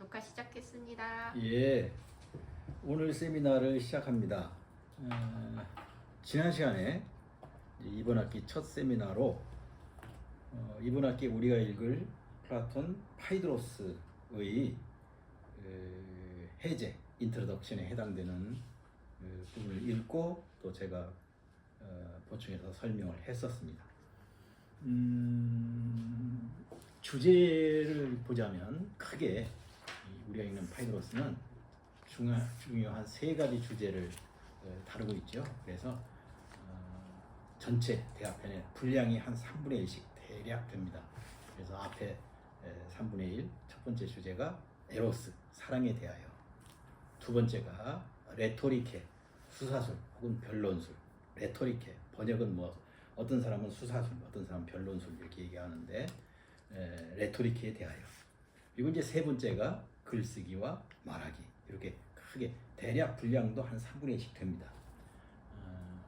녹화 시작했습니다. 예, 오늘 세미나를 시작합니다. 지난 시간에 이번 학기 첫 세미나로 이번 학기 우리가 읽을 플라톤 파이드로스의 해제, 인트로덕션에 해당되는 부분을 읽고 또 제가 보충해서 설명을 했었습니다. 주제를 보자면 크게 우리가 읽는 파이드로스는 중요한 세 가지 주제를 다루고 있죠. 그래서 전체 대화편의 분량이 한 3분의 1씩 대략 됩니다. 그래서 앞에 3분의 1, 첫 번째 주제가 에로스, 사랑에 대하여. 두 번째가 레토리케, 수사술 혹은 변론술. 레토리케, 번역은 뭐 어떤 사람은 수사술, 어떤 사람은 변론술 이렇게 얘기하는데 레토리케에 대하여. 그리고 이제 세 번째가 글쓰기와 말하기. 이렇게 크게 대략 분량도 한 3분의 1씩 됩니다.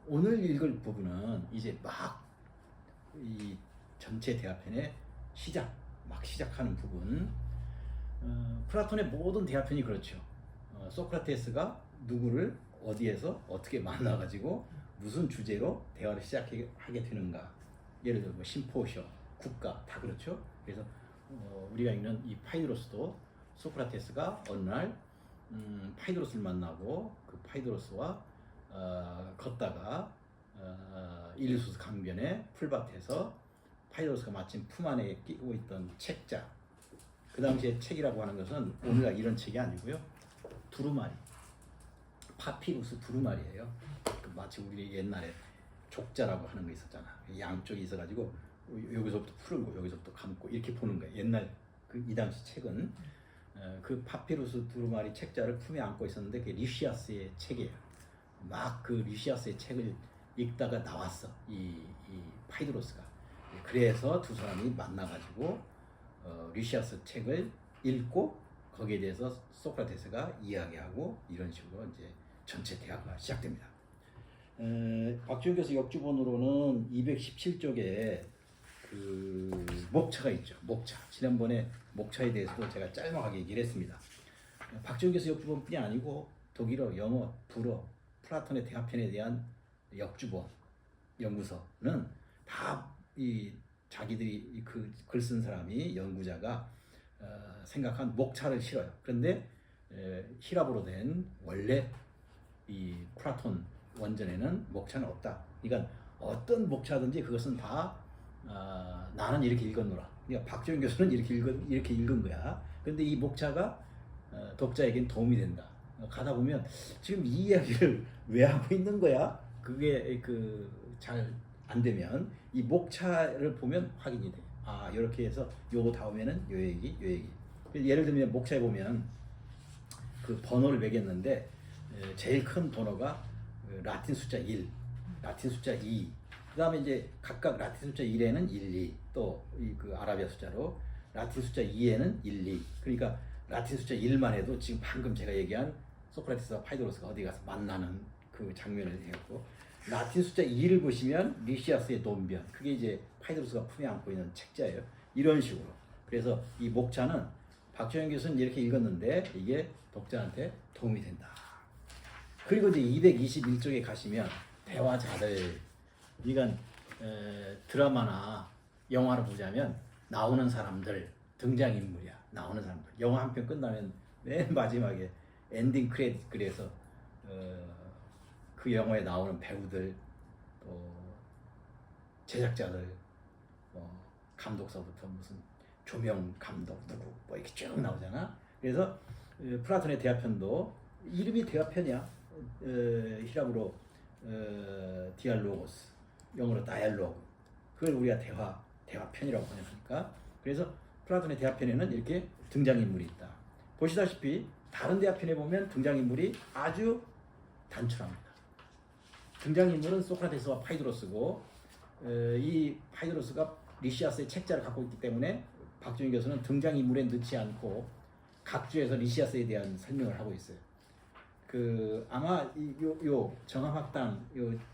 오늘 읽을 부분은 이제 막 이 전체 대화편의 막 시작하는 부분. 플라톤의 모든 대화편이 그렇죠. 소크라테스가 누구를 어디에서 어떻게 만나가지고 무슨 주제로 대화를 시작하게 되는가. 예를 들어 뭐 심포시어, 국가 다 그렇죠. 그래서 우리가 읽는 이 파이드로스도 소크라테스가 어느 날 파이드로스를 만나고 그 파이드로스와 걷다가 일리수스 강변의 풀밭에서 파이드로스가 마침 품 안에 끼고 있던 책자, 그 당시에 책이라고 하는 것은 오늘날 이런 책이 아니고요, 두루마리, 파피루스 두루마리예요. 마치 우리 옛날에 족자라고 하는 거 있었잖아. 양쪽이 있어가지고 여기서부터 풀고 여기서부터 감고 이렇게 보는 거예요. 옛날 이 당시 책은 그 파피루스 두루마리 책자를 품에 안고 있었는데 그게 리시아스의 책이에요. 막 그 리시아스의 책을 읽다가 나왔어, 이 파이드로스가. 그래서 두 사람이 만나가지고 리시아스 책을 읽고 거기에 대해서 소크라테스가 이야기하고 이런 식으로 이제 전체 대화가 시작됩니다. 박지훈 교수 역주본으로는 217쪽에 그 목차가 있죠. 목차. 지난번에 목차에 대해서도 제가 짤막하게 얘기를 했습니다. 박지훈 교수 역주본뿐이 아니고 독일어, 영어, 불어, 플라톤의 대화편에 대한 역주본 연구서는 다 이 자기들이 그 글 쓴 사람이 연구자가 생각한 목차를 실어요. 그런데 히랍어로 된 원래 이 플라톤 원전에는 목차는 없다. 그러니까 어떤 목차든지 그것은 다 나는 이렇게 읽었노라. 그러니까 박지훈 교수는 이렇게 읽은 거야. 그런데 이 목차가 독자에겐 도움이 된다. 가다 보면 지금 이 이야기를 왜 하고 있는 거야? 그게 잘 안 되면 이 목차를 보면 확인이 돼. 이렇게 해서 요거 다음에는 요 얘기. 예를 들면 목차에 보면 그 번호를 매겼는데 제일 큰 번호가 라틴 숫자 1, 라틴 숫자 2. 그다음에 이제 각각 라틴 숫자 1에는 1, 2, 또 그 아라비아 숫자로 라틴 숫자 2에는 1, 2. 그러니까 라틴 숫자 1만 해도 지금 방금 제가 얘기한 소크라테스와 파이드로스가 어디 가서 만나는 그 장면을 해갖고, 라틴 숫자 2를 보시면 리시아스의 돈변, 그게 이제 파이드로스가 품에 안고 있는 책자예요. 이런 식으로. 그래서 이 목차는 박지훈 교수는 이렇게 읽었는데 이게 독자한테 도움이 된다. 그리고 이제 221쪽에 가시면 대화자들, 그러니까 드라마나 영화를 보자면 나오는 사람들, 등장인물이야. 나오는 사람들. 영화 한 편 끝나면 맨 마지막에 엔딩 크레딧, 그래서 그 영화에 나오는 배우들, 또 제작자들, 감독서부터 무슨 조명 감독 누구 뭐 이렇게 쭉 나오잖아. 그래서 플라톤의 대화편도 이름이 대화편이야. 히랍으로 디알로고스, 영어로 다이알로그. 그걸 우리가 대화편이라고 번역하니까. 그래서 플라톤의 대화편에는 이렇게 등장인물이 있다. 보시다시피 다른 대화편에 보면 등장인물이 아주 단출합니다. 등장인물은 소크라테스와 파이드로스고, 이 파이드로스가 리시아스의 책자를 갖고 있기 때문에 박지훈 교수는 등장인물에 넣지 않고 각 주에서 리시아스에 대한 설명을 하고 있어요. 아마 요 정합학당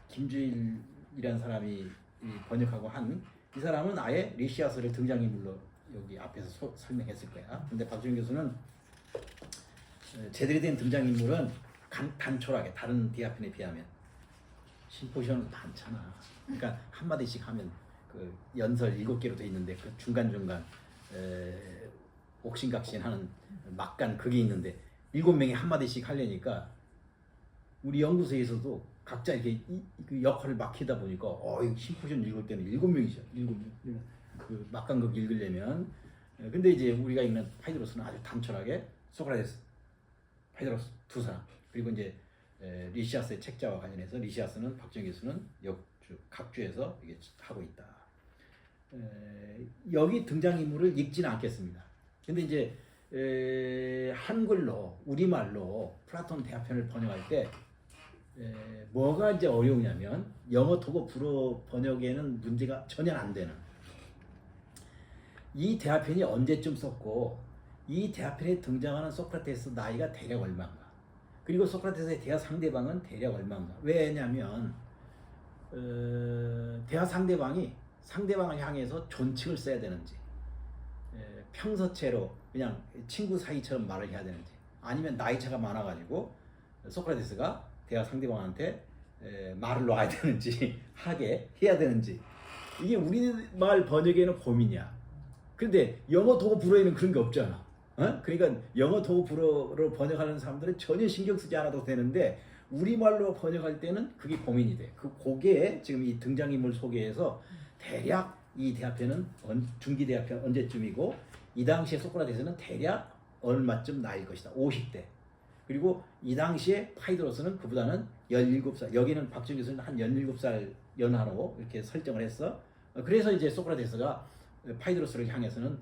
김주일이라는 사람이 번역하고 한 이 사람은 아예 리시아스를 등장인물로 여기 앞에서 설명했을 거야. 근데 박지훈 교수는 제대로 된 등장인물은 단촐하게 다른 디아편에 비하면 심포시언은 많잖아. 그러니까 한 마디씩 하면 그 연설 7개로 돼 있는데 그 중간중간 옥신각신하는 막간 그게 있는데 7명이 한 마디씩 하려니까 우리 연구소에서도 각자 이렇게 그 역할을 맡기다 보니까 이 심포시언 읽을 때는 7명이죠. 7명. 그 막간극 읽으려면 근데 이제 우리가 읽는 파이드로스는 아주 단촐하게 소크라테스, 파이드로스 두 사람 그리고 이제 리시아스의 책자와 관련해서 리시아스는 박정 교수는 각주에서 이게 하고 있다. 여기 등장인물을 읽지는 않겠습니다. 근데 이제 한글로 우리말로 플라톤 대화편을 번역할 때 뭐가 이제 어려우냐면 영어 토고 불어 번역에는 문제가 전혀 안 되는 이 대화편이 언제쯤 썼고 이 대화편에 등장하는 소크라테스 나이가 대략 얼마인가 그리고 소크라테스의 대화 상대방은 대략 얼마인가 왜냐면 대화 상대방이 상대방을 향해서 존칭을 써야 되는지 평서체로 그냥 친구 사이처럼 말을 해야 되는지 아니면 나이차가 많아가지고 소크라테스가 대화 상대방한테 말을 놔야 되는지 하게 해야 되는지 이게 우리말 번역에는 고민이야. 근데 영어 도구 불어에는 그런 게 없잖아. 그러니까 영어 도구 불어로 번역하는 사람들은 전혀 신경 쓰지 않아도 되는데 우리말로 번역할 때는 그게 고민이 돼. 그게 지금 이 등장인물 소개에서 대략 이 대화편은 중기 대화편 언제쯤이고 이 당시에 소크라테스는 대략 얼마쯤 나이일 것이다. 50대. 그리고 이 당시에 파이드로스는 그보다는 17살. 여기는 박정 교수는 한 17살 연하로 이렇게 설정을 했어. 그래서 이제 소크라테스가 파이드로스를 향해서는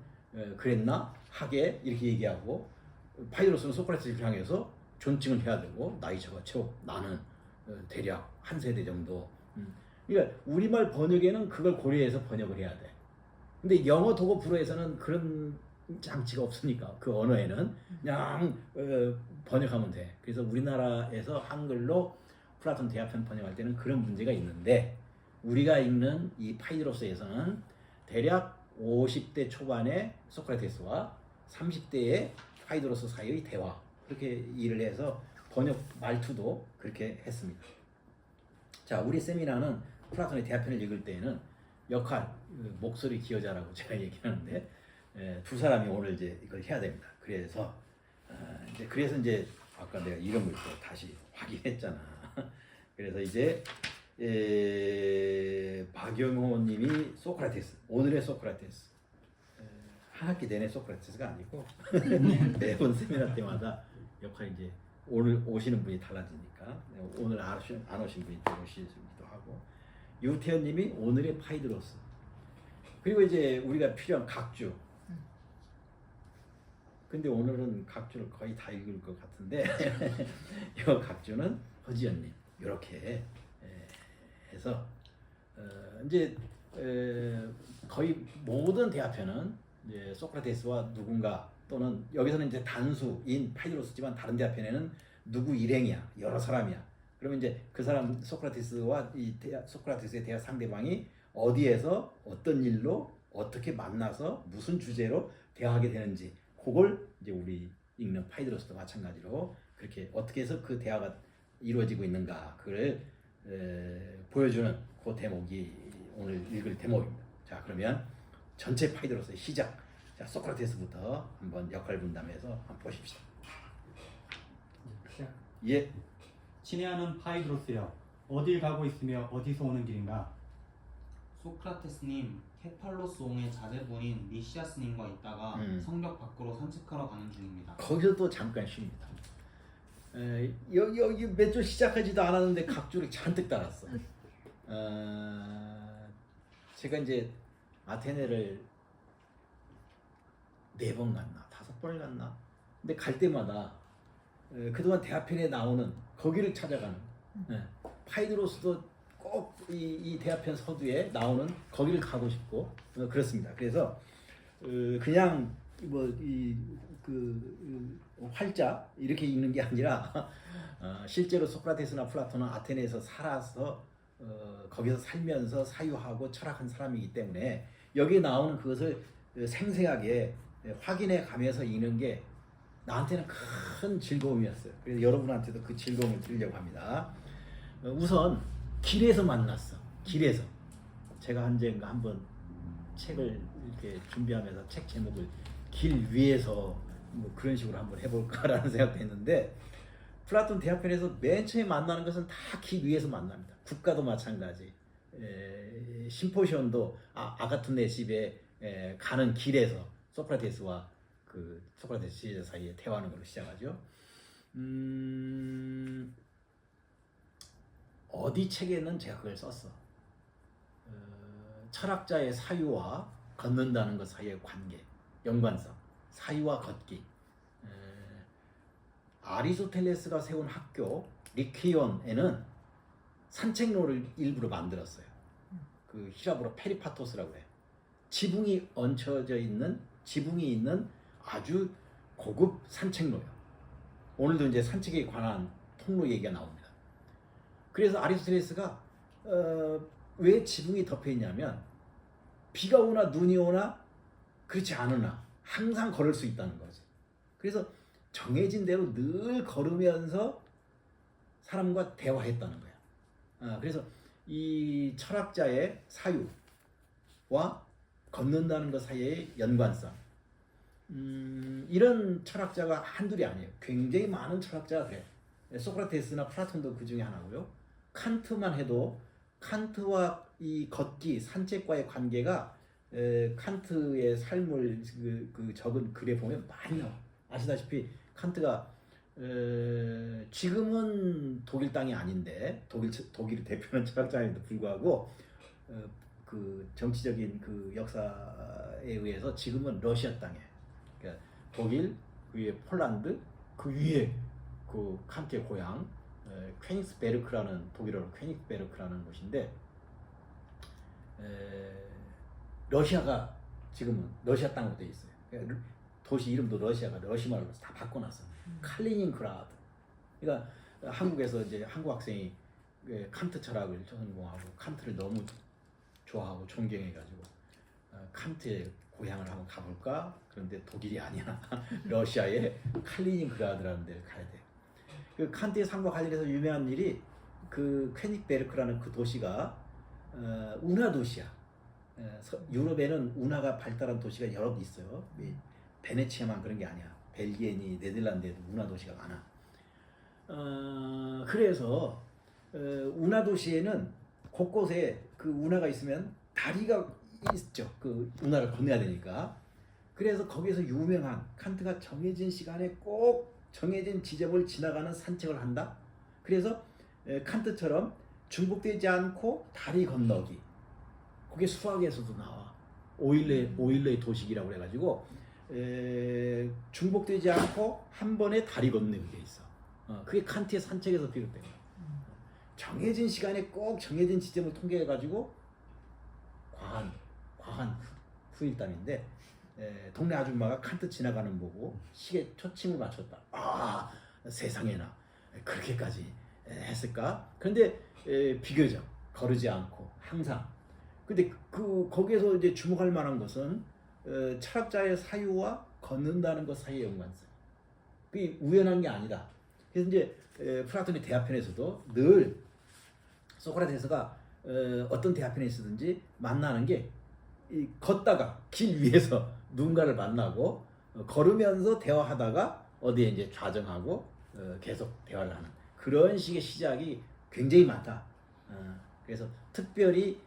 그랬나? 하게 이렇게 얘기하고 파이드로스는 소크라테스를 향해서 존칭을 해야 되고 나이차가 채워 나는 대략 한 세대 정도. 그러니까 우리말 번역에는 그걸 고려해서 번역을 해야 돼. 근데 영어 도구 불어에서는 그런 장치가 없으니까 그 언어에는 그냥 번역하면 돼. 그래서 우리나라에서 한글로 플라톤 대화편 번역할 때는 그런 문제가 있는데 우리가 읽는 이 파이드로스에서는 대략 50대 초반의 소크라테스와 30대의 파이드로스 사이의 대화 그렇게 일을 해서 번역 말투도 그렇게 했습니다. 자, 우리 세미나는 플라톤의 대화편을 읽을 때에는 역할, 목소리 기여자라고 제가 얘기하는데 두 사람이 오늘 이제 이걸 해야 됩니다. 그래서 이제 아까 내가 이름을 또 다시 확인했잖아. 그래서 이제 박영호님이 소크라테스, 오늘의 소크라테스, 한 학기 내내 소크라테스가 아니고 매번 세미나 때마다 역할이 이제 오늘 오시는 분이 달라지니까 오늘 안 오신 분이 또 오시기도 하고 유태현님이 오늘의 파이드로스 그리고 이제 우리가 필요한 각주 근데 오늘은 각주를 거의 다 읽을 것 같은데 이 각주는 허지연님 이렇게 해서 이제 거의 모든 대화편은 이제 소크라테스와 누군가 또는 여기서는 이제 단수인 파이드로스지만 다른 대화편에는 누구 일행이야 여러 사람이야 그러면 이제 그 사람 소크라테스와 소크라테스의 대화 상대방이 어디에서 어떤 일로 어떻게 만나서 무슨 주제로 대화하게 되는지 그걸 이제 우리 읽는 파이드로스도 마찬가지로 그렇게 어떻게 해서 그 대화가 이루어지고 있는가 그걸 보여주는 그 대목이 오늘 읽을 대목입니다. 자 그러면 전체 파이드로스의 시작 자 소크라테스부터 한번 역할 분담해서 한번 보십시다. 시작. 예. 친애하는 파이드로스여 어딜 가고 있으며 어디서 오는 길인가? 소크라테스님, 케팔로스 옹의 자제분인 리시아스님과 있다가 성벽 밖으로 산책하러 가는 중입니다. 거기서 또 잠깐 쉽니다. 여기 몇 줄 시작하지도 않았는데 각주를 잔뜩 달았어. 제가 이제 아테네를 4번 갔나 5번을 갔나 근데 갈 때마다 그동안 대화편에 나오는 거기를 찾아가는 파이드로스도 꼭 이 대화편 서두에 나오는 거기를 가고 싶고 그렇습니다. 그래서 그냥 활짝 이렇게 읽는 게 아니라 실제로 소크라테스나 플라톤은 아테네에서 살아서 거기서 살면서 사유하고 철학한 사람이기 때문에 여기에 나오는 그것을 생생하게 확인해 가면서 읽는 게 나한테는 큰 즐거움이었어요. 그래서 여러분한테도 그 즐거움을 드리려고 합니다. 우선 길에서 만났어. 길에서 제가 언젠가 한번 책을 이렇게 준비하면서 책 제목을 길 위에서 뭐 그런 식으로 한번 해볼까라는 생각도 했는데, 플라톤 대화편에서 맨 처음에 만나는 것은 다 길 위에서 만납니다. 국가도 마찬가지. 심포시온도 아가톤네 집에 가는 길에서 소크라테스와 그 소크라테스 지혜자 사이에 대화하는 걸로 시작하죠. 어디 책에는 제가 그걸 썼어. 철학자의 사유와 걷는다는 것 사이의 관계, 연관성, 사유와 걷기. 아리스토텔레스가 세운 학교 리퀴온에는 산책로를 일부러 만들었어요. 그 히라브로 페리파토스라고 해요. 지붕이 얹혀져 있는, 지붕이 있는 아주 고급 산책로예요. 오늘도 이제 산책에 관한 통로 얘기가 나옵니다. 그래서 아리스토텔레스가 왜 지붕이 덮여 있냐면, 비가 오나 눈이 오나 그렇지 않으나 항상 걸을 수 있다는 거죠. 그래서 정해진 대로 늘 걸으면서 사람과 대화했다는 거야. 그래서 이 철학자의 사유와 걷는다는 것 사이의 연관성, 이런 철학자가 한둘이 아니에요. 굉장히 많은 철학자가 그래. 소크라테스나 플라톤도 그 중에 하나고요. 칸트만 해도 칸트와 이 걷기, 산책과의 관계가 칸트의 삶을 적은 글에 보면 많이 나와. 아시다시피 칸트가 지금은 독일 땅이 아닌데, 독일을 대표하는 철학자임에도 불구하고 그 정치적인 그 역사에 의해서 지금은 러시아 땅에, 그러니까 독일, 그 위에 폴란드, 그 위에 그 칸트의 고향 퀘닉스베르크라는, 독일어로 퀘닉스베르크라는 곳인데, 러시아가 지금은 러시아 땅으로 되어 있어요. 그러니까 도시 이름도 러시아가 러시말로 다 바꿔놨어. 칼리닝그라드. 그러니까 한국에서 이제 한국 학생이 칸트 철학을 전공하고 칸트를 너무 좋아하고 존경해가지고 칸트의 고향을 한번 가볼까? 그런데 독일이 아니야. 러시아의 칼리닝그라드라는 데를 가야 돼. 그 칸트의 삶과 관련해서 유명한 일이, 그 퀘닉베르크라는 그 도시가 운하 도시야. 유럽에는 운하가 발달한 도시가 여러 개 있어요. 베네치아만 그런 게 아니야. 벨기에니 네덜란드에도 운하 도시가 많아. 그래서 운하 도시에는 곳곳에 그 운하가 있으면 다리가 있죠. 그 운하를 건너야 되니까. 그래서 거기서 유명한, 칸트가 정해진 시간에 꼭 정해진 지점을 지나가는 산책을 한다. 그래서 칸트처럼 중복되지 않고 다리 건너기. 그게 수학에서도 나와. 오일러의 도식이라고 그래가지고 중복되지 않고 한 번에 다리 건너는 게 있어. 그게 칸트의 산책에서 비롯된 거야. 정해진 시간에 꼭 정해진 지점을 통계해가지고 과한 후일담인데, 동네 아줌마가 칸트 지나가는 보고 시계 초침을 맞췄다. 세상에나 그렇게까지 했을까? 그런데 비교적 거르지 않고 항상. 근데 거기에서 이제 주목할 만한 것은 철학자의 사유와 걷는다는 것 사이의 연관성. 그게 우연한 게 아니다. 그래서 이제 플라톤의 대화편에서도 늘 소크라테스가 어떤 대화편에 있든지 만나는 게, 걷다가 길 위에서 누군가를 만나고 걸으면서 대화하다가 어디에 이제 좌정하고 계속 대화를 하는 그런 식의 시작이 굉장히 많다. 그래서 특별히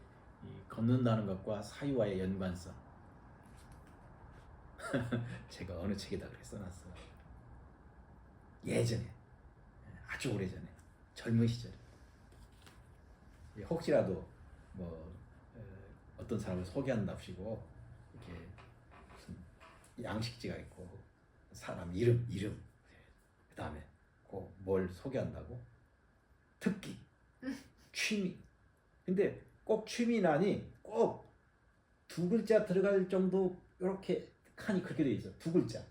걷는다는 것과 사유와의 연관성. 제가 어느 책에다 그렇게 써놨어. 예전에, 아주 오래전에, 젊은 시절에, 혹시라도 뭐 어떤 사람을 소개한답시고 이렇게 무슨 양식지가 있고 사람 이름 그 다음에 꼭 뭘 소개한다고, 특기, 취미. 근데 꼭 취미라니 꼭 두 글자 들어갈 정도 이렇게 칸이 그렇게 돼 있어. 두 글자.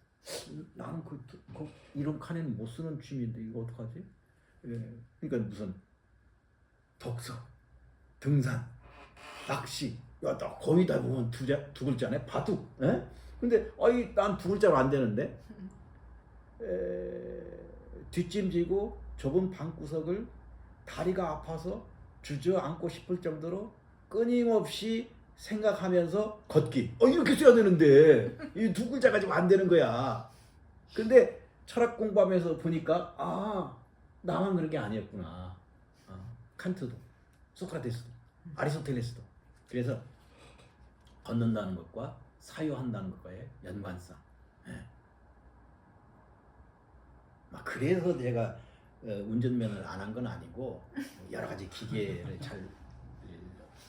나는 이런 칸에는 못 쓰는 취미인데 이거 어떡하지? 그러니까 무슨 독서, 등산, 낚시. 야, 나 거의 다 보면 두 글자네. 바둑. 근데 난 두 글자로 안 되는데. 뒷짐지고 좁은 방구석을 다리가 아파서 주저앉고 싶을 정도로 끊임없이 생각하면서 걷기. 이렇게 써야 되는데 이 두 글자 가지고 안 되는 거야. 근데 철학 공부하면서 보니까 나만 그런 게 아니었구나. 칸트도, 소크라테스도, 아리스토텔레스도. 그래서 걷는다는 것과 사유한다는 것과의 연관성. 그래서 제가 운전면허를 안 한 건 아니고 여러 가지 기계를 잘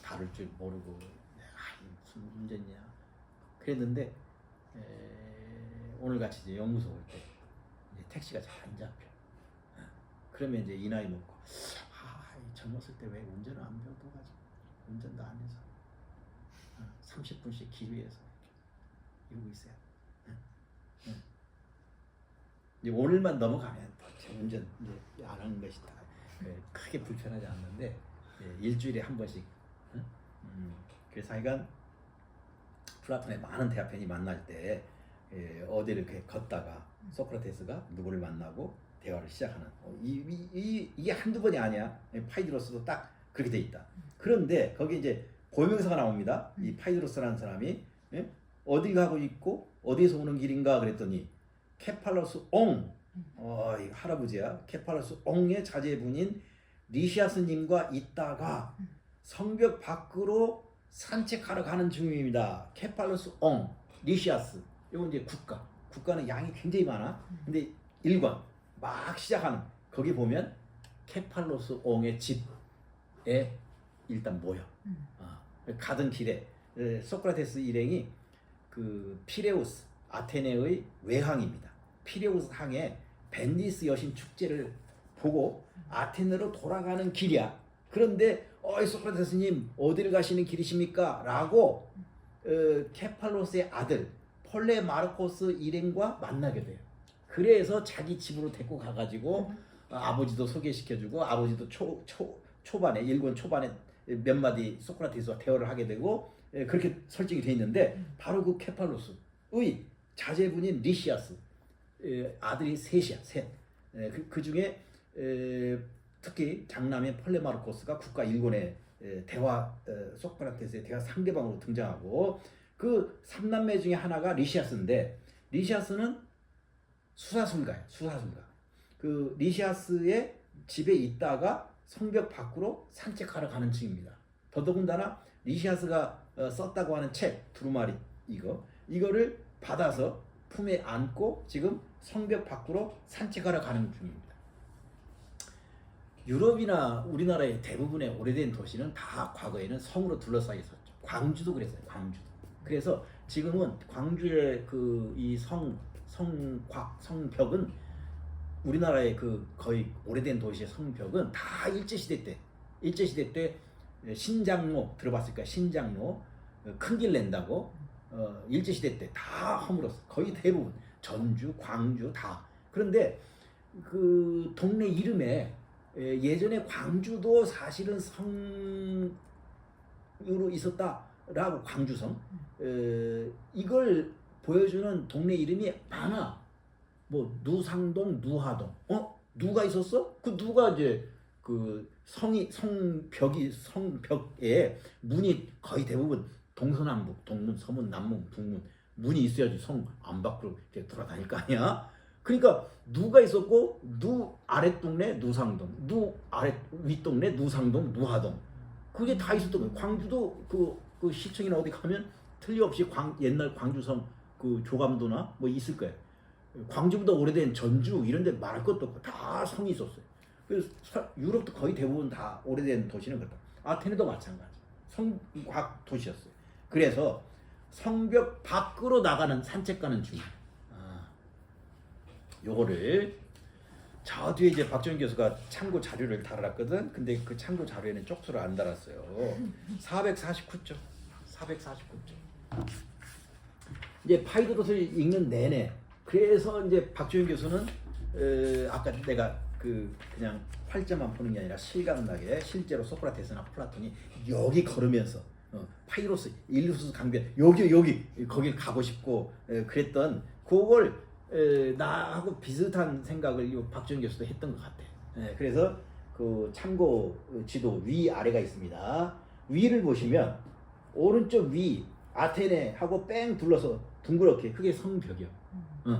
다룰 줄 모르고 무슨 운전이야 그랬는데 오늘 같이 이제 연구소 올 때 택시가 잘 안 잡혀. 그러면 이제 이 나이 먹고 젊었을 때 왜 운전을 안 배워가지고 운전도 안 해서 30분씩 길 위에서 이러고 있어요. 이제 오늘만 넘어가면 운전 이제 안 하는 것이 다 크게 불편하지 않는데 일주일에 한 번씩. 그래서 하여간 플라톤의 많은 대화편이 만날 때 어디를 이렇게 걷다가 소크라테스가 누구를 만나고 대화를 시작하는 이게 한두 번이 아니야. 파이드로스도 딱 그렇게 돼 있다. 그런데 거기 이제 고유명사가 나옵니다. 이 파이드로스라는 사람이 어디 가고 있고 어디에서 오는 길인가 그랬더니 케팔로스 옹, 이 할아버지야. 케팔로스 옹의 자제분인 리시아스님과 있다가 성벽 밖으로 산책하러 가는 중입니다. 케팔로스 옹, 리시아스. 이건 이제 국가는 양이 굉장히 많아. 근데 일관 막 시작하는 거기 보면 케팔로스 옹의 집에 일단 모여. 가던 길에 소크라테스 일행이 그 피레우스 아테네의 외항입니다. 피레우스 항에 벤디스 여신 축제를 보고 아테네로 돌아가는 길이야. 그런데 소크라테스님 어디를 가시는 길이십니까? 라고 케팔로스의 아들 폴레마르코스 일행과 만나게 돼요. 그래서 자기 집으로 데리고 가가지고 아버지도 소개시켜주고 아버지도 초반에 일권 초반에 몇 마디 소크라테스와 대화를 하게 되고 그렇게 설정이 돼 있는데 바로 그 케팔로스의 자제분인 리시아스 아들이 셋이야. 셋. 그 중에 특히 장남인 폴레마르코스가 국가 일권의 대화 소크라테스의 대화 상대방으로 등장하고 그 3남매 중에 하나가 리시아스인데 리시아스는 수사술가야. 그 리시아스의 집에 있다가 성벽 밖으로 산책하러 가는 중입니다. 더더군다나 리시아스가 썼다고 하는 책 두루마리 이거를 받아서 품에 안고 지금 성벽 밖으로 산책하러 가는 중입니다. 유럽이나 우리나라의 대부분의 오래된 도시는 다 과거에는 성으로 둘러싸여 있었죠. 광주도 그랬어요. 그래서 지금은 광주의 그 이 성벽은 우리나라의 그 거의 오래된 도시의 성벽은 다 일제시대 때 신장로 들어봤을 거야. 신장로 큰 길 낸다고 일제시대 때 다 허물었어. 거의 대부분 전주, 광주 다. 그런데 그 동네 이름에 예전에 광주도 사실은 성으로 있었다라고 광주성 이걸 보여주는 동네 이름이 많아. 뭐 누상동, 누하동. 누가 있었어? 그 누가 이제 그 성벽에 문이 거의 대부분 동서남북, 동문, 서문, 남문, 북문 문이 있어야지 성 안 밖으로 이렇게 돌아다닐 거 아니야. 그러니까 누가 있었고 누 아랫동네 누상동, 누 아랫 윗동네 누상동, 누하동 그게 다 있었던 거예요. 광주도 그 시청이나 어디 가면 틀림없이 옛날 광주성 그 조감도나 뭐 있을 거예요. 광주보다 오래된 전주 이런 데 말할 것도 없고 다 성이 있었어요. 그래서 유럽도 거의 대부분 다 오래된 도시는 그렇다. 아테네도 마찬가지. 성곽 도시였어요. 그래서 성벽 밖으로 나가는 산책 가는 중. 요거를 저 뒤에 이제 박정희 교수가 참고 자료를 달았거든. 근데 그 참고 자료에는 쪽수를 안 달았어요. 449쪽. 이제 파이드로스를 읽는 내내 그래서 이제 박정희 교수는 아까 내가 그냥 활자만 보는 게 아니라 실감나게 실제로 소크라테스나 플라톤이 여기 걸으면서 파이로스, 일루스 강변 여기 거길 가고 싶고 그랬던 그걸 나하고 비슷한 생각을 이 박준 교수도 했던 것 같아. 그래서 그 참고 지도 위 아래가 있습니다. 위를 보시면 오른쪽 위 아테네하고 뺑 둘러서 둥그렇게 그게 성벽이요.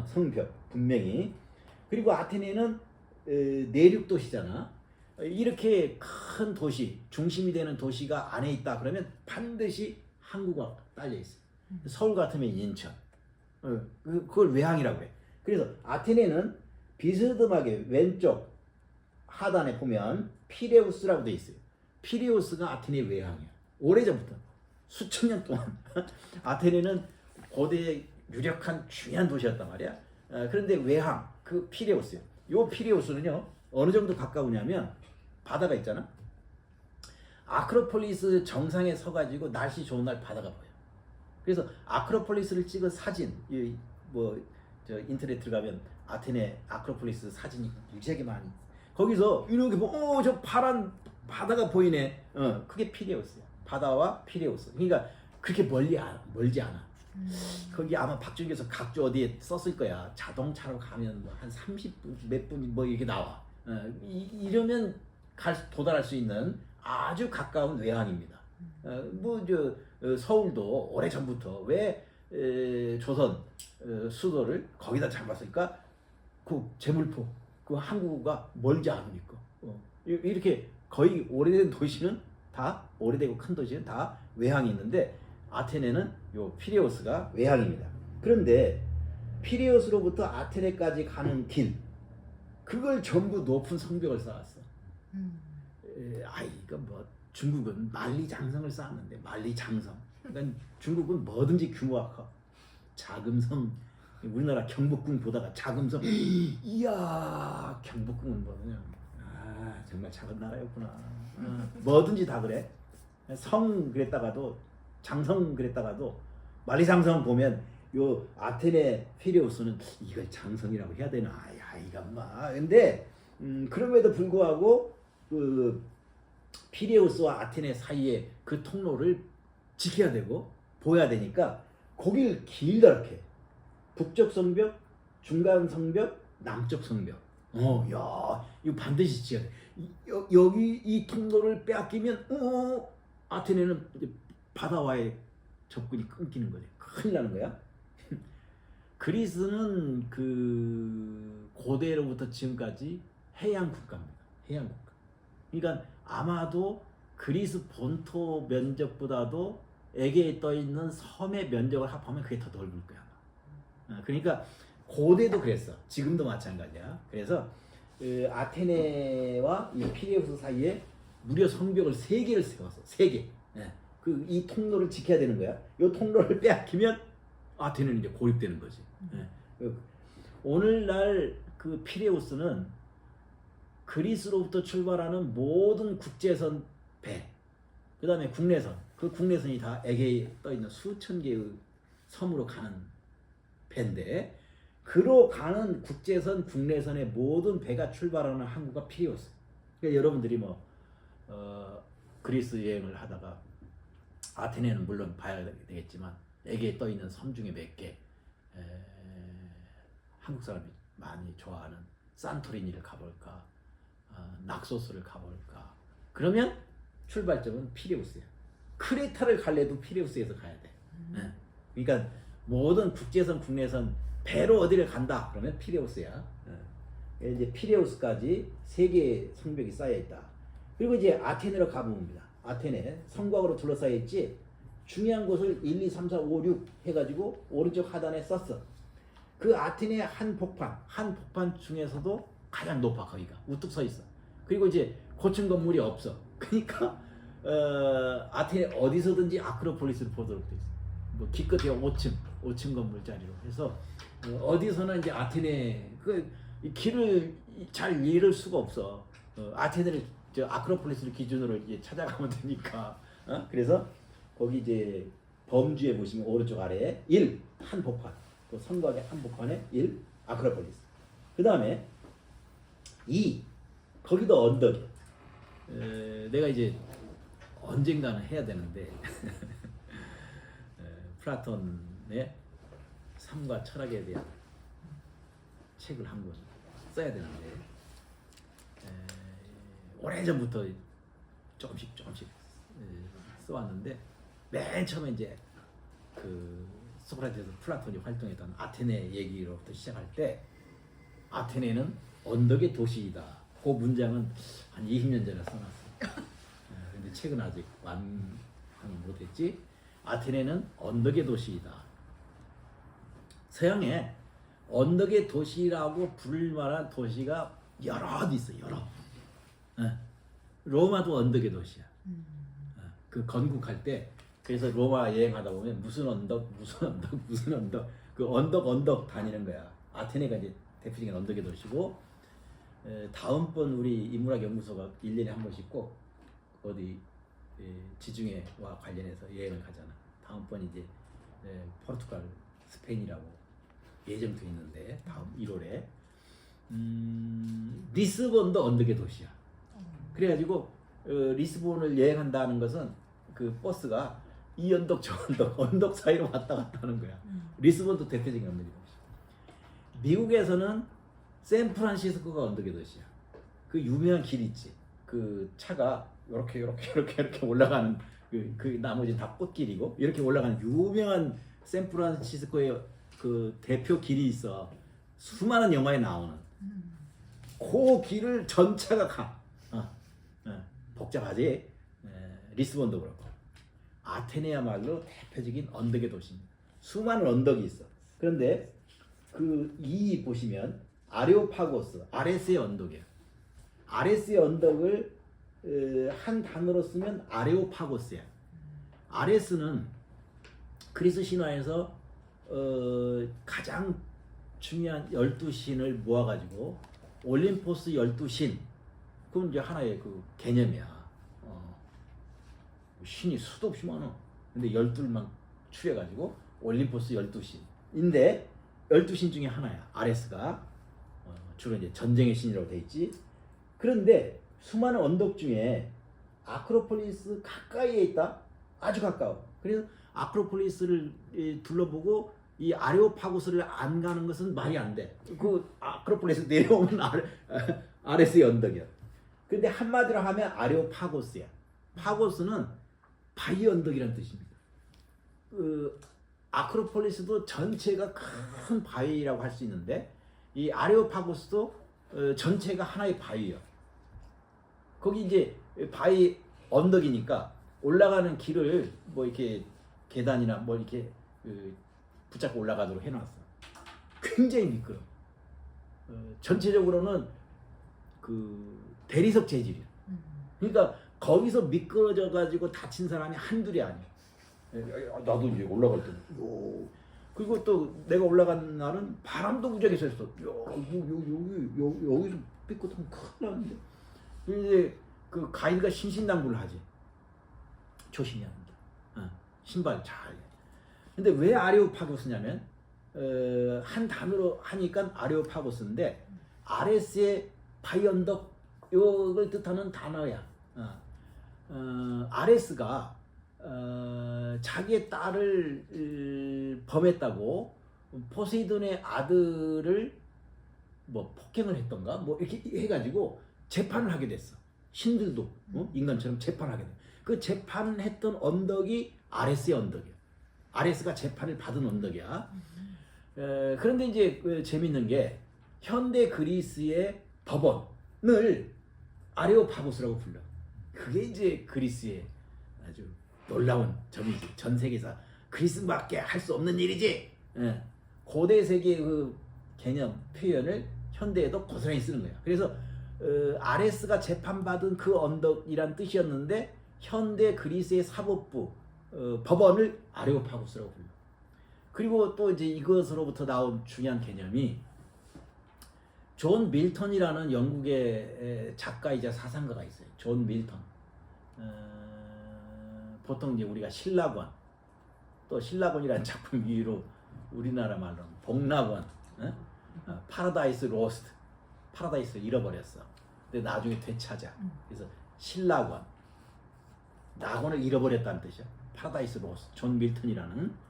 성벽 분명히. 그리고 아테네는 내륙 도시잖아. 이렇게 큰 도시, 중심이 되는 도시가 안에 있다 그러면 반드시 항구가 딸려 있어요. 서울 같으면 인천. 그걸 외항이라고 해. 그래서 아테네는 비스듬하게 왼쪽 하단에 보면 피레우스라고 돼 있어요. 피레우스가 아테네 외항이야. 오래전부터 수천 년 동안 아테네는 고대의 유력한 중요한 도시였단 말이야. 그런데 외항 그 피레우스요. 요 피레우스는요 어느 정도 가까우냐면 바다가 있잖아. 아크로폴리스 정상에 서가지고 날씨 좋은 날 바다가 보여. 그래서 아크로폴리스를 찍은 사진, 저 인터넷 들어가면 아테네 아크로폴리스 사진이 무지하게 많이. 거기서 이렇게 저 파란 바다가 보이네. 그게 피레우스야. 바다와 피레우스. 그러니까 그렇게 멀지 않아. 거기 아마 박준규에서 각주 어디에 썼을 거야. 자동차로 가면 한 30분 몇 분이 이렇게 나와. 이러면 도달할 수 있는 아주 가까운 외항입니다. 서울도 오래 전부터 왜 조선 수도를 거기다 잡았을까? 그 제물포 그 항구가 멀지 않으니까. 이렇게 거의 오래된 도시는 다 오래되고 큰 도시는 다 외항이 있는데 아테네는 요 피레우스가 외항입니다. 그런데 피레우스로부터 아테네까지 가는 길 그걸 전부 높은 성벽을 쌓았어. 이거 중국은 만리장성을 쌓았는데 만리장성. 그러니까 중국은 뭐든지 규모가 커. 자금성. 우리나라 경복궁 보다가 자금성. 이야 경복궁은 뭐냐. 정말 작은 나라였구나. 뭐든지 다 그래. 성 그랬다가도 장성 그랬다가도 만리장성 보면 요 아테네 피레우스는 이걸 장성이라고 해야 되나? 이가 마. 근데 그럼에도 불구하고 그 피레우스와 아테네 사이에 그 통로를 지켜야 되고 보여야 되니까 거길 길다랗게 북쪽 성벽, 중간 성벽, 남쪽 성벽. 야, 이거 반드시 지켜야 돼. 여기 이 통로를 빼앗기면 아테네는 이제 바다와의 접근이 끊기는 거지. 큰일 나는 거야. 그리스는 그 고대로부터 지금까지 해양 국가입니다. 해양 국가. 그러니까 아마도 그리스 본토 면적보다도 에게에 떠 있는 섬의 면적을 합하면 그게 더 넓을 거야. 그러니까 고대도 그랬어. 지금도 마찬가지야. 그래서 아테네와 이 피레우스 사이에 무려 성벽을 3개를 세웠어. 3개. 이 통로를 지켜야 되는 거야. 이 통로를 빼앗기면 아테네는 이제 고립되는 거지. 오늘날 그 피레우스는 그리스로부터 출발하는 모든 국제선 배, 그 다음에 국내선, 그 국내선이 다 에게에 떠 있는 수천 개의 섬으로 가는 배인데, 그로 가는 국제선, 국내선의 모든 배가 출발하는 항구가 피레우스. 그러니까 여러분들이 그리스 여행을 하다가 아테네는 물론 봐야 되겠지만 에게에 떠 있는 섬 중에 몇 개, 한국 사람이 많이 좋아하는 산토리니를 가볼까, 낙소스를 가볼까. 그러면 출발점은 피레우스야. 크레타를 갈래도 피레우스에서 가야 돼. 그러니까 모든 국제선, 국내선 배로 어디를 간다 그러면 피레우스야. 이제 피레우스까지 3개의 성벽이 쌓여 있다. 그리고 이제 아테네로 가봅니다. 아테네 성곽으로 둘러싸여 있지. 중요한 곳을 1, 2, 3, 4, 5, 6 해가지고 오른쪽 하단에 썼어. 그 아테네 한 복판 중에서도 가장 높아. 거기가 우뚝 서 있어. 그리고 이제 고층 건물이 없어. 그러니까 아테네 어디서든지 아크로폴리스를 보도록 돼 있어. 기껏해야 5층 건물짜리로 해서 어디서나 이제 아테네 그 길을 잘 잃을 수가 없어. 아테네를 아크로폴리스를 기준으로 이제 찾아가면 되니까. 그래서 거기 이제 범주에 보시면 오른쪽 아래에 1 한 복판, 그 성곽의 한 복판에 1 아크로폴리스. 그 다음에 2 거기도 언덕이. 내가 이제 언젠가는 해야 되는데 플라톤의 삶과 철학에 대한 책을 한 권 써야 되는데 오래전부터 조금씩 써왔는데 맨 처음에 이제 그 소크라테스 플라톤이 활동했던 아테네 얘기로부터 시작할 때 아테네는 언덕의 도시이다. 그 문장은 한 20년 전에 써놨어. 근데 책은 아직 완성을 못했지. 아테네는 언덕의 도시이다. 서양에 언덕의 도시라고 부를 만한 도시가 여러 어디 있어. 여러. 로마도 언덕의 도시야. 그 건국할 때 그래서 로마 여행하다 보면 무슨 언덕 그 언덕 다니는 거야. 아테네가 이제 대표적인 언덕의 도시고 다음번 우리 인문학 연구소가 1년에 한 번씩 꼭 어디 지중해와 관련해서 여행을 가잖아. 다음번 이제 포르투갈, 스페인이라고 예정돼 있는데 다음 1월에 리스본도 언덕의 도시야. 그래가지고 리스본을 여행한다는 것은 그 버스가 이 언덕 저 언덕 사이로 왔다 갔다 하는 거야. 리스본도 대표적인 언덕의 도시. 미국에서는 샌프란시스코가 언덕의 도시야. 그 유명한 길 있지. 그 차가 이렇게 올라가는 그 나머지 다 꽃길이고 이렇게 올라가는 유명한 샌프란시스코의 그 대표 길이 있어. 수많은 영화에 나오는. 그 길을 전차가 가. 복잡하지. 리스본도 그렇고. 아테네야말로 대표적인 언덕의 도시입니다. 수많은 언덕이 있어. 그런데 이 보시면 아레오파고스, 아레스의 언덕이야. 아레스의 언덕을 한 단어로 쓰면 아레오파고스야. 아레스는 그리스 신화에서 가장 중요한 12신을 모아가지고 올림포스 12신, 그건 이제 하나의 그 개념이야. 신이 수도 없이 많아. 근데 12만 추려가지고 올림포스 12신인데 12신 중에 하나야. 아레스가 주로 이제 전쟁의 신이라고 돼 있지. 그런데 수많은 언덕 중에 아크로폴리스 가까이에 있다. 아주 가까워. 그래서 아크로폴리스를 둘러보고 이 아레오파고스를 안 가는 것은 말이 안 돼. 그 아크로폴리스 내려오면 아레스의 언덕이야. 근데 한마디로 하면 아레오파고스야. 파고스는 바위 언덕이라는 뜻입니다. 아크로폴리스도 전체가 큰 바위라고 할 수 있는데 이 아레오파고스도 전체가 하나의 바위예요. 거기 이제 바위 언덕이니까 올라가는 길을 뭐 이렇게 계단이나 뭐 이렇게 붙잡고 올라가도록 해놨어. 굉장히 미끄러. 전체적으로는 그 대리석 재질이야. 그러니까 거기서 미끄러져 가지고 다친 사람이 한둘이 아니야. 나도 이제 올라갈 때 그리고 또 내가 올라간 날은 바람도 무지하게 쐈어. 여기서 삐끗하면 큰일 나는데. 이제 그 가이드가 신신당부를 하지. 조심해야 한다. 신발 잘. 근데 왜 아레오파고스냐면 한 단어로 하니까 아레오파고스인데 아레스의 바위 언덕 이걸 뜻하는 단어야. 아레스가 자기의 딸을 범했다고 포세이돈의 아들을 뭐 폭행을 했던가 뭐 이렇게 해가지고 재판을 하게 됐어. 신들도 인간처럼 재판하게 돼. 그 재판했던 언덕이 아레스의 언덕이야. 아레스가 재판을 받은 언덕이야. 그런데 이제 재밌는 게 현대 그리스의 법원을 아레오파고스라고 불러. 그게 이제 그리스의 아주 놀라운 점이지. 전 세계에서 그리스밖에 할 수 없는 일이지. 고대 세계의 그 개념 표현을 현대에도 고스란히 쓰는 거야. 그래서 아레스가 재판받은 그 언덕이란 뜻이었는데 현대 그리스의 사법부 법원을 아레오파고스라고 불러. 그리고 또 이제 이것으로부터 나온 중요한 개념이 존 밀턴이라는 영국의 작가이자 사상가가 있어요. 존 밀턴. 보통 이제 우리가 신라권, 또 신라권이라는 작품 위로 우리나라 말로는 복락원, 파라다이스 로스트, 파라다이스를 잃어버렸어. 근데 나중에 되찾아. 그래서 신라권, 낙원을 잃어버렸다는 뜻이야. 파라다이스 로스트, 존 밀턴이라는.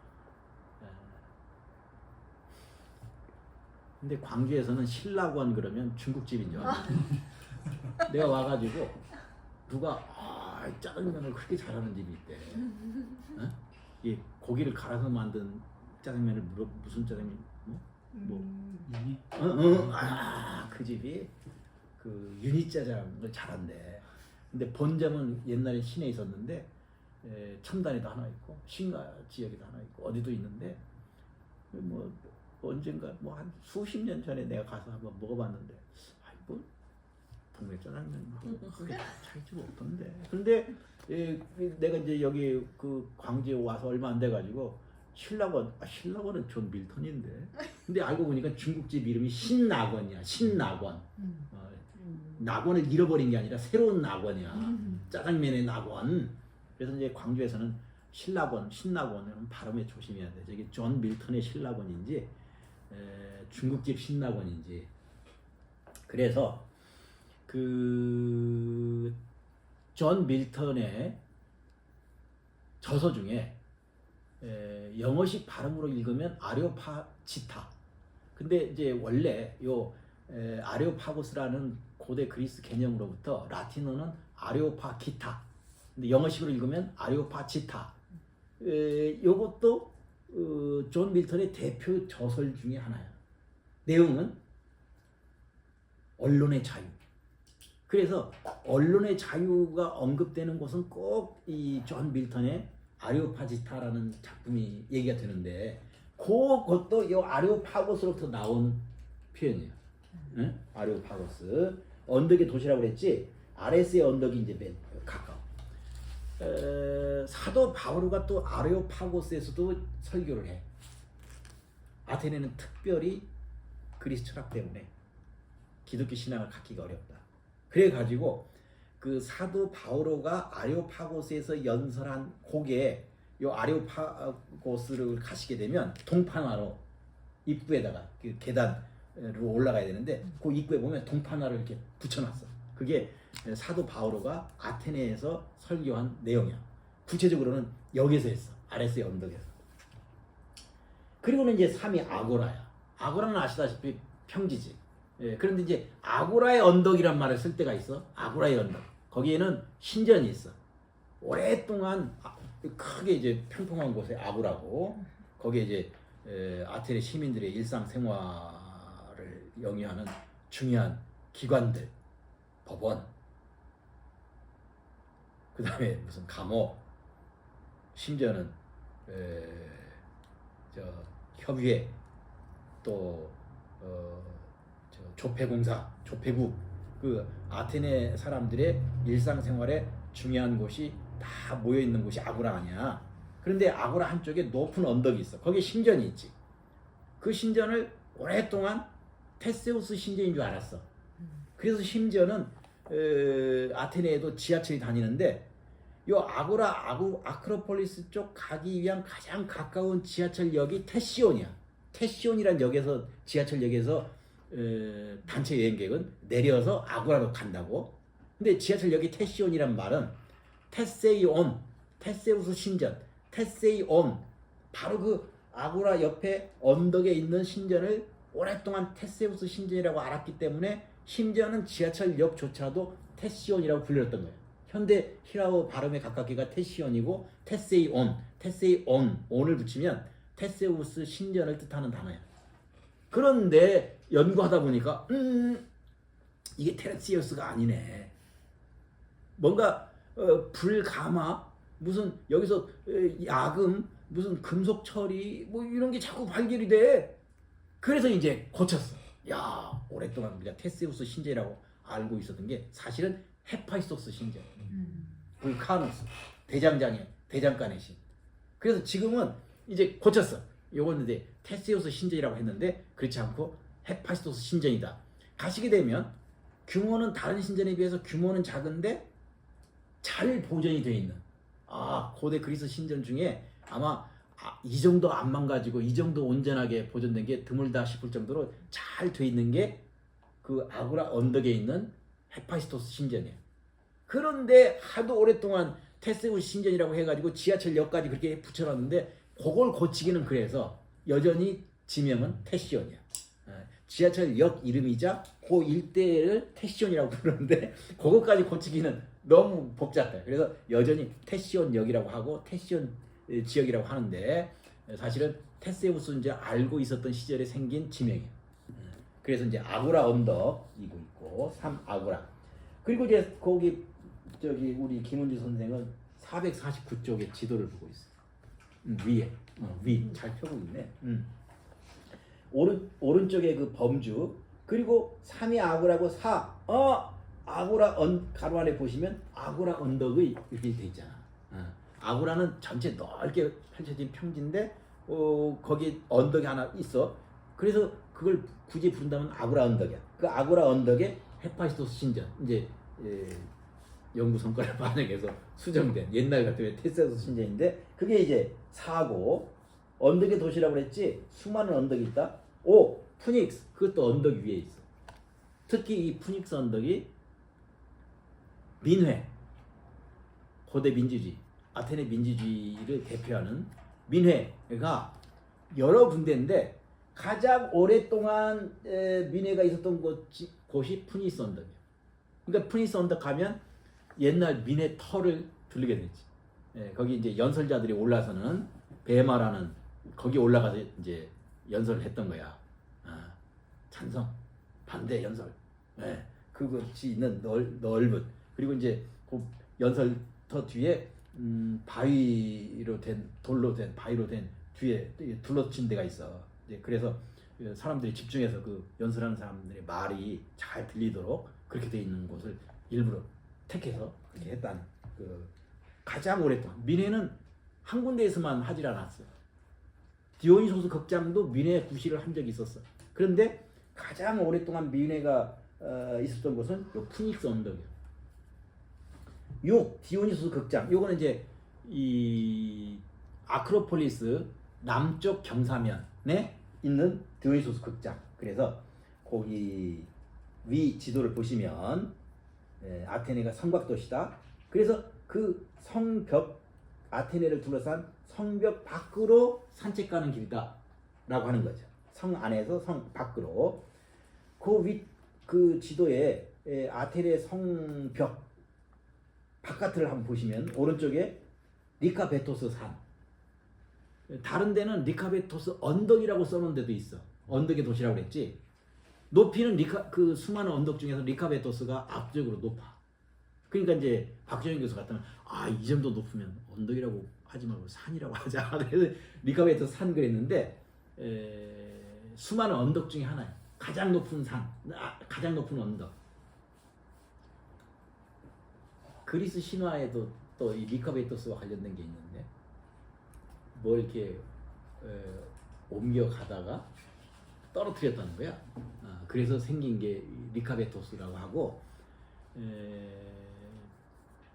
근데 광주에서는 신라권 그러면 중국집인 줄 알아. 내가 와가지고 누가 짜장면을 그렇게 잘하는 집이 있대. 어? 이 고기를 갈아서 만든 짜장면을 무슨 짜장면? 유니? 그 집이 그 유니짜장을 잘한대. 근데 본점은 옛날에 시내에 있었는데 첨단에도 하나 있고 신가 지역에도 하나 있고 어디도 있는데 뭐 언젠가 뭐 한 수십 년 전에 내가 가서 한번 먹어봤는데 뭐 동네 짜장면 그게 차이가 없던데. 근데 내가 이제 여기 그 광주에 와서 얼마 안 돼가지고 신라권은 존 밀턴인데 근데 알고 보니까 중국집 이름이 신낙원이야. 신낙원. 낙원을 잃어버린 게 아니라 새로운 낙원이야. 짜장면의 낙원. 그래서 이제 광주에서는 신낙원은 발음에 조심해야 돼. 저기 존 밀턴의 신낙원인지 중국집 신낙원인지. 그래서 그 존 밀턴의 저서 중에 영어식 발음으로 읽으면 아레오파지타. 근데 이제 원래 요 아레오파고스라는 고대 그리스 개념으로부터 라틴어는 아레오파기타. 근데 영어식으로 읽으면 아레오파지타. 요것도 존 밀턴의 대표 저설 중에 하나야. 내용은 언론의 자유. 그래서 언론의 자유가 언급되는 곳은 꼭 이 존 밀턴의 아레오파지타라는 작품이 얘기가 되는데 그것도 이 아레오파고스로부터 나온 표현이에요. 응? 아레오파고스. 언덕의 도시라고 그랬지. 아레스의 언덕이 이제 맨 가까워. 사도 바오로가 또 아레오파고스에서도 설교를 해. 아테네는 특별히 그리스 철학 때문에 기독교 신앙을 갖기가 어렵다. 그래가지고 그 사도 바오로가 아레오파고스에서 연설한 곡에 요 아레오파고스를 가시게 되면 동판화로 입구에다가 그 계단으로 올라가야 되는데 그 입구에 보면 동판화를 이렇게 붙여놨어. 그게 사도 바오로가 아테네에서 설교한 내용이야. 구체적으로는 여기서 했어. 아레스의 언덕에서. 그리고는 이제 3위 아고라야. 아고라는 아시다시피 평지지. 그런데 이제 아고라의 언덕이란 말을 쓸 때가 있어. 아고라의 언덕. 거기에는 신전이 있어. 오랫동안 크게 이제 평평한 곳에 아고라고. 거기에 이제 아테네 시민들의 일상생활을 영위하는 중요한 기관들, 법원, 그 다음에 무슨 감옥, 심지어는 협의회, 또 조폐공사, 조폐국, 그 아테네 사람들의 일상생활에 중요한 곳이 다 모여 있는 곳이 아고라 아니야. 그런데 아고라 한쪽에 높은 언덕이 있어. 거기에 신전이 있지. 그 신전을 오랫동안 테세우스 신전인 줄 알았어. 그래서 심지어는 아테네에도 지하철이 다니는데 요 아크로폴리스 쪽 가기 위한 가장 가까운 지하철역이 테시온이야. 테시온이란 역에서 지하철역에서 단체 여행객은 내려서 아고라로 간다고. 근데 지하철역이 테시온이란 말은 테세이온, 테세우스 신전, 테세이온, 바로 그 아고라 옆에 언덕에 있는 신전을 오랫동안 테세우스 신전이라고 알았기 때문에 심지어는 지하철역조차도 테시온이라고 불렸던 거예요. 현대 히라오 발음에 가깝게가 테시온이고 테세이온, 테세이온, 온을 붙이면 테세우스 신전을 뜻하는 단어예요. 그런데 연구하다 보니까 이게 테세우스가 아니네. 뭔가 불가마, 무슨 여기서 야금, 무슨 금속 처리 뭐 이런 게 자꾸 발견이 돼. 그래서 이제 고쳤어. 야, 오랫동안 우리가 테세우스 신전이라고 알고 있었던 게 사실은 헤파이스토스 신전. 불카누스, 대장간의 신. 그래서 지금은 이제 고쳤어. 요거는 이제 테세우스 신전이라고 했는데 그렇지 않고 헤파이스토스 신전이다. 가시게 되면 규모는 다른 신전에 비해서 규모는 작은데 잘 보존이 되어 있는 고대 그리스 신전 중에 아마 이 정도 안 망가지고 이 정도 온전하게 보존된 게 드물다 싶을 정도로 잘 돼 있는 게 그 아고라 언덕에 있는 헤파이스토스 신전이에요. 그런데 하도 오랫동안 테세우스 신전이라고 해가지고 지하철역까지 그렇게 붙여놨는데 그걸 고치기는 그래서 여전히 지명은 테시온이야. 지하철역 이름이자 그 일대를 태시온이라고 부르는데 그것까지 고치기는 너무 복잡해. 그래서 여전히 태시온역이라고 하고 태시온 지역이라고 하는데 사실은 테세우스 이제 알고 있었던 시절에 생긴 지명이에요. 그래서 이제 아고라 언덕이고 있고 3아고라. 그리고 이제 거기 저기 우리 김은주 선생은 449쪽의 지도를 보고 있어요. 위에 위 잘 펴고 있네. 오른쪽에 그 범주 그리고 3이 아고라고 4 아고라 가로 안에 보시면 아고라 언덕의 이렇게 돼 있잖아. 아고라는 전체 넓게 펼쳐진 평지인데 거기 언덕이 하나 있어. 그래서 그걸 굳이 부른다면 아고라 언덕이야. 그 아고라 언덕에 헤파이스토스 신전 이제 연구 성과를 반영해서 수정된 옛날 같으면 테세우스 신전인데 그게 이제 4고 언덕의 도시라고 그랬지. 수많은 언덕이 있다. 5 푸닉스 그것도 언덕 위에 있어. 특히 이 푸닉스 언덕이 민회 고대 민주주의 아테네 민주주의를 대표하는 민회가 여러 군데인데 가장 오랫동안 민회가 있었던 곳이 푸니스 언덕이에요. 그러니까 푸니스 언덕 가면 옛날 민회 터를 들리게 되지. 거기 이제 연설자들이 올라서는 베마라는 거기 올라가서 이제 연설을 했던 거야. 찬성, 반대 연설. 그것이 있는 넓은 그리고 이제 그 연설터 뒤에 바위로 된 돌로 된 바위로 된 뒤에 둘러친 데가 있어. 그래서 사람들이 집중해서 그 연설하는 사람들의 말이 잘 들리도록 그렇게 돼 있는 곳을 일부러 택해서 그렇게 했다는 그 가장 오랫동안 민회는 한 군데에서만 하질 않았어. 디오니소스 극장도 민회 구실을 한 적이 있었어. 그런데 가장 오랫동안 민회가 있었던 곳은 요 푸닉스 언덕이야. 6 디오니소스 극장. 요거는 이제 이 아크로폴리스 남쪽 경사면에 있는 디오니소스 극장. 그래서 거기 위 지도를 보시면 아테네가 성곽 도시다. 그래서 그 성벽 아테네를 둘러싼 성벽 밖으로 산책 가는 길이다 라고 하는 거죠. 성 안에서 성 밖으로 그 지도에 아테네 성벽 바깥을 한번 보시면 오른쪽에 리카베토스 산, 다른 데는 리카베토스 언덕이라고 써놓은 데도 있어. 언덕의 도시라고 그랬지. 높이는 그 수많은 언덕 중에서 리카베토스가 압도적으로 높아. 그러니까 이제 박정희 교수 같으면 이 정도 높으면 언덕이라고 하지 말고 산이라고 하자. 그래서 리카베토스 산 그랬는데 수많은 언덕 중에 하나야. 가장 높은 산, 가장 높은 언덕. 그리스 신화에도 또 이 리카베토스와 관련된 게 있는데 뭐 이렇게 옮겨가다가 떨어뜨렸다는 거야. 그래서 생긴 게 리카베토스라고 하고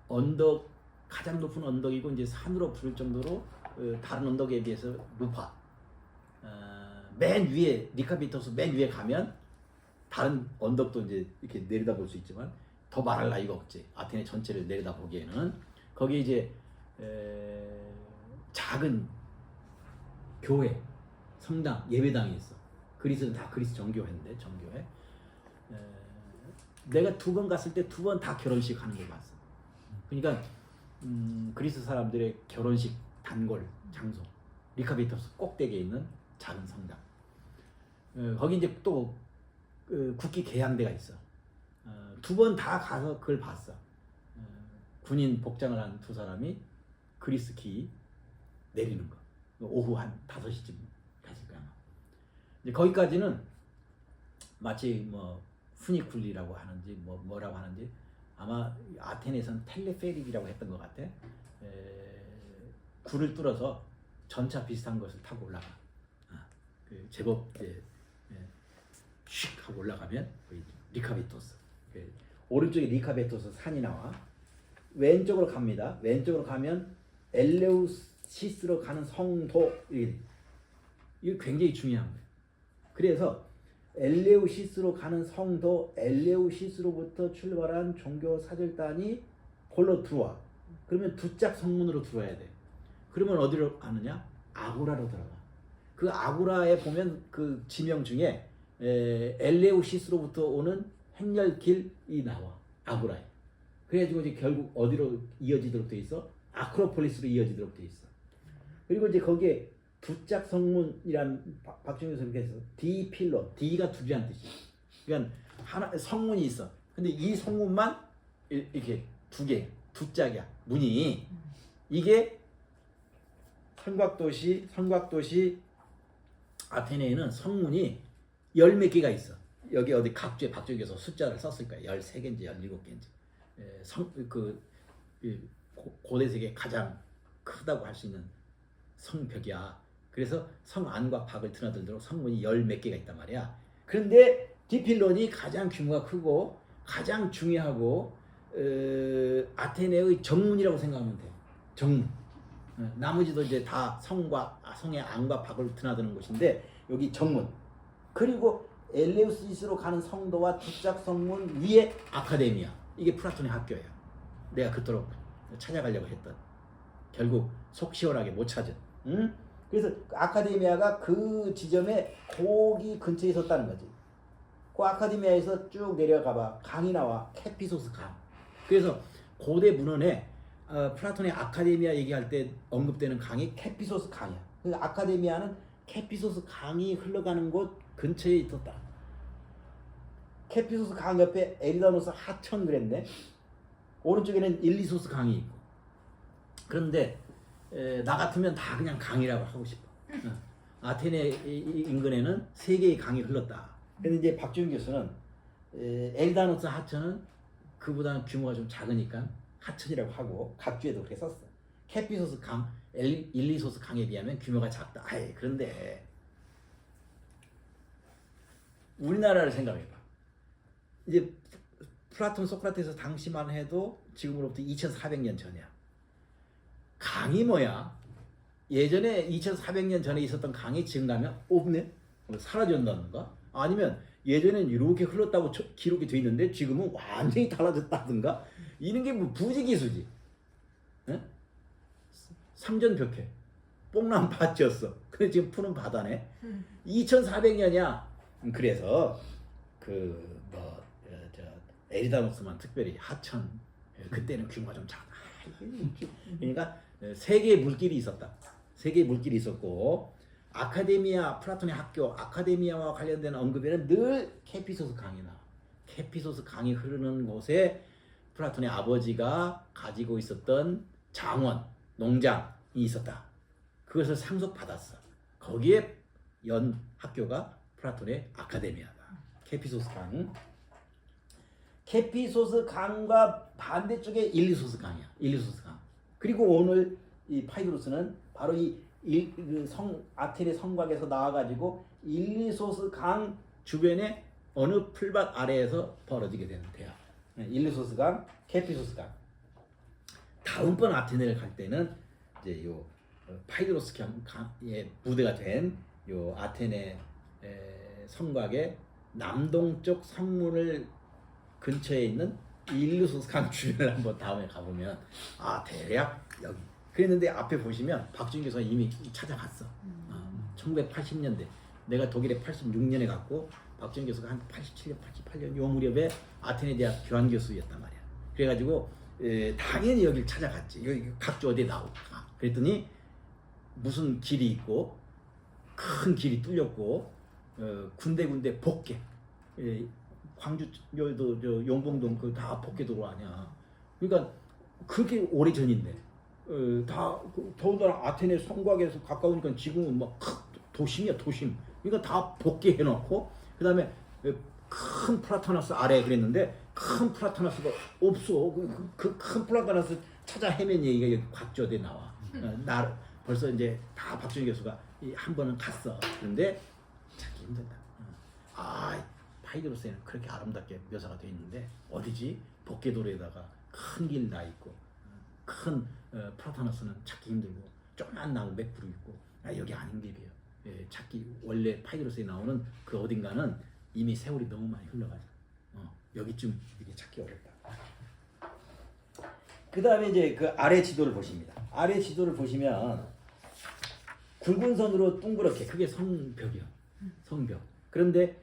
언덕 가장 높은 언덕이고 이제 산으로 부를 정도로 다른 언덕에 비해서 높아. 맨 위에 리카베토스 맨 위에 가면 다른 언덕도 이제 이렇게 내려다볼 수 있지만 더 말할 나위가 없지. 아테네 전체를 내려다보기에는 거기 이제 작은 교회, 성당, 예배당이 있어. 그리스는 다 그리스 정교회인데 정교회. 내가 2번 갔을 때 2번 다 결혼식 하는 걸 봤어. 그러니까 그리스 사람들의 결혼식 단골 장소 리카베토스 꼭대기에 있는 작은 성당. 거기 이제 또 국기 개항대가 있어. 2번 다 가서 그걸 봤어. 군인 복장을 한 2사람이 그리스 기 내리는 거. 오후 한 5시쯤 갔을 거야. 이제 거기까지는 마치 뭐 푸니쿨리라고 하는지 뭐라고 하는지 아마 아테네에서는 텔레페릭이라고 했던 것 같아. 굴을 뚫어서 전차 비슷한 것을 타고 올라가. 제법 슉 하고 올라가면 리카베토스. 오른쪽에 리카베토스 산이 나와. 왼쪽으로 갑니다. 왼쪽으로 가면 엘레우시스로 가는 성도. 이거 굉장히 중요한 거예요. 그래서 엘레우시스로 가는 성도, 엘레우시스로부터 출발한 종교 사절단이 골로 들어와. 그러면 두 짝 성문으로 들어와야 돼. 그러면 어디로 가느냐? 아고라로 들어가. 그 아고라에 보면 그 지명 중에 엘레우시스로부터 오는 행렬길이 나와 아고라에. 그래가지고 이제 결국 어디로 이어지도록 돼 있어? 아크로폴리스로 이어지도록 돼 있어. 그리고 이제 거기에 두짝 성문이란 박정희 선생님께서 D 필러, D가 두리란 뜻이야. 그러니까 하나 성문이 있어. 근데 이 성문만 이렇게 두 개, 두 짝이야. 문이 이게 성곽도시 아테네에는 성문이 열 몇 개가 있어. 여기 어디 각주에 박정희께서 숫자를 썼을 거야. 13개인지 17개인지. 고대 세계 가장 크다고 할 수 있는 성벽이야. 그래서 성 안과 밖을 드나들도록 성문이 열 몇 개가 있단 말이야. 그런데 디필론이 가장 규모가 크고 가장 중요하고 아테네의 정문이라고 생각하면 돼. 정문. 나머지도 이제 다 성의 안과 밖을 드나드는 곳인데 여기 정문. 그리고 엘레우시스로 가는 성도와 두짝 성문 위에 아카데미아. 이게 플라톤의 학교예요. 내가 그토록 찾아가려고 했던. 결국 속 시원하게 못 찾은. 응? 그래서 아카데미아가 그 지점에 거기 근처에 있었다는 거지. 그 아카데미아에서 쭉 내려가봐. 강이 나와. 캐피소스 강. 그래서 고대 문헌에 플라톤의 아카데미아 얘기할 때 언급되는 강이 캐피소스 강이야. 그래서 아카데미아는 캐피소스 강이 흘러가는 곳 근처에 있었다. 캐피소스 강 옆에 에리다노스 하천 그랬네. 오른쪽에는 일리소스 강이 있고. 그런데 나 같으면 다 그냥 강이라고 하고 싶어. 아테네 인근에는 세 개의 강이 흘렀다. 근데 이제 박지훈 교수는 에리다노스 하천은 그보다는 규모가 좀 작으니까 하천이라고 하고 각주에도 그렇게 썼어. 캐피소스 강, 일리소스 강에 비하면 규모가 작다. 아이, 그런데 우리나라를 생각해봐. 이제 플라톤, 소크라테스 당시만 해도 지금으로부터 2400년 전이야. 강이 뭐야? 예전에 2400년 전에 있었던 강이 지금 가면 없네? 사라졌다든가? 아니면 예전엔 이렇게 흘렀다고 기록이 돼 있는데 지금은 완전히 달라졌다든가? 이런 게 뭐 부지기수지. 응? 삼전벽해. 뽕난 밭이었어. 근데 지금 푸른 바다네. 2400년이야. 그래서 에리다노스만 특별히 하천 그때는 규모가 좀 작다. 그러니까 세 개의 물길이 있었다. 세 개의 물길이 있었고 아카데미아 플라톤의 학교 아카데미아와 관련된 언급에는 늘 캐피소스 강이 나와. 캐피소스 강이 흐르는 곳에 플라톤의 아버지가 가지고 있었던 장원 농장이 있었다. 그것을 상속받았어. 거기에 연 학교가 플라톤의 아카데미아다. 캐피소스 강. 캐피소스 강과 반대쪽에 일리소스 강이야. 일리소스 강. 그리고 오늘 이 파이드로스는 바로 아테네 성곽에서 나와가지고 일리소스 강 주변에 어느 풀밭 아래에서 벌어지게 되는 대화. 일리소스 강, 캐피소스 강. 다음번 아테네를 갈 때는 이제 요 파이드로스 강의 무대가 된 요 아테네 성곽의 남동쪽 성문을 근처에 있는 일리소스 강 주변을 한번 다음에 가보면 대략 여기 그랬는데 앞에 보시면 박준규 교수가 이미 찾아갔어. 1980년대 내가 독일에 86년에 갔고 박준규 교수가 한 87년 88년 요 무렵에 아테네 대학 교환 교수였단 말이야. 그래가지고 당연히 여기를 찾아갔지. 여기 각주 어디에 나올까 그랬더니 무슨 길이 있고 큰 길이 뚫렸고 군데군데 복개 광주 저 용봉동 그 다 복개도로 아니야. 그러니까 그게 오래 전인데 다 더군다나 아테네 성곽에서 가까우니까 지금은 막 도심이야 도심. 그러니까 다 복개해 놓고 그다음에 큰 플라타나스 아래 그랬는데 큰 플라타나스가 없어. 그 큰 플라타나스 찾아 헤맨 얘기가 여기 각주어에 나와. 나 벌써 이제 다 박준희 교수가 한 번은 갔어. 그런데 찾기 힘들다. 파이드로스에는 그렇게 아름답게 묘사가 되어 있는데 어디지? 복개도로에다가 큰 길 나 있고 큰 플라타나스는 찾기 힘들고 조그만 나무 몇 그루 있고 여기 아닌 길이에요. 찾기 원래 파이드로스에 나오는 그 어딘가는 이미 세월이 너무 많이 흘러가죠. 여기쯤 이게 찾기 어렵다. 그 다음에 이제 그 아래 지도를 보십니다. 아래 지도를 보시면 굵은 선으로 둥그렇게 그게 성벽이요. 성벽. 그런데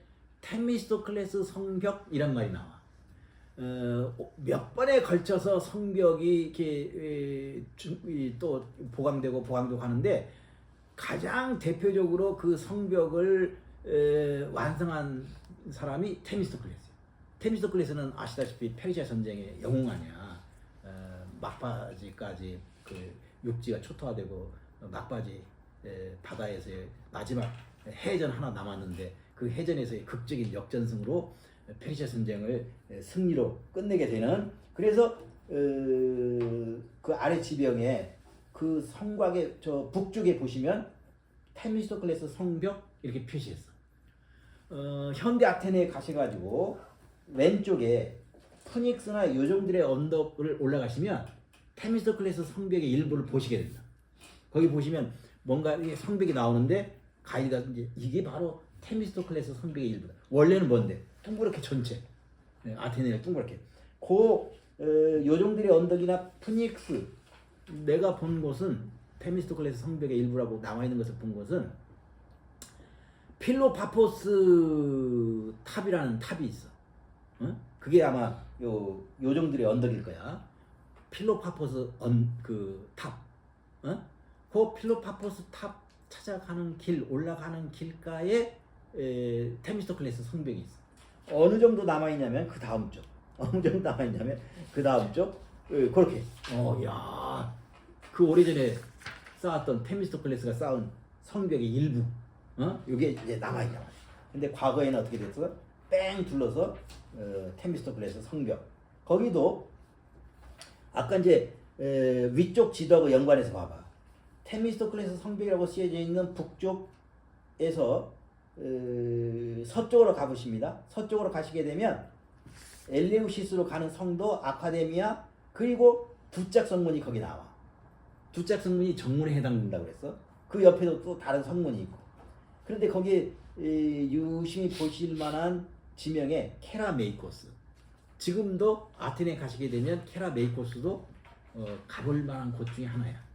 테미스토클레스 성벽이란 말이 나와. 몇 번에 걸쳐서 성벽이 이렇게 또 보강되고 하는데 가장 대표적으로 그 성벽을 완성한 사람이 테미스토클레스예요. 테미스토클레스는 아시다시피 페르시아 전쟁의 영웅 아니야. 막바지까지 그 육지가 초토화되고 막바지 바다에서의 마지막 해전 하나 남았는데 그 해전에서의 극적인 역전승으로 페르시아 전쟁을 승리로 끝내게 되는. 그래서 그 아래 지병에 그 성곽의 저 북쪽에 보시면 테미스토클레스 성벽 이렇게 표시했어. 현대 아테네에 가셔가지고 왼쪽에 푸닉스나 요정들의 언덕을 올라가시면 테미스토클레스 성벽의 일부를 보시게 됩니다. 거기 보시면 뭔가 성벽이 나오는데 가이드가 이제 이게 바로 테미스토클레스 성벽의 일부다. 원래는 뭔데? 둥그렇게 전체. 아테네는 둥그렇게. 요정들의 언덕이나 푸닉스 내가 본 곳은 테미스토클레스 성벽의 일부라고 나와 있는 것을 본 것은 필로파포스 탑이라는 탑이 있어. 그게 아마 요정들의 언덕일 거야. 필로파포스 그 탑. 그 필로파포스 탑 찾아가는 길, 올라가는 길가에 테미스토클레스 성벽이 있어. 어느 정도 남아 있냐면 그 다음 쪽. 어느 정도 남아 있냐면 그 다음 쪽. 그렇게. 야, 그 오래전에 쌓았던 테미스토클레스가 쌓은 성벽의 일부. 이게 이제 남아 있단 말이야. 근데 과거에는 어떻게 됐어? 뺑 둘러서 테미스토클레스 성벽. 거기도 아까 이제 위쪽 지도하고 연관해서 봐봐. 테미스토클레스 성벽이라고 쓰여져 있는 북쪽에서 서쪽으로 가보십니다. 서쪽으로 가시게 되면 엘레우시스로 가는 성도 아카데미아 그리고 두짝 성문이 거기 나와. 두짝 성문이 정문에 해당된다고 그랬어. 그 옆에도 또 다른 성문이 있고. 그런데 거기에 유심히 보실 만한 지명에 케라메이코스. 지금도 아테네 가시게 되면 케라메이코스도 가볼 만한 곳 중에 하나야.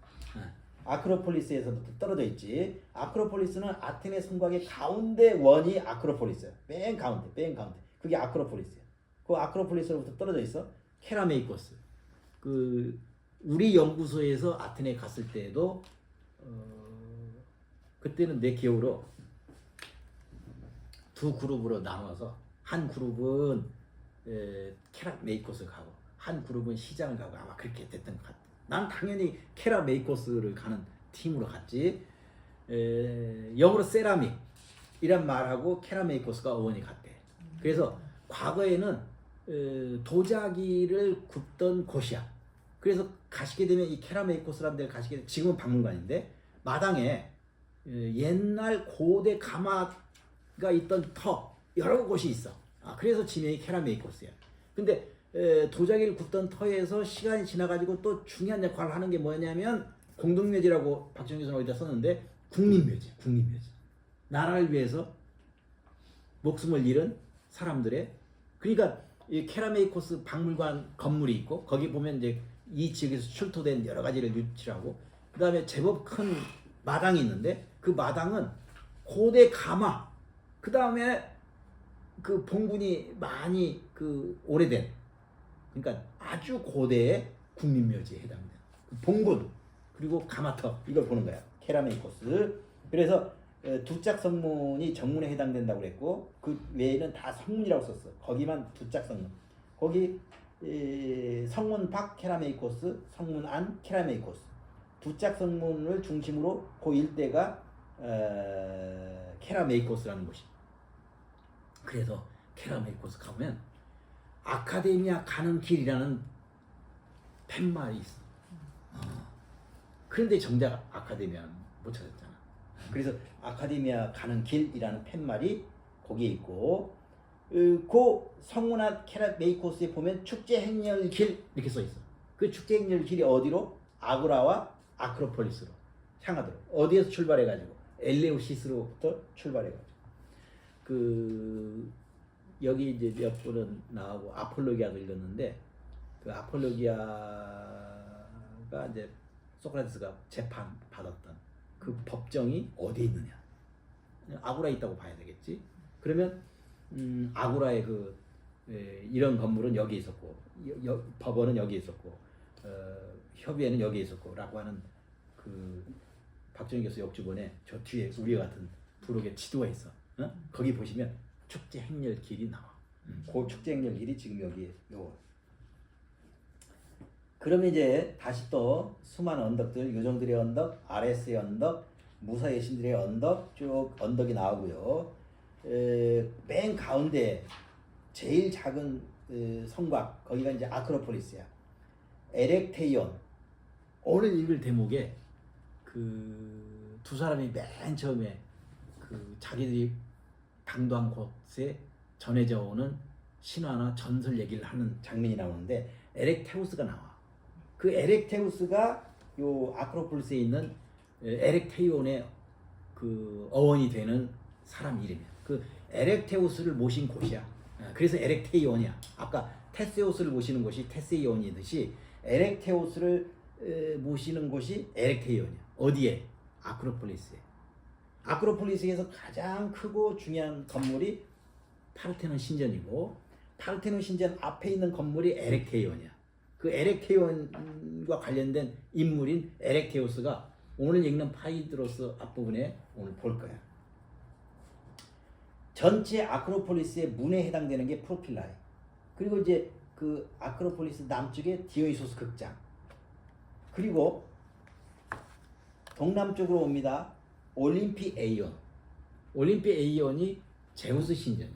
아크로폴리스에서도 떨어져 있지. 아크로폴리스는 아테네 성곽의 가운데 원이 아크로폴리스야. 맨 가운데. 그게 아크로폴리스야. 그 아크로폴리스로부터 떨어져 있어. 케라메이코스. 그 우리 연구소에서 아테네 갔을 때에도 그때는 내 기억으로 두 그룹으로 나눠서 한 그룹은 케라메이코스 가고 한 그룹은 시장을 가고 아마 그렇게 됐던 것 같아. 난 당연히 케라메이코스를 가는 팀으로 갔지. 영어로 세라믹 이란 말하고 케라메이코스가 어원이 같대. 그래서 과거에는 도자기를 굽던 곳이야. 그래서 가시게 되면 이 케라메이코스라는 데를 가시게 되면 지금은 박물관인데 마당에 옛날 고대 가마가 있던 터 여러 곳이 있어. 그래서 지명이 케라메이코스야. 근데 도자기를 굽던 터에서 시간이 지나가지고 또 중요한 역할을 하는 게 뭐냐면 공동묘지라고 박정희 교수는 어디다 썼는데 국민묘지. 나라를 위해서 목숨을 잃은 사람들의 그러니까 이 케라메이코스 박물관 건물이 있고 거기 보면 이제 이 지역에서 출토된 여러 가지를 유치하고 그 다음에 제법 큰 마당이 있는데 그 마당은 고대 가마 그 다음에 그 봉군이 많이 그 오래된 그러니까 아주 고대의 국민묘지에 해당되는 봉군 그리고 가마터 이걸 보는 거야. 케라메이코스. 그래서 두짝 성문이 정문에 해당된다고 그랬고 그 외에는 다 성문이라고 썼어. 거기만 두짝 성문. 거기 성문 밖 케라메이코스, 성문 안 케라메이코스. 두짝 성문을 중심으로 그 일대가 케라메이코스라는 곳이. 그래서 케라메이코스 가면 아카데미아 가는 길이라는 팻말이 있어. 그런데 정작 아카데미아는 못 찾았잖아. 그래서 아카데미아 가는 길이라는 팻말이 거기에 있고 그 성문 앞 케라메이코스에 보면 축제 행렬 길 이렇게 써 있어. 그 축제 행렬 길이 어디로? 아고라와 아크로폴리스로 향하도록. 어디에서 출발해가지고 엘레우시스로부터 출발해가지고 그 여기 이제 몇 분은 나하고 아폴로기아도 읽었는데 그 아폴로기아가 이제 소크라테스가 재판 받았던 그 법정이 어디에 있느냐? 아고라에 있다고 봐야 되겠지. 그러면 아고라의 이런 건물은 여기 있었고 법원은 여기 있었고 협의회는 여기 있었고라고 하는 그 박정희 교수 역주본에 저 뒤에 우리와 같은 부록의 지도가 있어. 거기 보시면 축제 행렬 길이 나와. 그 축제 행렬 길이 지금 여기에 요거. 그러면 이제 다시 또 수많은 언덕들, 요정들의 언덕, 아레스의 언덕, 무사의 신들의 언덕 쭉 언덕이 나오고요. 맨 가운데 제일 작은 성곽 거기가 이제 아크로폴리스야. 에렉테이온. 오늘 읽을 대목에 그 두 사람이 맨 처음에 그 자기들이 당도한 곳에 전해져 오는 신화나 전설 얘기를 하는 장면이 나오는데 에렉테우스가 나와. 그 에렉테우스가 요 아크로폴리스에 있는 에렉테이온의 그 어원이 되는 사람 이름이야. 그 에렉테우스를 모신 곳이야. 그래서 에렉테이온이야. 아까 테세우스를 모시는 곳이 테세이온이듯이 에렉테우스를 모시는 곳이 에렉테이온이야. 어디에? 아크로폴리스에. 아크로폴리스에서 가장 크고 중요한 건물이 파르테논 신전이고 파르테논 신전 앞에 있는 건물이 에렉테이온이야. 그 에렉테이온과 관련된 인물인 에렉테우스가 오늘 읽는 파이드로스 앞부분에 오늘 볼 거야. 전체 아크로폴리스의 문에 해당되는 게 프로필라에. 그리고 이제 그 아크로폴리스 남쪽에 디오니소스 극장. 그리고 동남쪽으로 옵니다. 올림피 에이온. 올림피 에이온이 제우스 신전이야.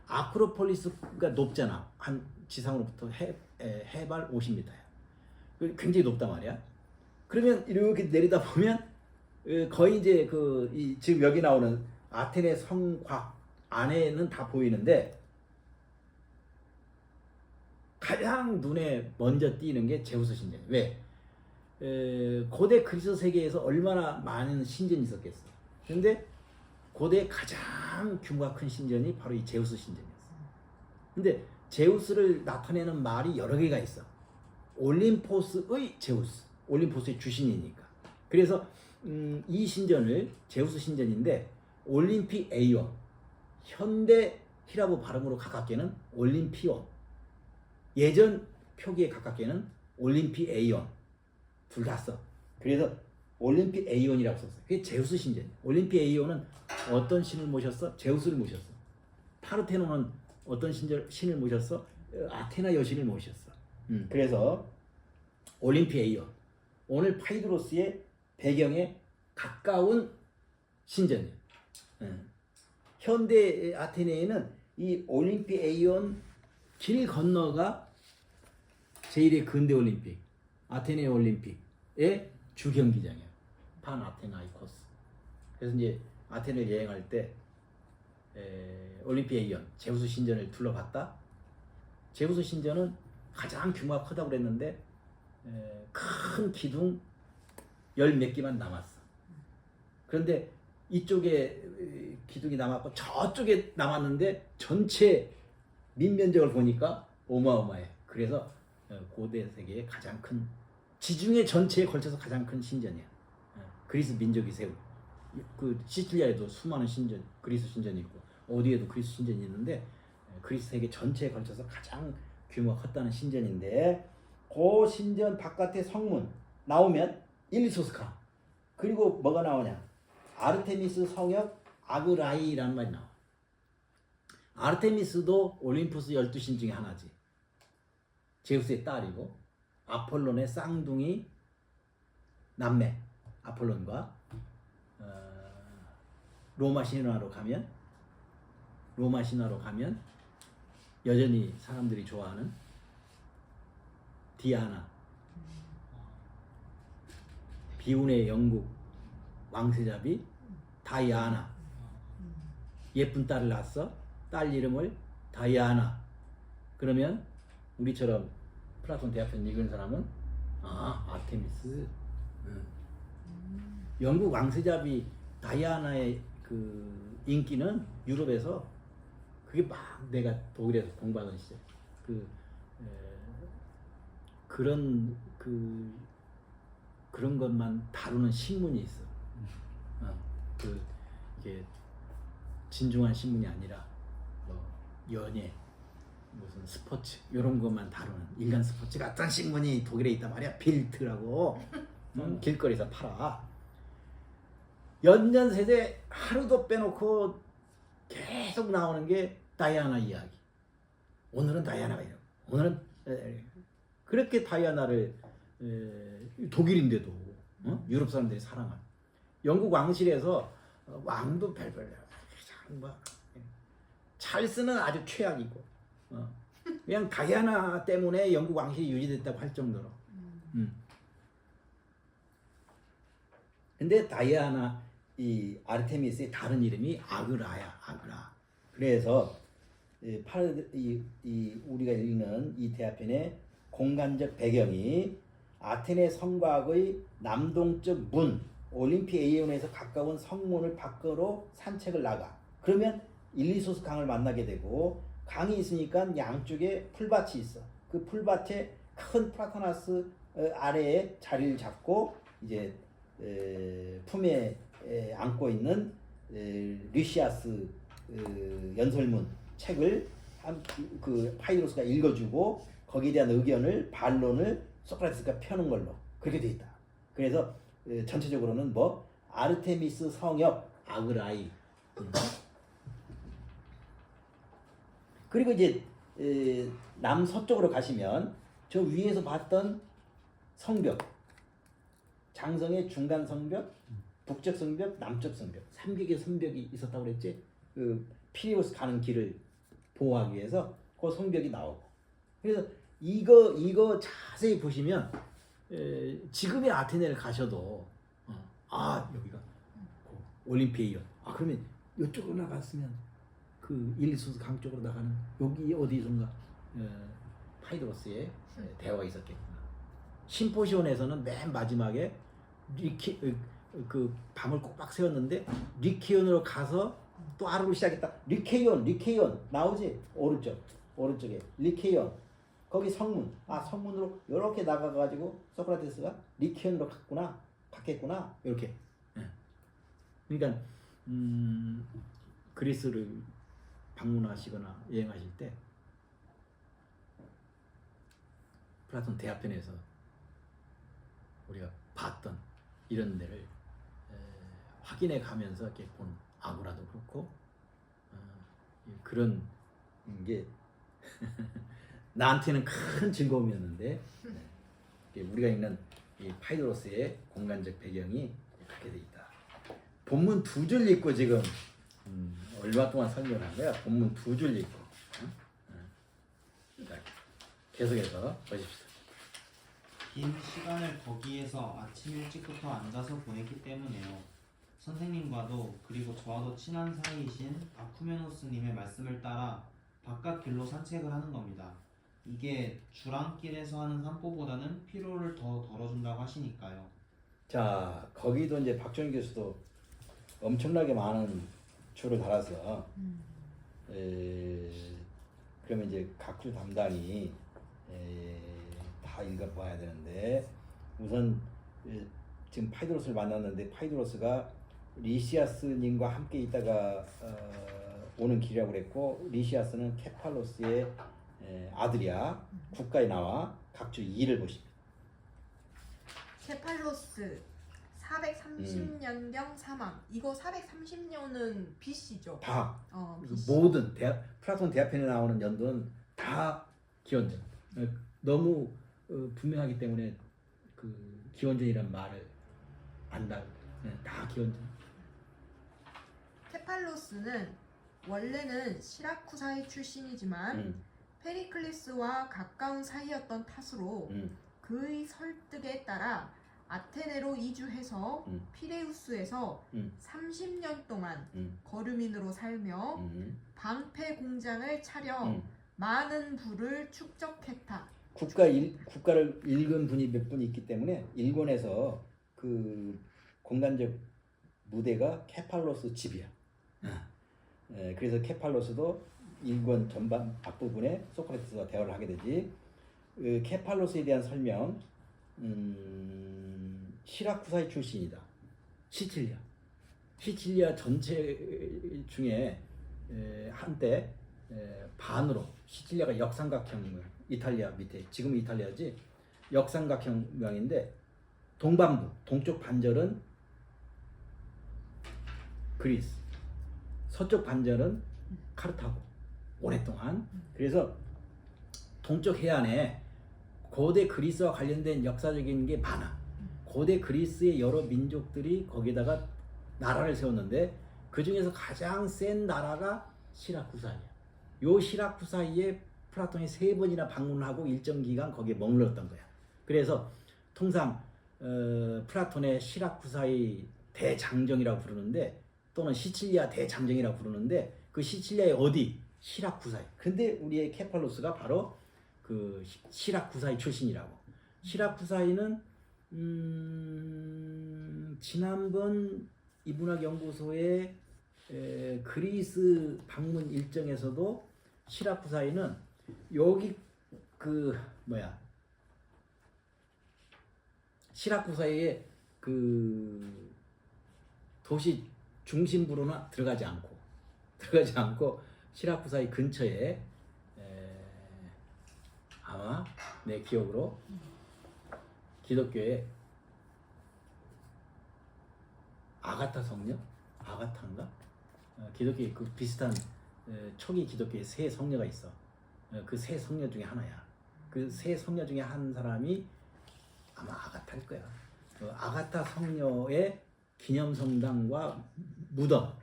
아크로폴리스가 높잖아. 한 지상으로부터 해발 50m야. 굉장히 높단 말이야. 그러면 이렇게 내리다 보면 거의 이제 지금 여기 나오는 아테네 성곽 안에는 다 보이는데 가장 눈에 먼저 띄는 게 제우스 신전. 왜? 고대 그리스 세계에서 얼마나 많은 신전이 있었겠어. 근데 고대 가장 규모가 큰 신전이 바로 이 제우스 신전이었어. 근데 제우스를 나타내는 말이 여러 개가 있어. 올림포스의 제우스. 올림포스의 주신이니까. 그래서 이 신전을 제우스 신전인데 올림피 에이온. 현대 히라보 발음으로 가깝게는 올림피온. 예전 표기에 가깝게는 올림피 에이온. 둘 다 써. 그래서 올림피 에이온이라고 썼어요. 그게 제우스 신전이에요. 올림피 에이온은 어떤 신을 모셨어? 제우스를 모셨어. 파르테논은 어떤 신을 모셨어? 아테나 여신을 모셨어. 그래서 올림피 에이온. 오늘 파이드로스의 배경에 가까운 신전이에요. 현대 아테네에는 이 올림피 에이온 길 건너가 제1회 근대 올림픽, 아테네 올림픽의 주 경기장이에요. 판 아테나이코스. 그래서 이제 아테네 여행할 때 올림피 에이온 제우스 신전을 둘러봤다. 제우스 신전은 가장 규모가 크다고 그랬는데 큰 기둥 열 몇 개만 남았어. 그런데 이쪽에 기둥이 남았고 저쪽에 남았는데 전체 민면적을 보니까 어마어마해. 그래서 고대 세계의 가장 큰 지중해 전체에 걸쳐서 가장 큰 신전이야. 그리스 민족이 세운. 그 시칠리아에도 수많은 신전, 그리스 신전이 있고 어디에도 그리스 신전이 있는데 그리스 세계 전체에 걸쳐서 가장 규모가 컸다는 신전인데 그 신전 바깥에 성문 나오면 일리소스카. 그리고 뭐가 나오냐? 아르테미스 성역 아그라이라는 말이 나와. 아르테미스도 올림푸스 12신 중에 하나지. 제우스의 딸이고 아폴론의 쌍둥이 남매 아폴론과 로마 신화로 가면 여전히 사람들이 좋아하는 디아나, 비운의 영국 왕세자비 다이아나. 예쁜 딸을 낳았어. 딸 이름을 다이아나. 그러면 우리처럼 플라톤 대화편 읽은 사람은 아르테미스. 영국 왕세자비 다이아나의 그 인기는 유럽에서 그게 막 내가 독일에서 공부하던 시절 그런 것만 다루는 신문이 있어. 이게 진중한 신문이 아니라 뭐 연예, 무슨 스포츠 이런 것만 다루는 일간 스포츠 같은 신문이 독일에 있단 말이야. 빌트라고. 길거리에서 팔아. 연년세대 하루도 빼놓고 계속 나오는 게 다이아나 이야기. 오늘은 다이아나가 이러. 오늘은 그렇게 다이아나를 독일인데도 유럽 사람들이 사랑하는. 영국 왕실에서 왕도 별별 찰스는 아주 최악이고 그냥 다이아나 때문에 영국 왕실이 유지됐다고 할 정도로. 근데 다이아나 이 아르테미스의 다른 이름이 아그라야. 아그라. 그래서 우리가 읽는 이 대화편의 공간적 배경이 아테네 성곽의 남동쪽 문 올림피 에이온에서 가까운 성문을 밖으로 산책을 나가. 그러면 일리소스 강을 만나게 되고 강이 있으니까 양쪽에 풀밭이 있어. 그 풀밭에 큰 플라타나스 아래에 자리를 잡고 이제 품에 안고 있는 리시아스 연설문 책을 그 파이드로스가 읽어주고 거기에 대한 의견을 반론을 소크라테스가 펴는 걸로 그렇게 돼 있다. 그래서 전체적으로는 뭐 아르테미스 성역 아그라이. 그리고 이제 남서쪽으로 가시면 저 위에서 봤던 성벽, 장성의 중간 성벽, 북쪽 성벽, 남쪽 성벽, 3개의 성벽이 있었다고 그랬지. 그 피리우스 가는 길을 보호하기 위해서 그 성벽이 나오고. 그래서 이거 자세히 보시면 지금의 아테네를 가셔도 여기가 올림피아이온. 그러면 이쪽으로 나갔으면 그 일리소스 강 쪽으로 나가는 여기 어디선가 파이드로스의 대화가 있었겠구나. 심포시온에서는 맨 마지막에 그 밤을 꼭박 세웠는데 리케온으로 가서 또 하루를 시작했다. 리케온 나오지? 오른쪽에 리케온. 거기 성문. 성문으로 이렇게 나가가지고 소크라테스가 리케온으로 갔겠구나. 이렇게. 그러니까 그리스를 방문하시거나 여행하실 때 플라톤 대화편에서 우리가 봤던 이런 데를 확인해 가면서 이렇게 본 아고라도 그렇고 그런 게 나한테는 큰 즐거움이었는데 우리가 읽는 이 파이드로스의 공간적 배경이 그렇게 돼 있다. 본문 2줄 읽고 지금 얼마 동안 설명한 거야. 본문 2줄 읽고. 자, 계속해서 보십시오. 긴 시간을 거기에서 아침 일찍부터 앉아서 보냈기 때문에요. 선생님과도 그리고 저와도 친한 사이이신 아쿠메노스님의 말씀을 따라 바깥 길로 산책을 하는 겁니다. 이게 주랑길에서 하는 산보다는 피로를 더 덜어준다고 하시니까요. 자, 거기도 이제 박정희 교수도 엄청나게 많은 줄을 달아서 그러면 이제 각 줄 담당이 다 읽어봐야 되는데 우선 지금 파이드로스를 만났는데 파이드로스가 리시아스님과 함께 있다가 오는 길이라고 그랬고 리시아스는 케팔로스의 아들이야. 국가에 나와 각주 2를 보십니다. 케팔로스 430년경 사망. 이거 430년은 BC죠? 다 BC. 모든 플라톤 대화편에 나오는 연도는 다 기원전. 너무 분명하기 때문에 그 기원전이란 말을 안다. 다 기원전. 케팔로스는 원래는 시라쿠사의 출신이지만 페리클리스와 가까운 사이였던 탓으로 그의 설득에 따라 아테네로 이주해서 피레우스에서 30년 동안 거류민으로 살며 방패 공장을 차려 많은 부를 축적했다. 국가를 읽은 분이 몇 분 있기 때문에 일본에서 그 공간적 무대가 케팔로스 집이야. 그래서 케팔로스도 일권 전반 앞부분에 소크라테스와 대화를 하게 되지. 케팔로스에 대한 설명, 시라쿠사의 출신이다. 시칠리아 전체 중에 한때 반으로 시칠리아가 역삼각형 모양, 이탈리아 밑에 지금 이탈리아지 역삼각형 모양인데 동반부 동쪽 반절은 그리스, 서쪽 반절은 카르타고 오랫동안. 그래서 동쪽 해안에 고대 그리스와 관련된 역사적인 게 많아. 고대 그리스의 여러 민족들이 거기다가 나라를 세웠는데 그 중에서 가장 센 나라가 시라쿠사이야. 요 시라쿠사이에 플라톤이 3번이나 방문하고 일정 기간 거기에 머물렀던 거야. 그래서 통상 플라톤의 시라쿠사이 대장정이라고 부르는데 또는 시칠리아 대장정이라고 부르는데 그 시칠리아의 어디? 시라쿠사이. 근데 우리의 케팔로스가 바로 그 시라쿠사이 출신이라고. 시라쿠사이는 지난번 이문학연구소의 그리스 방문 일정에서도 시라쿠사이는 여기 그 시라쿠사이의 그 도시 중심부로는 들어가지 않고 시라쿠사이 근처에 아마 내 기억으로 기독교의 아가타 성녀? 아가타인가? 기독교의 그 비슷한 초기 기독교의 세 성녀가 있어. 그 세 성녀 중에 하나야. 그 세 성녀 중에 한 사람이 아마 아가타일 거야. 아가타 성녀의 기념성당과 무덤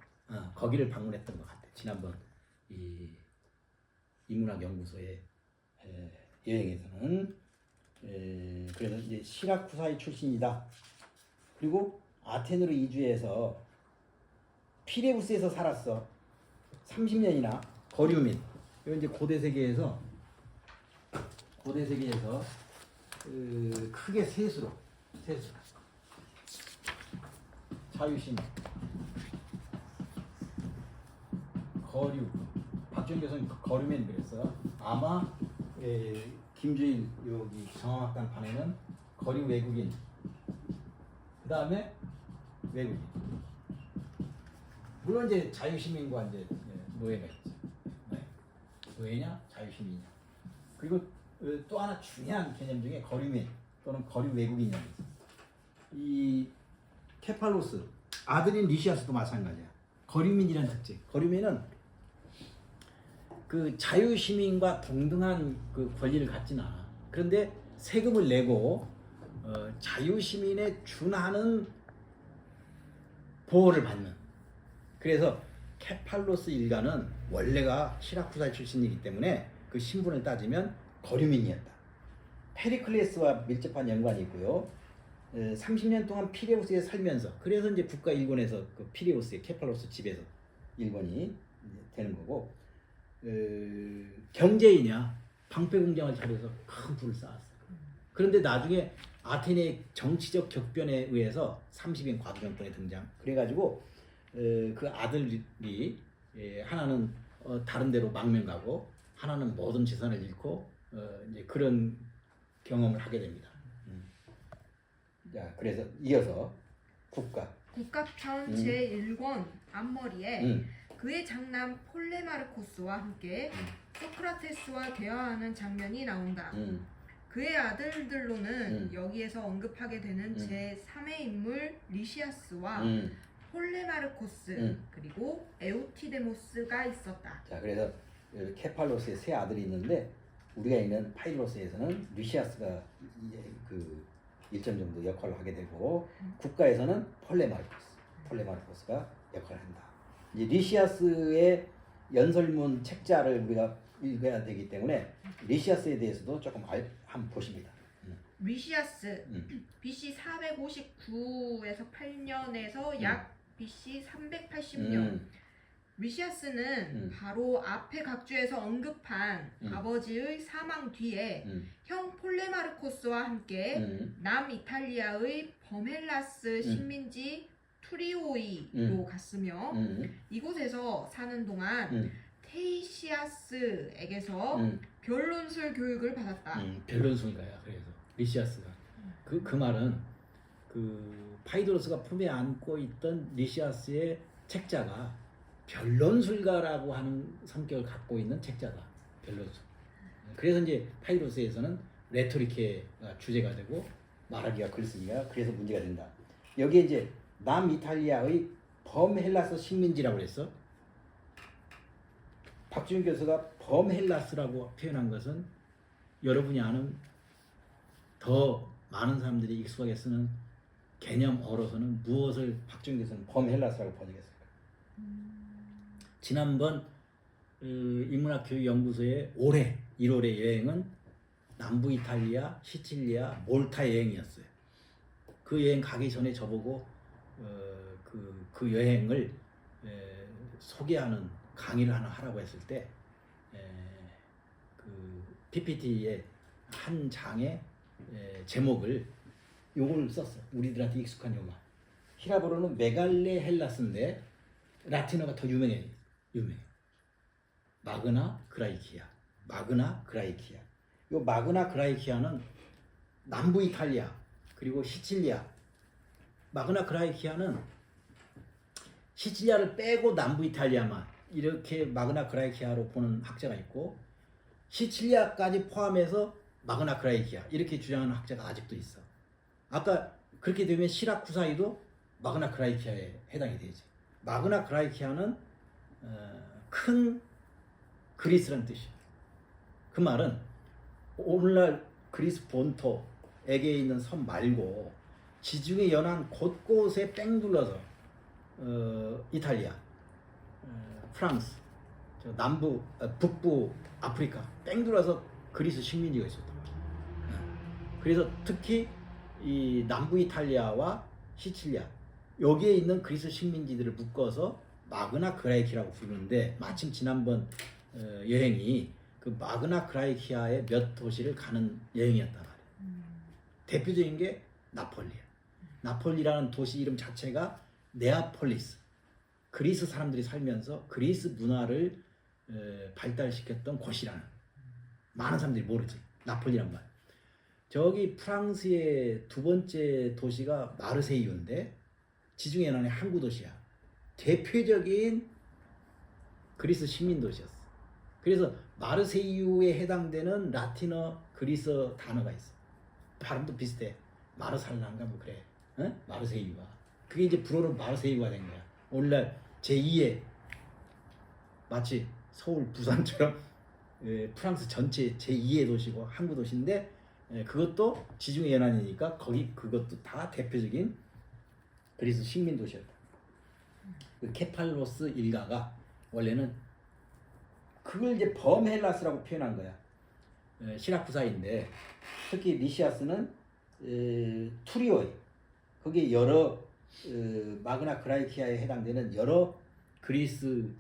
거기를 방문했던 것 같아. 지난번 이 인문학연구소의 여행에서는 그래서 이제 시라쿠사이 출신이다. 그리고 아테네로 이주해서 피레우스에서 살았어. 30년이나 거류민. 이건 이제 고대 세계에서 크게 셋으로 자유신, 거류. 박준 교수님 거류민 그랬어. 아마 김주일 여기 정황학당 판에는 거류 외국인. 그 다음에 외국인. 물론 이제 자유시민과 이제 노예가 있죠. 노예냐 자유시민이냐. 그리고 또 하나 중요한 개념 중에 거류민 또는 거류 외국인이라는 게 있어요. 이 케팔로스 아들인 리시아스도 마찬가지야. 거류민이라는 특징. 거류민은 그 자유시민과 동등한 그 권리를 갖지는 않아. 그런데 세금을 내고 자유시민에 준하는 보호를 받는. 그래서 케팔로스 일가는 원래가 시라쿠사 출신이기 때문에 그 신분을 따지면 거류민이었다. 페리클레스와 밀접한 연관이 있고요. 30년 동안 피레우스에 살면서 그래서 이제 국가 일본에서 그 피레우스의 케팔로스 집에서 일본이 되는 거고 경제인이야. 방패 공장을 차려서 큰 부를 쌓았어. 그런데 나중에 아테네의 정치적 격변에 의해서 30인 과도 정권에 등장. 그래가지고 그 아들이 하나는 다른 데로 망명 가고 하나는 모든 재산을 잃고 이제 그런 경험을 하게 됩니다. 자, 그래서 이어서 국가편 제1권 앞머리에 그의 장남 폴레마르코스와 함께 소크라테스와 대화하는 장면이 나온다. 그의 아들들로는 여기에서 언급하게 되는 제3의 인물 리시아스와 폴레마르코스 그리고 에우티데모스가 있었다. 자, 그래서 케팔로스의 세 아들이 있는데 우리가 있는 파이드로스에서는 리시아스가 그 일정 정도 역할을 하게 되고 국가에서는 폴레마르코스가 역할을 한다. 이제 리시아스의 연설문 책자를 우리가 읽어야 되기 때문에 리시아스에 대해서도 조금 한번 보십니다. 리시아스 BC 459에서 8년에서 약 BC 380년. 리시아스는 바로 앞에 각주에서 언급한 아버지의 사망 뒤에 형 폴레마르코스와 함께 남이탈리아의 버멜라스 식민지 투리오이로 갔으며 이곳에서 사는 동안 테이시아스에게서 변론술 교육을 받았다. 변론술가야. 그래서 리시아스가 그 말은 그 파이드로스가 품에 안고 있던 리시아스의 책자가 변론술가라고 하는 성격을 갖고 있는 책자다. 변론술. 그래서 이제 파이로스에서는 레토리케가 주제가 되고 말하기가 글쓰기가 그래서 문제가 된다. 여기에 이제 남이탈리아의 범헬라스 식민지라고 그랬어. 박지훈 교수가 범헬라스라고 표현한 것은 여러분이 아는 더 많은 사람들이 익숙하게 쓰는 개념어로서는 무엇을 박지훈 교수는 범헬라스라고 번역했을까? 지난번 인문학교육연구소의 올해 1월의 여행은 남부 이탈리아, 시칠리아, 몰타 여행이었어요. 그 여행 가기 전에 저보고 그 여행을 소개하는 강의를 하나 하라고 했을 때 그 PPT의 한 장의 제목을 요걸 썼어. 우리들한테 익숙한 용어. 히라보로는 메갈레 헬라스인데 라틴어가 더 유명해. 마그나 그라이키아. 요 마그나 그라이키아는 남부 이탈리아 그리고 시칠리아. 마그나 그라이키아는 시칠리아를 빼고 남부 이탈리아만 이렇게 마그나 그라이키아로 보는 학자가 있고 시칠리아까지 포함해서 마그나 그라이키아 이렇게 주장하는 학자가 아직도 있어. 아까 그렇게 되면 시라쿠사이도 마그나 그라이키아에 해당이 되지. 마그나 그라이키아는 큰 그리스란 뜻이야. 그 말은 오늘날 그리스 본토에게 있는 섬 말고 지중해 연안 곳곳에 뺑 둘러서 이탈리아, 프랑스, 남부, 북부 아프리카 뺑 둘러서 그리스 식민지가 있었단 말이야. 그래서 특히 이 남부 이탈리아와 시칠리아 여기에 있는 그리스 식민지들을 묶어서 마그나 그라이키라고 부르는데 마침 지난번 여행이 그 마그나 그라이키아의 몇 도시를 가는 여행이었단 말이에요. 대표적인 게 나폴리야. 나폴리라는 도시 이름 자체가 네아폴리스. 그리스 사람들이 살면서 그리스 문화를 발달시켰던 곳이라는. 많은 사람들이 모르지. 나폴리란 말. 저기 프랑스의 두 번째 도시가 마르세유인데 지중해 연안의 항구 도시야. 대표적인 그리스 식민 도시였어. 그래서 마르세유에 해당되는 라틴어 그리스 단어가 있어. 발음도 비슷해. 마르살란가 뭐 그래. 응? 마르세유가. 그게 이제 불어로 마르세유가 된 거야. 오늘날 제2의 마치 서울, 부산처럼 프랑스 전체 제2의 도시고 항구 도시인데 그것도 지중해 연안이니까 거기 그것도 다 대표적인 그리스 식민 도시였다. 그 케팔로스 일가가 원래는 그걸 이제 범헬라스라고 표현한 거야. 시라쿠사인데 특히 리시아스는 투리오이 거기에 여러 마그나 그라이키아에 해당되는 여러 그리스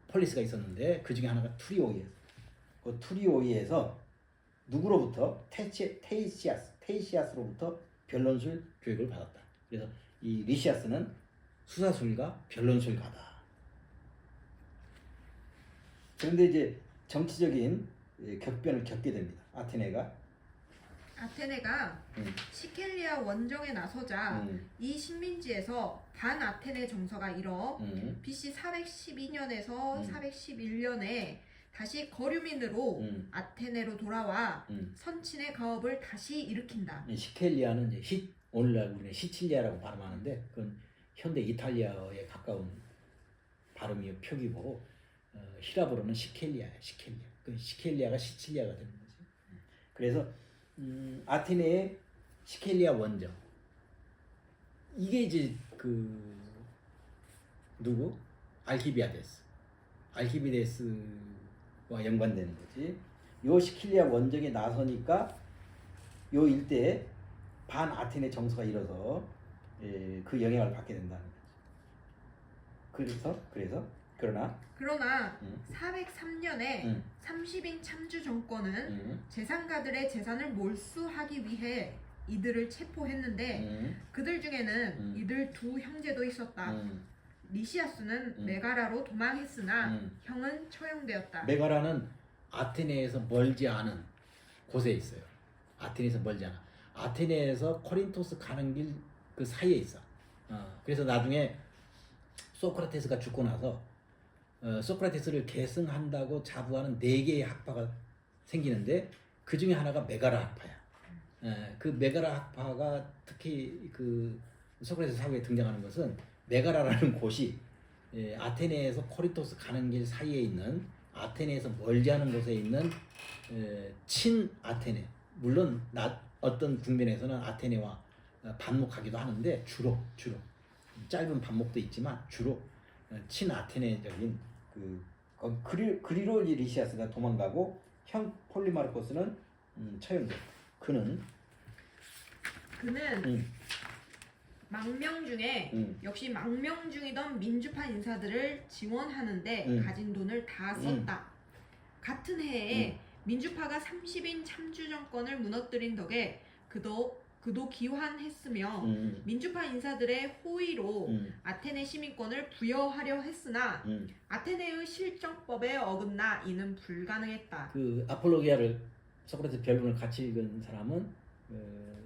폴리스가 있었는데 그 중에 하나가 투리오이였어. 그 투리오이에서 누구로부터 테이시아스로부터 변론술 교육을 받았다. 그래서 이 리시아스는 수사술가, 변론술가다. 그런데 이제 정치적인 격변을 겪게 됩니다. 아테네가 시켈리아 원정에 나서자 이 식민지에서 반아테네 정서가 일어 BC 412년에서 411년에 다시 거류민으로 아테네로 돌아와 선친의 가업을 다시 일으킨다. 시켈리아는 이제 오늘날 우리는 시칠리아라고 발음하는데 그건 현대 이탈리아에 가까운 발음이 표기고 히라보로는 시켈리아야. 그 시켈리아가 시칠리아가 되는 거지. 그래서 아테네의 시켈리아 원정 이게 이제 그 누구? 알키비아데스와 연관되는 거지. 요 시킬리아 원정에 나서니까 요 일대에 반 아테네 정서가 일어서 그 영향을 받게 된다는 거지. 그러나 403년에 30인 참주 정권은 재산가들의 재산을 몰수하기 위해 이들을 체포했는데 그들 중에는 이들 두 형제도 있었다. 리시아스는 메가라로 도망했으나 형은 처형되었다. 메가라는 아테네에서 멀지 않은 곳에 있어요. 아테네에서 멀지 않아. 아테네에서 코린토스 가는 길 그 사이에 있어. 그래서 나중에 소크라테스가 죽고 나서 소크라테스를 계승한다고 자부하는 4개의 학파가 생기는데 그 중에 하나가 메가라 학파야. 그 메가라 학파가 특히 그 소크라테스 사후에 등장하는 것은 메가라라는 곳이 아테네에서 코리토스 가는 길 사이에 있는 아테네에서 멀지 않은 곳에 있는 친 아테네, 물론 어떤 국면에서는 아테네와 반목하기도 하는데 주로 짧은 반목도 있지만 주로 친 아테네적인 그리로 리시아스가 도망가고 형 폴리마르코스는 처형돼. 그는 망명 중에 역시 망명 중이던 민주파 인사들을 지원하는데 가진 돈을 다 썼다. 같은 해에 민주파가 30인 참주 정권을 무너뜨린 덕에 그도 기환했으며 민주파 인사들의 호의로 아테네 시민권을 부여하려 했으나 아테네의 실정법에 어긋나 이는 불가능했다. 그 아폴로기아를 소크라테스 변론을 같이 읽은 사람은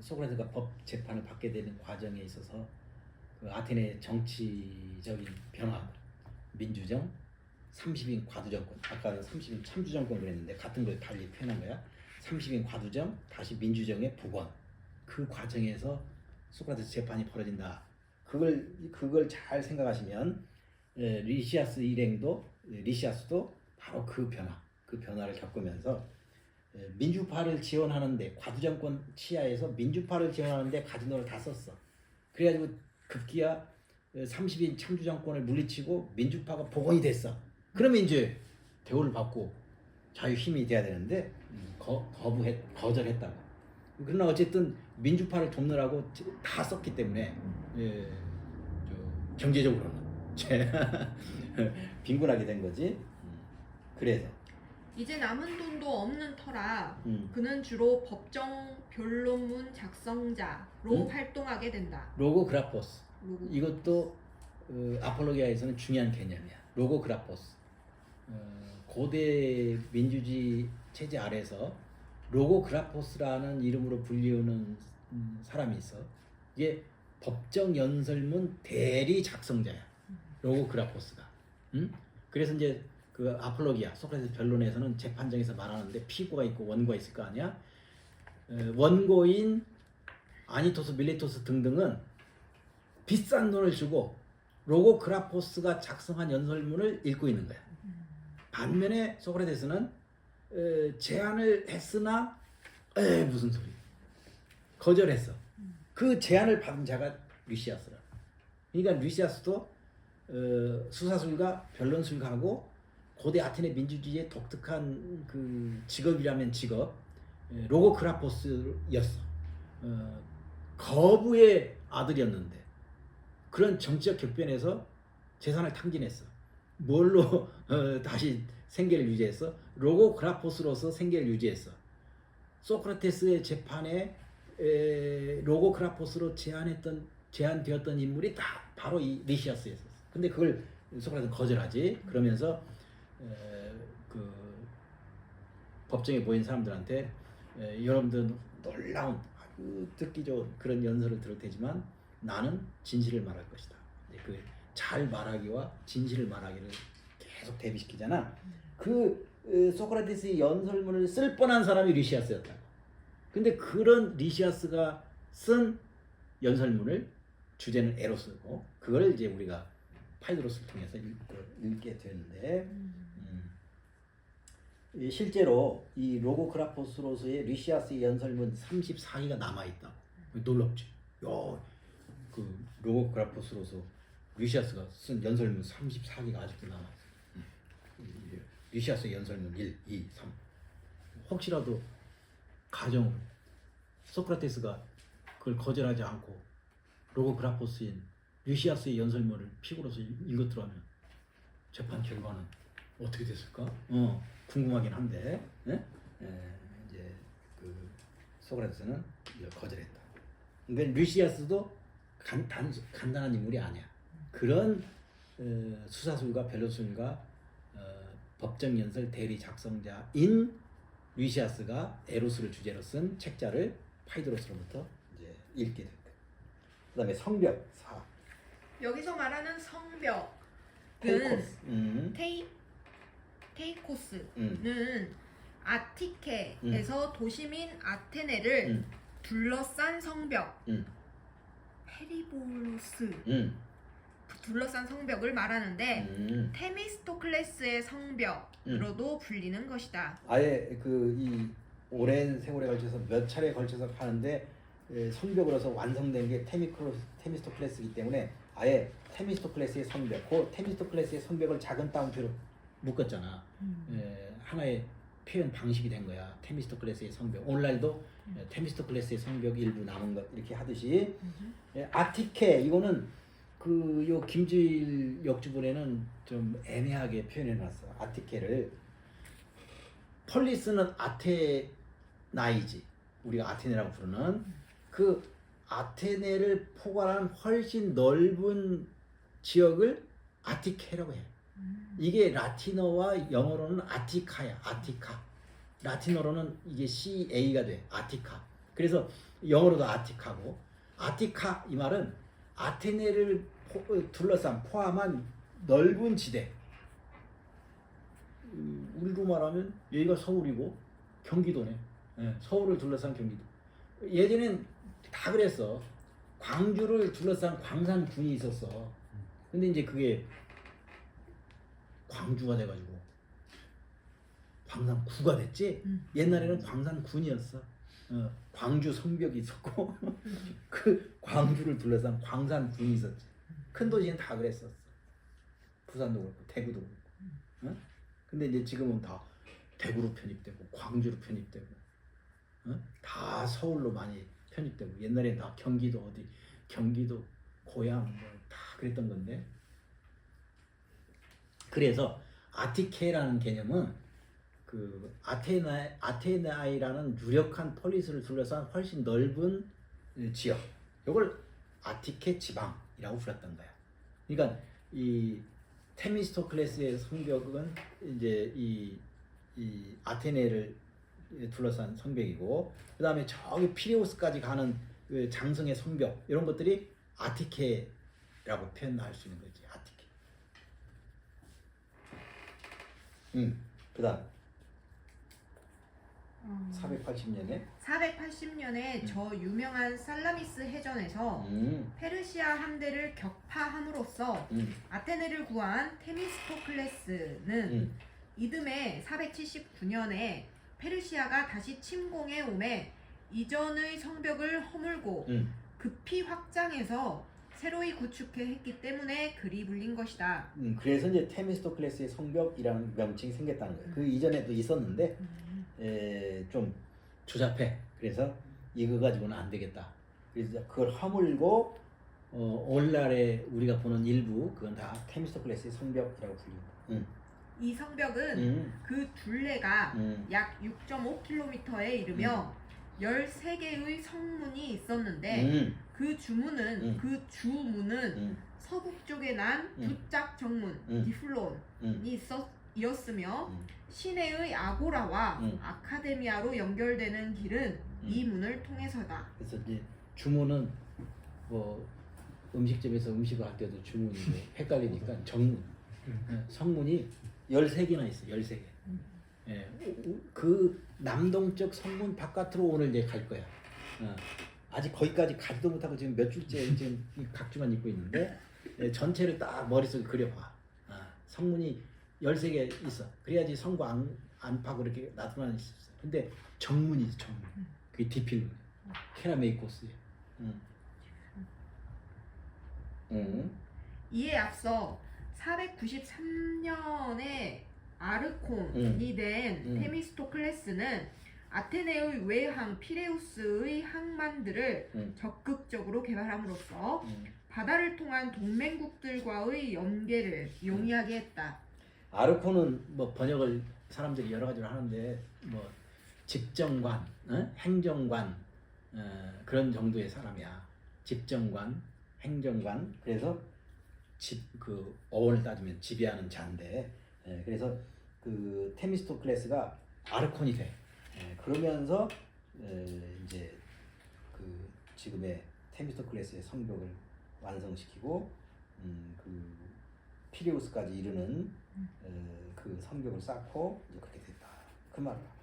소크라테스가 법 재판을 받게 되는 과정에 있어서 그 아테네 정치적인 변화, 민주정, 30인 과두정권, 아까 30인 참주정권 그랬는데 같은 걸 달리 표현한 거야. 30인 과두정, 다시 민주정의 복원. 그 과정에서 소크라테스 재판이 벌어진다. 그걸 잘 생각하시면 리시아스 일행도 리시아스도 바로 그 변화를 겪으면서 민주파를 지원하는데 과두정권 치하에서 민주파를 지원하는데 가진 돈을 다 썼어. 그래가지고 급기야 30인 참주정권을 물리치고 민주파가 복원이 됐어. 그러면 이제 대우를 받고 자유 힘이 돼야 되는데 거절했다고. 그러나 어쨌든 민주파를 돕느라고 다 썼기 때문에 경제적으로는 빈곤하게 된 거지. 그래서 이제 남은 돈도 없는 터라 그는 주로 법정 변론문 작성자로 활동하게 된다. 로고그라포스. 이것도 아폴로기아에서는 중요한 개념이야. 로고그라포스. 고대 민주주의 체제 아래서 로고그라포스라는 이름으로 불리우는 사람이 있어. 이게 법정 연설문 대리 작성자야. 로고그라포스가. 그래서 이제 그 아폴로기아 소크라테스 변론에서는 재판정에서 말하는데 피고가 있고 원고가 있을 거 아니야. 원고인 아니토스, 밀레토스 등등은 비싼 돈을 주고 로고그라포스가 작성한 연설문을 읽고 있는 거야. 반면에 소크라테스는 제안을 했으나 무슨 소리 거절했어. 그 제안을 받은 자가 루시아스라. 그러니까 루시아스도 수사술가, 변론술가하고 고대 아테네 민주주의의 독특한 그 직업이라면 직업 로고그라포스였어. 거부의 아들이었는데 그런 정치적 격변에서 재산을 탕진했어. 뭘로 다시 생계를 유지했어? 로고그라포스로서 생계를 유지했어. 소크라테스의 재판에 로고그라포스로 제안되었던 인물이 다 바로 이 리시아스였어. 근데 그걸 소크라테스는 거절하지. 그러면서 그 법정에 모인 사람들한테 여러분들은 놀라운 아주 듣기 좋은 그런 연설을 들을 테지만 나는 진실을 말할 것이다. 그 잘 말하기와 진실을 말하기를 계속 대비시키잖아. 그 소크라테스의 연설문을 쓸 뻔한 사람이 리시아스였다. 근데 그런 리시아스가 쓴 연설문을 주제는 에로스고 그걸 이제 우리가 파이드로스를 통해서 읽게 되는데 실제로 이 로고그라포스로서의 리시아스의 연설문 34기가 남아있다. 놀랍지. 그 로고그라포스로서 리시아스가 쓴 연설문 34기가 아직도 남아있어. 리시아스의 연설문 1, 2, 3. 혹시라도 가정으로 소크라테스가 그걸 거절하지 않고 로고그라포스인 리시아스의 연설문을 피고로서 읽었더라면 재판 결과는 어떻게 됐을까? 궁금하긴 한데 이제 그 소크라테스는 거절했다. 그러니까 리시아스도 간단한 인물이 아니야. 그런 수사술가, 변론술가, 법정 연설 대리 작성자인 리시아스가 에로스를 주제로 쓴 책자를 파이드로스로부터 이제 읽게 됐다. 그다음에 성벽 4. 여기서 말하는 성벽 테이코스. 테이코스는 아티케에서 도시민 아테네를 둘러싼 성벽 페리볼로스 둘러싼 성벽을 말하는데 테미스토클레스의 성벽으로도 불리는 것이다. 아예 그 이 오랜 세월에 걸쳐서 몇 차례에 걸쳐서 파는데 성벽으로서 완성된 게 테미스토클레스이기 때문에 아예 테미스토클레스의 성벽, 그 테미스토클레스의 성벽을 작은 따옴표로 묶었잖아. 하나의 표현 방식이 된 거야. 테미스토클레스의 성벽. 오늘날도 테미스토클레스의 성벽 일부 남은 것 이렇게 하듯이 아티케 이거는 그 요 김주일 역주본에는 좀 애매하게 표현해 놨어. 아티케를 폴리스는 아테나이지. 우리가 아테네라고 부르는 그 아테네를 포괄한 훨씬 넓은 지역을 아티케라고 해. 이게 라틴어와 영어로는 아티카야. 아티카. 라틴어로는 이게 CA가 돼. 아티카. 그래서 영어로도 아티카고. 아티카 이 말은 아테네를 둘러싼 포함한 넓은 지대. 우리로 말하면 여기가 서울이고 경기도네. 서울을 둘러싼 경기도. 예전엔 다 그랬어. 광주를 둘러싼 광산군이 있었어. 근데 이제 그게 광주가 돼가지고 광산구가 됐지. 옛날에는 광산군이었어. 광주 성벽이 있었고 그 광주를 둘러싼 광산군이 있었지. 큰 도시는 다 그랬었어. 부산도 그렇고 대구도 그렇고. 근데 이제 지금은 다 대구로 편입되고 광주로 편입되고 다 서울로 많이 편입되고 옛날에 다 경기도 어디 경기도 고향 뭐 다 그랬던 건데 그래서 아티케라는 개념은 그 아테나이라는 유력한 폴리스를 둘러싼 훨씬 넓은 지역 이걸 아티케 지방이라고 불렀던 거야. 그러니까 이 테미스토클레스의 성벽은 이제 이 아테네를 둘러싼 성벽이고 그 다음에 저기 피레우스까지 가는 그 장성의 성벽 이런 것들이 아티케라고 표현할 수 있는 거지. 아티케. 그 다음 480년에 480년에 저 유명한 살라미스 해전에서 페르시아 함대를 격파함으로써 아테네를 구한 테미스토클레스는 이듬해 479년에 페르시아가 다시 침공해 오매 이전의 성벽을 허물고 급히 확장해서 새로이 구축해 했기 때문에 그리 불린 것이다. 그래서 이제 테미스토클레스의 성벽이라는 명칭이 생겼다는 거예요. 그 이전에도 있었는데 좀 조잡해. 그래서 이거 가지고는 안 되겠다. 그래서 그걸 허물고 오늘날에 우리가 보는 일부 그건 다 테미스토클레스의 성벽이라고 불립니다. 이 성벽은 그 둘레가 약 6.5km에 이르며 13개의 성문이 있었는데 그 주문은 서북쪽에 난 두짝 정문 디플론이 이었으며 시내의 아고라와 아카데미아로 연결되는 길은 이 문을 통해서다. 그래서 이제 주문은 뭐 음식점에서 음식을 할 때도 주문이 헷갈리니까 정문 성문이 13개나 있어. 13개. 예, 그 남동쪽 성문 바깥으로 오늘 이제 갈 거야. 아직 거기까지 가지도 못하고 지금 몇 줄째 지금 각주만 입고 있는데 전체를 딱 머릿속에 그려봐. 성문이 13개 있어. 그래야지 성구 안팎으로 이렇게 나타나는 있어. 근데 정문이지 정문. 그게 디필문. 케라메이코스예요. 이에 앞서 493년에 아르콘이 된 테미스토클레스는 아테네의 외항 피레우스의 항만들을 적극적으로 개발함으로써 바다를 통한 동맹국들과의 연계를 용이하게 했다. 아르콘은 뭐 번역을 사람들이 여러 가지로 하는데 뭐 집정관, 행정관 그런 정도의 사람이야. 집정관, 행정관. 그래서 그 어원을 따지면 지배하는 자인데 그래서 그 테미스토클레스가 아르콘이 돼. 그러면서 이제 그 지금의 테미스토클레스의 성벽을 완성시키고 그 피레우스까지 이르는 그 성벽을 쌓고 이제 그렇게 됐다. 그 말이야.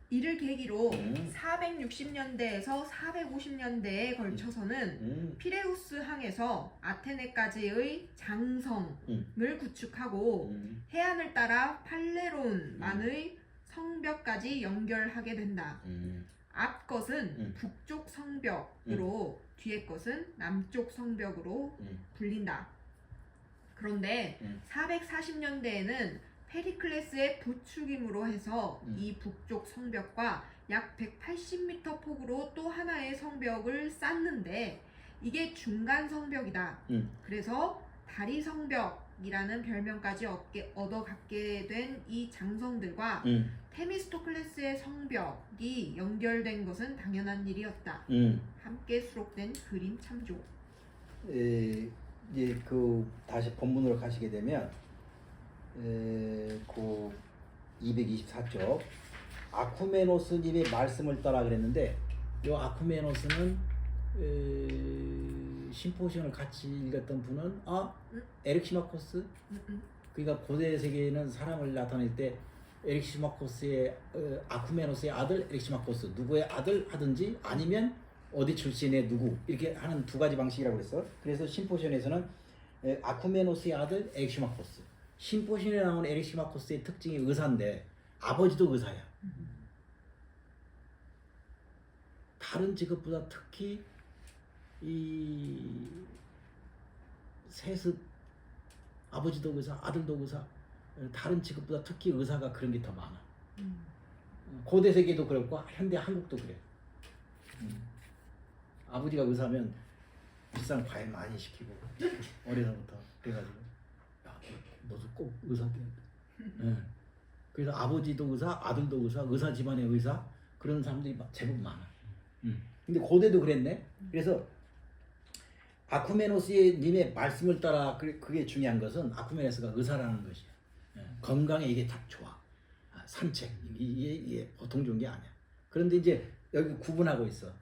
이를 계기로 460년대에서 450년대에 걸쳐서는 피레우스 항에서 아테네까지의 장성을 구축하고 해안을 따라 팔레론만의 성벽까지 연결하게 된다. 앞 것은 북쪽 성벽으로 뒤에 것은 남쪽 성벽으로 불린다. 그런데 440년대에는 페리클레스의 부축임으로 해서 이 북쪽 성벽과 약 180m 폭으로 또 하나의 성벽을 쌓는데 이게 중간 성벽이다. 그래서 다리 성벽이라는 별명까지 얻어갖게 된 이 장성들과 테미스토클레스의 성벽이 연결된 것은 당연한 일이었다. 함께 수록된 그림 참조. 이제 그 다시 본문으로 가시게 되면 그 224쪽 아쿠메노스님의 말씀을 따라 그랬는데 이 아쿠메노스는 심포시온을 같이 읽었던 분은 에릭시마코스. 그러니까 고대 세계에는 사람을 나타낼 때 에릭시마코스의 아쿠메노스의 아들 에릭시마코스 누구의 아들 하든지 아니면 어디 출신의 누구 이렇게 하는 두 가지 방식이라고 그랬어. 그래서 심포시온에서는 아쿠메노스의 아들 에릭시마코스. 심포시온에 나온 에릭시마코스의 특징이 의사인데 아버지도 의사야. 다른 직업보다 특히 이 셋은 아버지도 의사, 아들도 의사. 다른 직업보다 특히 의사가 그런 게 더 많아. 고대 세계도 그렇고 현대 한국도 그래. 아버지가 의사면 비싼 과외 많이 시키고 어려서부터 그래가지고 야, 너도 꼭 의사 돼야 돼. 그래서 아버지도 의사, 아들도 의사, 의사 집안의 의사 그런 사람들이 제법 많아. 근데 고대도 그랬네. 그래서 아쿠메노스의 님의 말씀을 따라 그게 중요한 것은 아쿠메노스가 의사라는 것이야. 건강에 이게 딱 좋아. 산책 이게 보통 좋은 게 아니야. 그런데 이제 여기 구분하고 있어.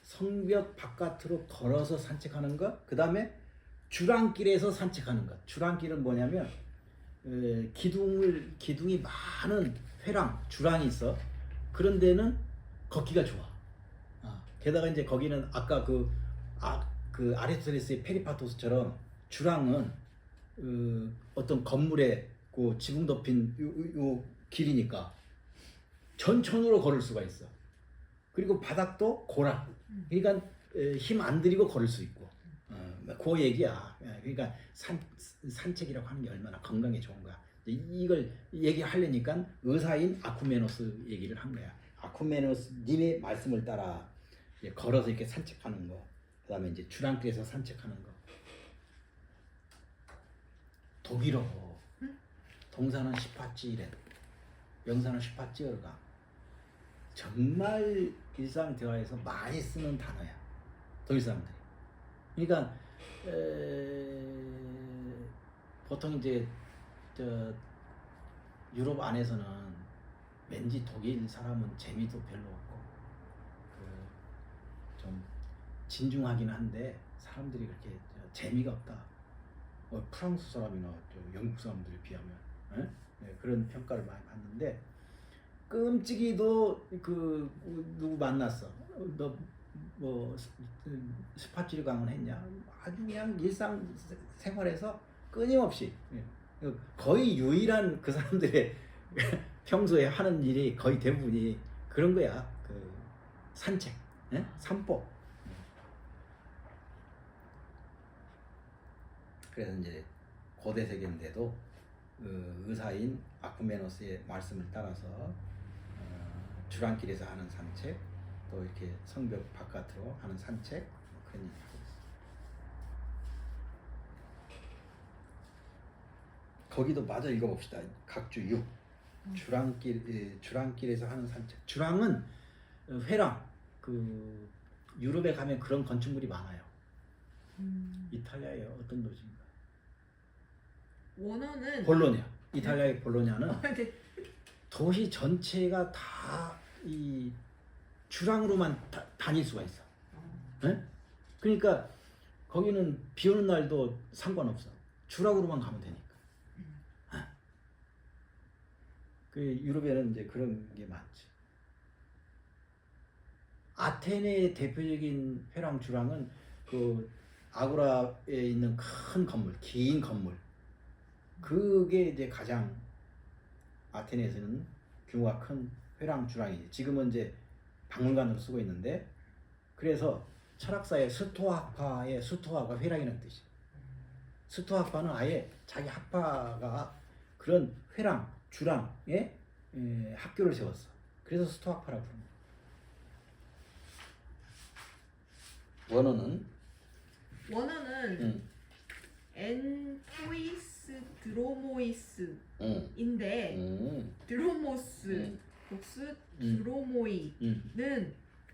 성벽 바깥으로 걸어서 산책하는 것, 그 다음에 주랑길에서 산책하는 것. 주랑길은 뭐냐면 기둥이 많은 회랑 주랑이 있어. 그런 데는 걷기가 좋아. 게다가 이제 거기는 아까 그 아리스토텔레스의 페리파토스처럼 주랑은 어떤 건물에 그 지붕 덮인 요 길이니까 천천으로 걸을 수가 있어. 그리고 바닥도 고라. 그러니까 힘 안 들이고 걸을 수 있고. 그 얘기야. 그러니까 산책이라고 하는 게 얼마나 건강에 좋은 거야. 이걸 얘기하려니까 의사인 아쿠메노스 얘기를 한 거야. 아쿠메노스 님의 말씀을 따라 걸어서 이렇게 산책하는 거. 그 다음에 이제 주랑길에서 산책하는 거. 독일어. 동사는 시파찌이래. 명사는 시파찌어가. 정말 일상 대화에서 많이 쓰는 단어야. 독일 사람들이. 그러니까 보통 이제 유럽 안에서는 왠지 독일 사람은 재미도 별로 없고 좀 진중하긴 한데 사람들이 그렇게 재미가 없다. 프랑스 사람이나 영국 사람들에 비하면 그런 평가를 많이 받는데 끔찍이도 누구 만났어? 너 뭐 스파찌르 강원했냐? 아주 그냥 일상 생활에서 끊임없이 거의 유일한 그 사람들의 평소에 하는 일이 거의 대부분이 그런 거야. 산책, 산보. 그래서 이제 고대 세계인데도 의사인 아쿠메노스의 말씀을 따라서 주랑길에서 하는 산책, 또 이렇게 성벽 바깥으로 하는 산책 그런 일을 하고 있어요. 거기도 마저 읽어봅시다. 각주 6 주랑길에서 하는 산책. 주랑은 회랑. 유럽에 가면 그런 건축물이 많아요. 이탈리아의 어떤 도시인가? 원어는 볼로냐. 이탈리아의 볼로냐는 도시 전체가 다 이 주랑으로만 다닐 수가 있어. 그러니까 거기는 비 오는 날도 상관없어. 주락으로만 가면 되니까. 그 유럽에는 이제 그런 게 많지. 아테네의 대표적인 회랑 주랑은 그 아고라에 있는 큰 건물, 긴 건물. 그게 이제 가장 아테네에서는 규모가 큰 회랑 주랑이지. 지금은 이제 박물관으로 쓰고 있는데, 그래서 철학사의 스토아파의 스토아가 회랑이라는 뜻이야. 스토아파는 아예 자기 학파가 그런 회랑, 주랑의 학교를 세웠어. 그래서 스토아파라고 부릅니다. 원어는 엔토이스 드로모이스인데 드로모스 복수 드로모이는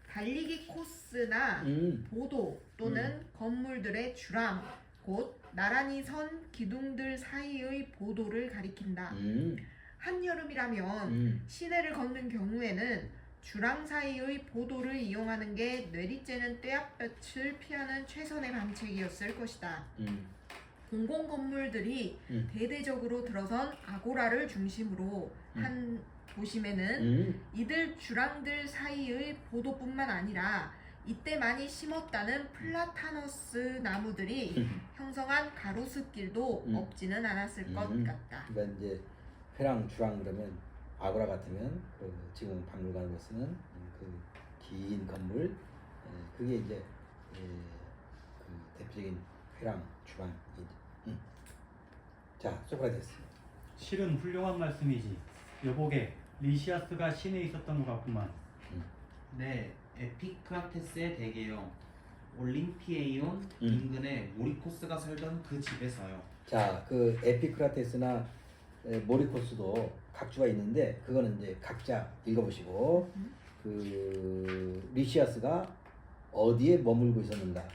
달리기 코스나 보도 또는 건물들의 주랑 곧 나란히 선 기둥들 사이의 보도를 가리킨다. 한여름이라면 시내를 걷는 경우에는 주랑 사이의 보도를 이용하는 게 내리쬐는 떼약볕을 피하는 최선의 방책이었을 것이다. 공공 건물들이 대대적으로 들어선 아고라를 중심으로 한 도심에는 이들 주랑들 사이의 보도뿐만 아니라 이때 많이 심었다는 플라타너스 나무들이 형성한 가로수길도 없지는 않았을 것 같다. 그러니까 이제 회랑 주랑 그러면 아고라 같으면 그 지금 박물관으로 쓰는 그 긴 건물, 그게 이제 그 대표적인 회랑 주랑이죠. 자, 소크라테스. 실은 훌륭한 말씀이지. 여보게 리시아스가 시내에 있었던 것 같구만. 네, 에피크라테스의 대개요. 올림피에이온 인근에 모리코스가 살던 그 집에서요. 자, 그 에피크라테스나 모리코스도 각주가 있는데 그거는 이제 각자 읽어보시고 그 리시아스가 어디에 머물고 있었는가?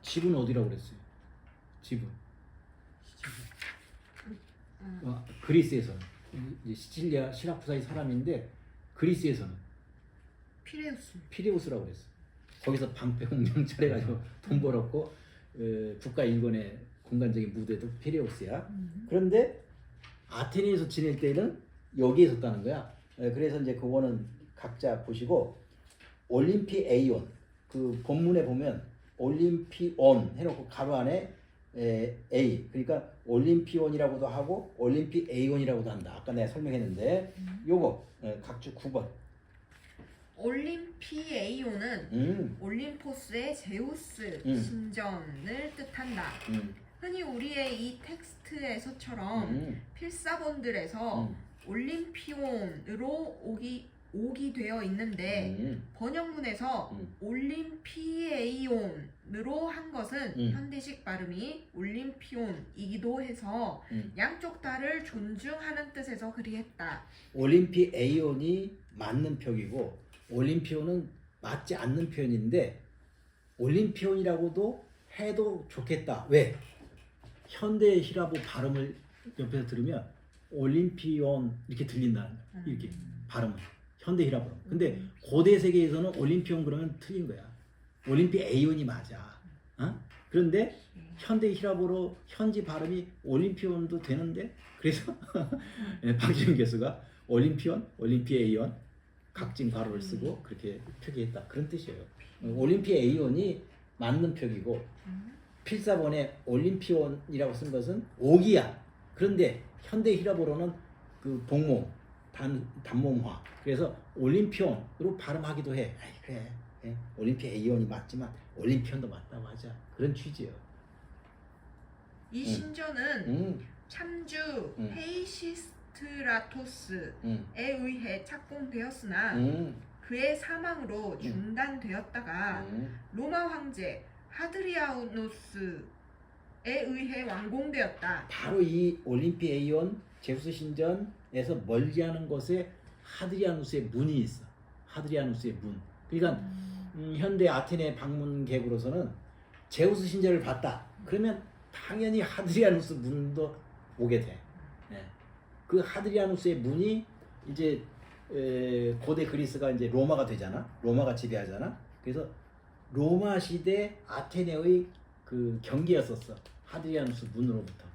집은 어디라고 그랬어요? 집은 그리스에서는 이제 시칠리아 시라쿠사의 사람인데 그리스에서는 피레우스라고 그랬어. 거기서 방패 공명 차려가지고 돈 벌었고 국가 일권의 공간적인 무대도 피레우스야. 그런데 아테네에서 지낼 때는 여기에 있었다는 거야. 그래서 이제 그거는 각자 보시고 올림피에이온 그 본문에 보면 올림피온 해놓고 가로 안에 A 그러니까 올림피온이라고도 하고 올림피에이온이라고도 한다. 아까 내가 설명했는데 요거 각주 9번. 올림피에이온은 올림포스의 제우스 신전을 뜻한다. 흔히 우리의 이 텍스트에서처럼 필사본들에서 올림피온으로 오기 되어 있는데 번역문에서 올림피에이온으로 한 것은 현대식 발음이 올림피온이기도 해서 양쪽 다를 존중하는 뜻에서 그리했다. 올림피에이온이 맞는 표기고 올림피온은 맞지 않는 표현인데 올림피온이라고도 해도 좋겠다. 왜? 현대 히라보 발음을 옆에서 들으면 올림피온 이렇게 들린다. 이렇게 발음은 현대 히라보로. 근데 고대 세계에서는 올림피온 그러면 틀린 거야. 올림피에이온이 맞아. 그런데 현대 히라보로 현지 발음이 올림피온도 되는데 그래서 박지훈 교수가 올림피온, 올림피에이온 각진 괄호를 쓰고 그렇게 표기했다. 그런 뜻이에요. 올림피에이온이 맞는 표기고 필사본에 올림피온이라고 쓴 것은 오기야. 그런데 현대 히라보로는 그 복모 단모음화. 그래서 올림피온으로 발음하기도 해. 아이, 그래. 올림피에이온이 맞지만 올림피온도 맞다고 하자. 그런 취지예요. 이 신전은 참주 헤이시스트라토스에 의해 착공되었으나 그의 사망으로 중단되었다가 로마 황제 하드리아누스에 의해 완공되었다. 바로 이 올림피에이온 제우스 신전에서 멀지 않은 곳에 하드리아누스의 문이 있어. 하드리아누스의 문. 그러니까 현대 아테네 방문객으로서는 제우스 신전을 봤다. 그러면 당연히 하드리아누스 문도 오게 돼. 그 하드리아누스의 문이 이제 고대 그리스가 이제 로마가 되잖아. 로마가 지배하잖아. 그래서 로마 시대 아테네의 그 경계였었어. 하드리아누스 문으로부터.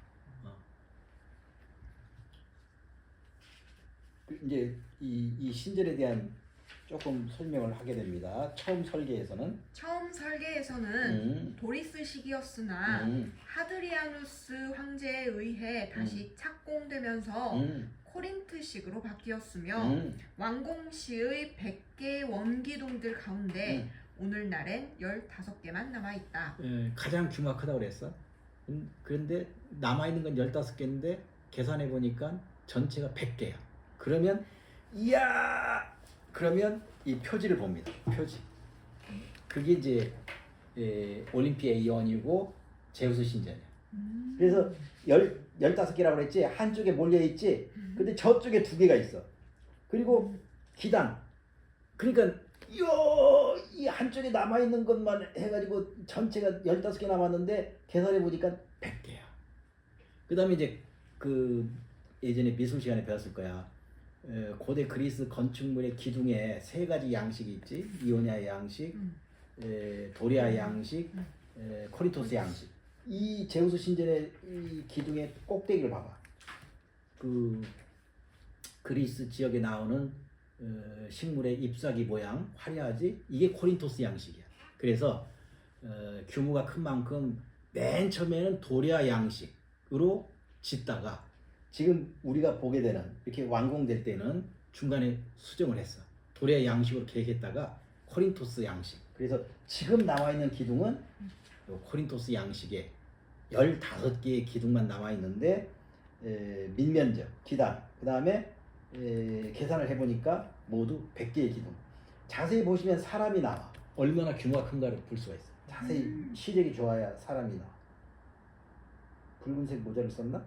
이제 이 신전에 대한 조금 설명을 하게 됩니다. 처음 설계에서는 도리스 시기였으나 하드리아누스 황제에 의해 다시 착공되면서 코린트식으로 바뀌었으며 완공시의 100개의 원기둥들 가운데 오늘날엔 15개만 남아있다. 가장 규모가 크다고 그랬어. 그런데 남아있는 건 15개인데 계산해 보니까 전체가 100개야. 그러면 그러면 이 표지를 봅니다. 표지. 그게 이제 올림피아 이온이고 제우스 신전이야. 그래서 15개라고 그랬지. 한쪽에 몰려있지. 근데 저쪽에 2개가 있어. 그리고 기단. 그러니까 이 한쪽에 남아있는 것만 해가지고 전체가 15개 남았는데 계산해 보니까 100개야. 그 다음에 이제 그 예전에 미술 시간에 배웠을 거야. 고대 그리스 건축물의 기둥에 3가지 양식이 있지. 이오니아 양식, 도리아 양식, 코린토스 양식. 이 제우스 신전의 이 기둥의 꼭대기를 봐봐. 그 그리스 지역에 나오는 식물의 잎사귀 모양 화려하지. 이게 코린토스 양식이야. 그래서 규모가 큰 만큼 맨 처음에는 도리아 양식으로 짓다가 지금 우리가 보게 되는 이렇게 완공될 때는 중간에 수정을 했어. 도리아 양식으로 계획했다가 코린토스 양식. 그래서 지금 나와 있는 기둥은 코린토스 양식의 15개의 기둥만 남아 있는데 밑면적, 기단, 그 다음에 계산을 해보니까 모두 100개의 기둥. 자세히 보시면 사람이 나와. 얼마나 규모가 큰가를 볼 수가 있어. 자세히 시력이 좋아야 사람이 나와. 붉은색 모자를 썼나?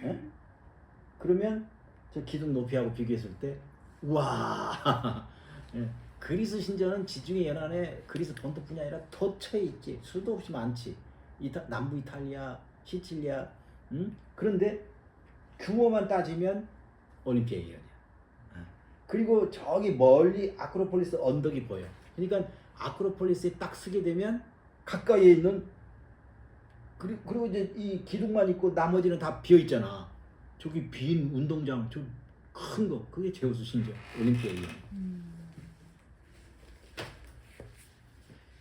네? 그러면 저 기둥 높이하고 비교했을 때 우와. 그리스 신전은 지중해 연안에 그리스 본토뿐이 아니라 도처에 있지. 수도 없이 많지. 남부 이탈리아, 시칠리아. 그런데 규모만 따지면 올림피아 이온이야. 그리고 저기 멀리 아크로폴리스 언덕이 보여. 그러니까 아크로폴리스에 딱 서게 되면 가까이에 있는 그리고 이제 이 기둥만 있고 나머지는 다 비어 있잖아. 저기 빈 운동장, 저 큰 거, 그게 제우스 신전, 올림피아 이온.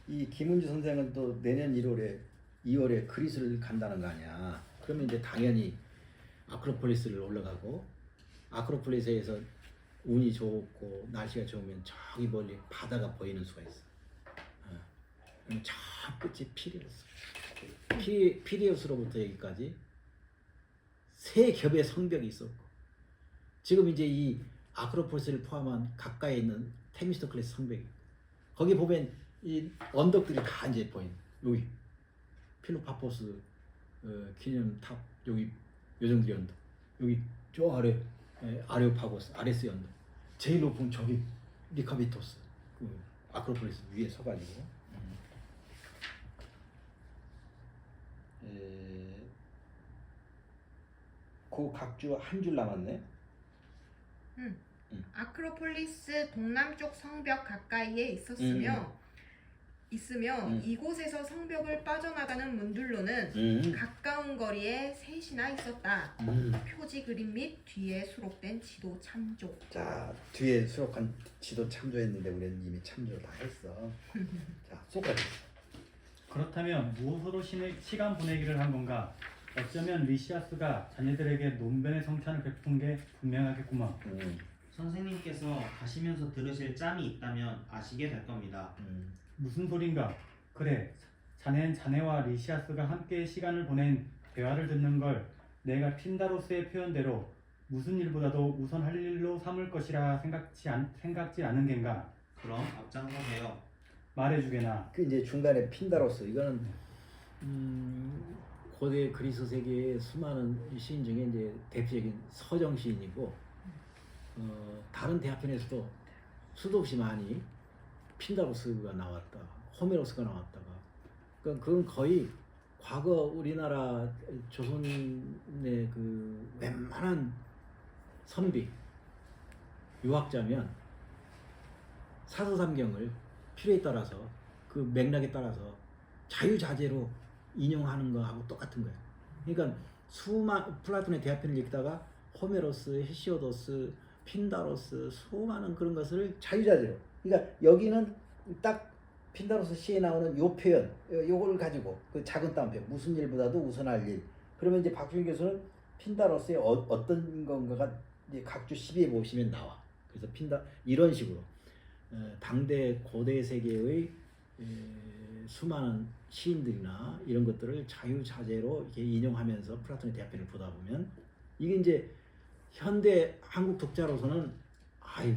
이 김은주 선생은 또 내년 2월에 그리스를 간다는 거 아니야. 그러면 이제 당연히 아크로폴리스를 올라가고, 아크로폴리스에서 운이 좋고 날씨가 좋으면 저기 멀리 바다가 보이는 수가 있어. 그럼 저 끝이 피레우스로부터 여기까지 3겹의 성벽이 있었고, 지금 이제 이 아크로폴리스를 포함한 가까이 있는 테미스토클레스 성벽이, 거기 보면 이 언덕들이 다 이제 보이는, 여기 필로파포스 기념탑, 여기 요정들이 언덕, 여기 저 아래 아레오파고스 아레스 언덕, 제일 높은 저기 리카비토스, 그 아크로폴리스 위에 서가지고. 그 각주 한 줄 남았네. 아크로폴리스 동남쪽 성벽 가까이에 있으며 이곳에서 성벽을 빠져나가는 문들로는 가까운 거리에 3이나 있었다. 표지 그림 및 뒤에 수록된 지도 참조. 자, 뒤에 수록한 지도 참조했는데 우리는 이미 참조를 다 했어. 자, 소크라테스. 그렇다면 무엇으로 시간 보내기를 한 건가? 어쩌면 리시아스가 자녀들에게 논변의 성찬을 베푼 게 분명하겠구만. 선생님께서 가시면서 들으실 짬이 있다면 아시게 될 겁니다. 무슨 소린가? 그래, 자넨 자네와 리시아스가 함께 시간을 보낸 대화를 듣는 걸 내가 핀다로스의 표현대로 무슨 일보다도 우선 할 일로 삼을 것이라 생각지 않은 겐가? 그럼 앞장서세요. 말해주게나. 그 이제 중간에 핀다로스, 이거는 고대 그리스 세계의 수많은 시인 중에 이제 대표적인 서정 시인이고, 다른 대화편에서도 수도 없이 많이 핀다로스가 나왔다, 호메로스가 나왔다가, 그러니까 그건 거의 과거 우리나라 조선의 그 웬만한 선비 유학자면 사서삼경을 필요에 따라서 그 맥락에 따라서 자유자재로 인용하는 거하고 똑같은 거야. 그러니까 플라톤의 대화편을 읽다가 호메로스, 헤시오도스, 핀다로스 수많은 그런 것을 자유자재로. 그러니까 여기는 딱 핀다로스 시에 나오는 요 표현, 요걸 가지고 그 작은 따옴표 무슨 일보다도 우선할 일. 그러면 이제 박주인 교수는 핀다로스의 어떤 건가가 이제 각주 12에 보시면 나와. 그래서 이런 식으로 당대 고대 세계의 수많은 시인들이나 이런 것들을 자유자재로 이렇게 인용하면서 플라톤의 대화편을 보다 보면 이게 이제 현대 한국 독자로서는 아유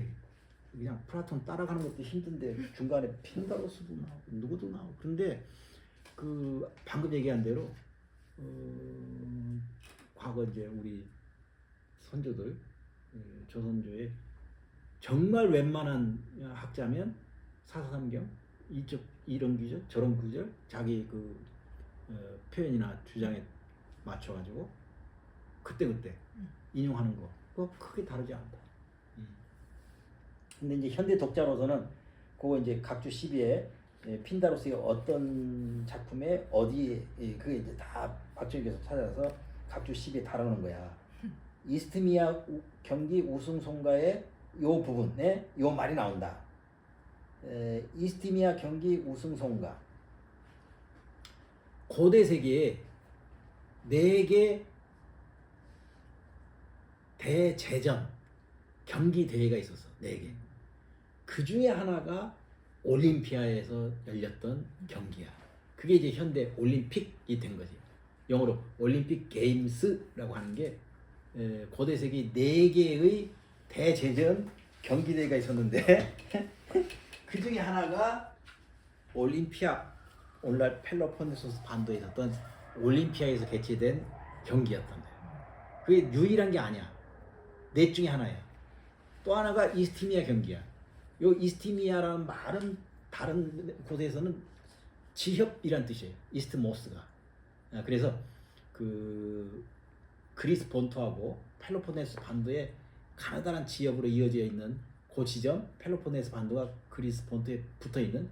그냥 플라톤 따라가는 것도 힘든데 중간에 핀다로스도 나오고 누구도 나오고 그런데 그 방금 얘기한 대로 과거 이제 우리 선조들 조선조의 정말 웬만한 학자면 사사삼경 이런 구절 저런 구절 자기 그 표현이나 주장에 맞춰가지고 그때 인용하는 거 그거 크게 다르지 않다. 근데 이제 현대 독자로서는 그거 이제 각주 12에 핀다로스의 어떤 작품에 어디 그게 이제 다 박정희께서 찾아서 각주 10에 다루는 거야. 이스트미아 경기 우승송가의 요 부분에 요 말이 나온다. 이스트미아 경기 우승송가 고대 세계에 4개 대제전 경기 대회가 있었어. 4개. 그 중에 하나가 올림피아에서 열렸던 경기야. 그게 이제 현대 올림픽이 된 거지. 영어로 올림픽 게임스라고 하는 게 고대 세계 4개의 대제전 경기 대회가 있었는데 그 중에 하나가 올림피아 오늘날 펠로폰네소스 반도에 있었던 올림피아에서 개최된 경기였던 거야. 그게 유일한 게 아니야. 4 중에 하나야. 또 하나가 이스티미아 경기야. 요 이스티미아라는 말은 다른 곳에서는 지협이란 뜻이에요. 이스트모스가. 그래서 그 그리스 본토하고 펠로폰네소 반도에 가느다란 지역으로 이어져 있는 그 지점, 펠로폰네소 반도가 그리스 본토에 붙어 있는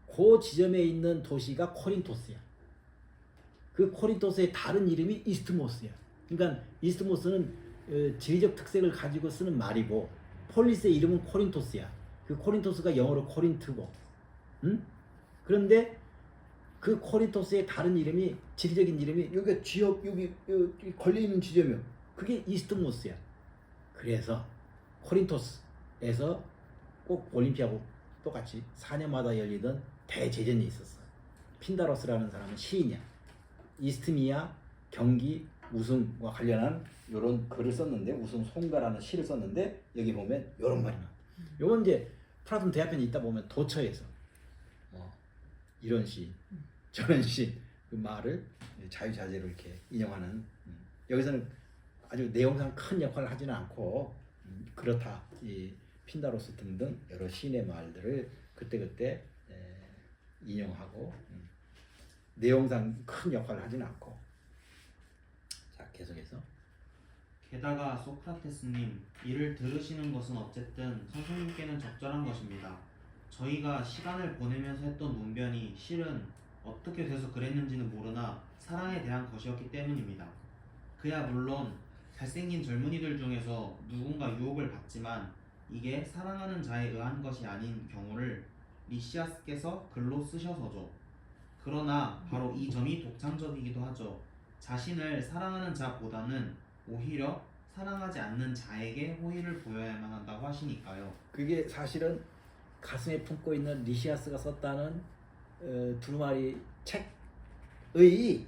그 지점에 있는 도시가 코린토스야. 그 코린토스의 다른 이름이 이스트모스야. 그러니까 이스트모스는 지리적 특색을 가지고 쓰는 말이고 폴리스의 이름은 코린토스야. 그 코린토스가 영어로 코린트고, 그런데 그 코린토스의 다른 이름이 지리적인 이름이 여기가 지역 여기 걸려 있는 지점이요. 그게 이스트모스야. 그래서 코린토스에서 꼭 올림피아하고 똑같이 4년마다 열리던 대제전이 있었어. 핀다로스라는 사람은 시인이야. 이스트미아 경기 우승과 관련한 이런 글을 썼는데 우승 송가라는 시를 썼는데 여기 보면 이런 말이 나와. 요건 이제 플라톤 대화편에 있다 보면 도처에서 이런 시 저런 시 그 말을 자유자재로 이렇게 인용하는 여기서는 아주 내용상 큰 역할을 하지는 않고 그렇다 이 핀다로스 등등 여러 시인의 말들을 그때그때 인용하고 내용상 큰 역할을 하지는 않고 자 계속해서 게다가 소크라테스님, 이를 들으시는 것은 어쨌든 선생님께는 적절한 것입니다. 저희가 시간을 보내면서 했던 문변이 실은 어떻게 돼서 그랬는지는 모르나 사랑에 대한 것이었기 때문입니다. 그야 물론 잘생긴 젊은이들 중에서 누군가 유혹을 받지만 이게 사랑하는 자에 의한 것이 아닌 경우를 리시아스께서 글로 쓰셔서죠. 그러나 바로 이 점이 독창적이기도 하죠. 자신을 사랑하는 자보다는 오히려 사랑하지 않는 자에게 호의를 보여야만 한다고 하시니까요. 그게 사실은 가슴에 품고 있는 리시아스가 썼다는 두루마리 책의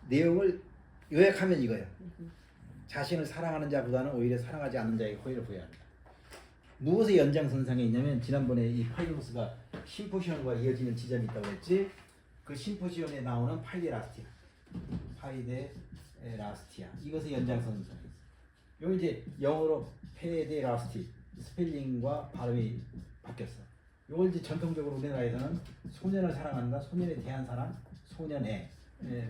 내용을 요약하면 이거예요. 자신을 사랑하는 자보다는 오히려 사랑하지 않는 자에게 호의를 보여야 한다. 무엇의 연장선상에 있냐면 지난번에 이 파이로스가 심포시온과 이어지는 지점이 있다고 했지. 그 심포시온에 나오는 파이데라스티아 이것의 연장선상에 있어. 여기 이제 영어로 페데라스티 스펠링과 발음이 바뀌었어. 이걸 이제 전통적으로 우리나라에서는 소년을 사랑한다, 소년에 대한 사랑, 소년애.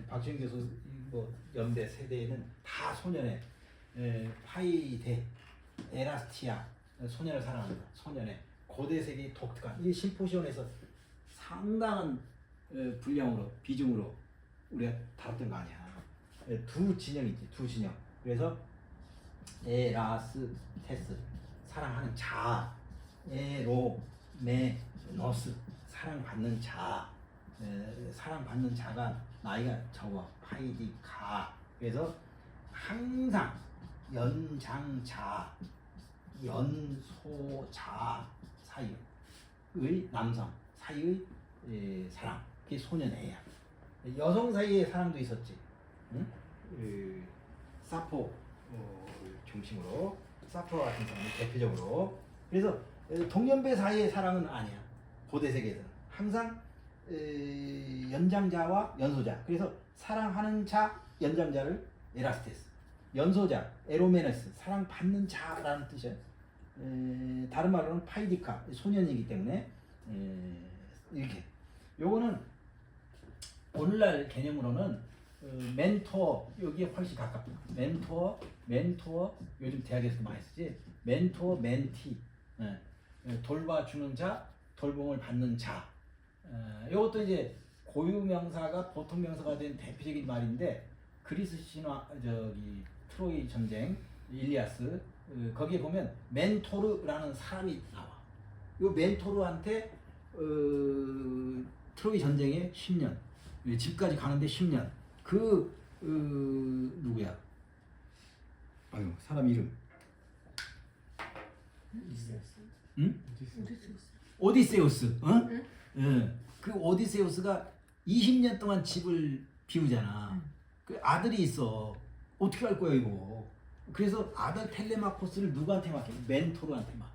박주인 교수 뭐 연대 세대에는 다 소년애, 파이데, 에라스티아, 소년을 사랑한다, 소년애. 고대 세계의 독특한 이 심포시온에서 상당한 분량으로 비중으로 우리가 다뤘던 거 아니야. 두 진영이지, 두 진영. 그래서 에라스테스 사랑하는 자, 에로메너스 사랑받는 자, 사랑받는 자가 나이가 적어 파이디카. 그래서 항상 연장자, 연소자 사이의 남성 사이의 사랑, 그게 소년애야. 여성 사이의 사랑도 있었지. 응? 사포 중심으로, 사포 같은 사람이 대표적으로. 그래서 동년배 사이의 사랑은 아니야. 고대 세계에서는 항상 연장자와 연소자. 그래서 사랑하는 자, 연장자를 에라스테스, 연소자 에로메네스, 사랑받는 자라는 뜻이야. 다른 말로는 파이디카, 소년이기 때문에 이렇게. 요거는 오늘날 개념으로는 멘토, 여기에 훨씬 가깝다. 멘토어 요즘 대학에서도 많이 쓰지. 멘토, 멘티, 돌봐주는 자, 돌봄을 받는 자. 이것도 이제 고유명사가 보통명사가 된 대표적인 말인데, 그리스 신화, 트로이 전쟁, 일리아스, 거기에 보면 멘토르라는 사람이 나와. 이 멘토르한테 트로이 전쟁에 10년, 집까지 가는데 10년. 누구야? 아유, 사람 이름. 응? 오디세우스. 어? 응. 그 오디세우스가 20년 동안 집을 비우잖아. 그 아들이 있어. 어떻게 할 거야 이거? 그래서 아들 텔레마코스를 누구한테 맡겨? 멘토르한테 맡겨.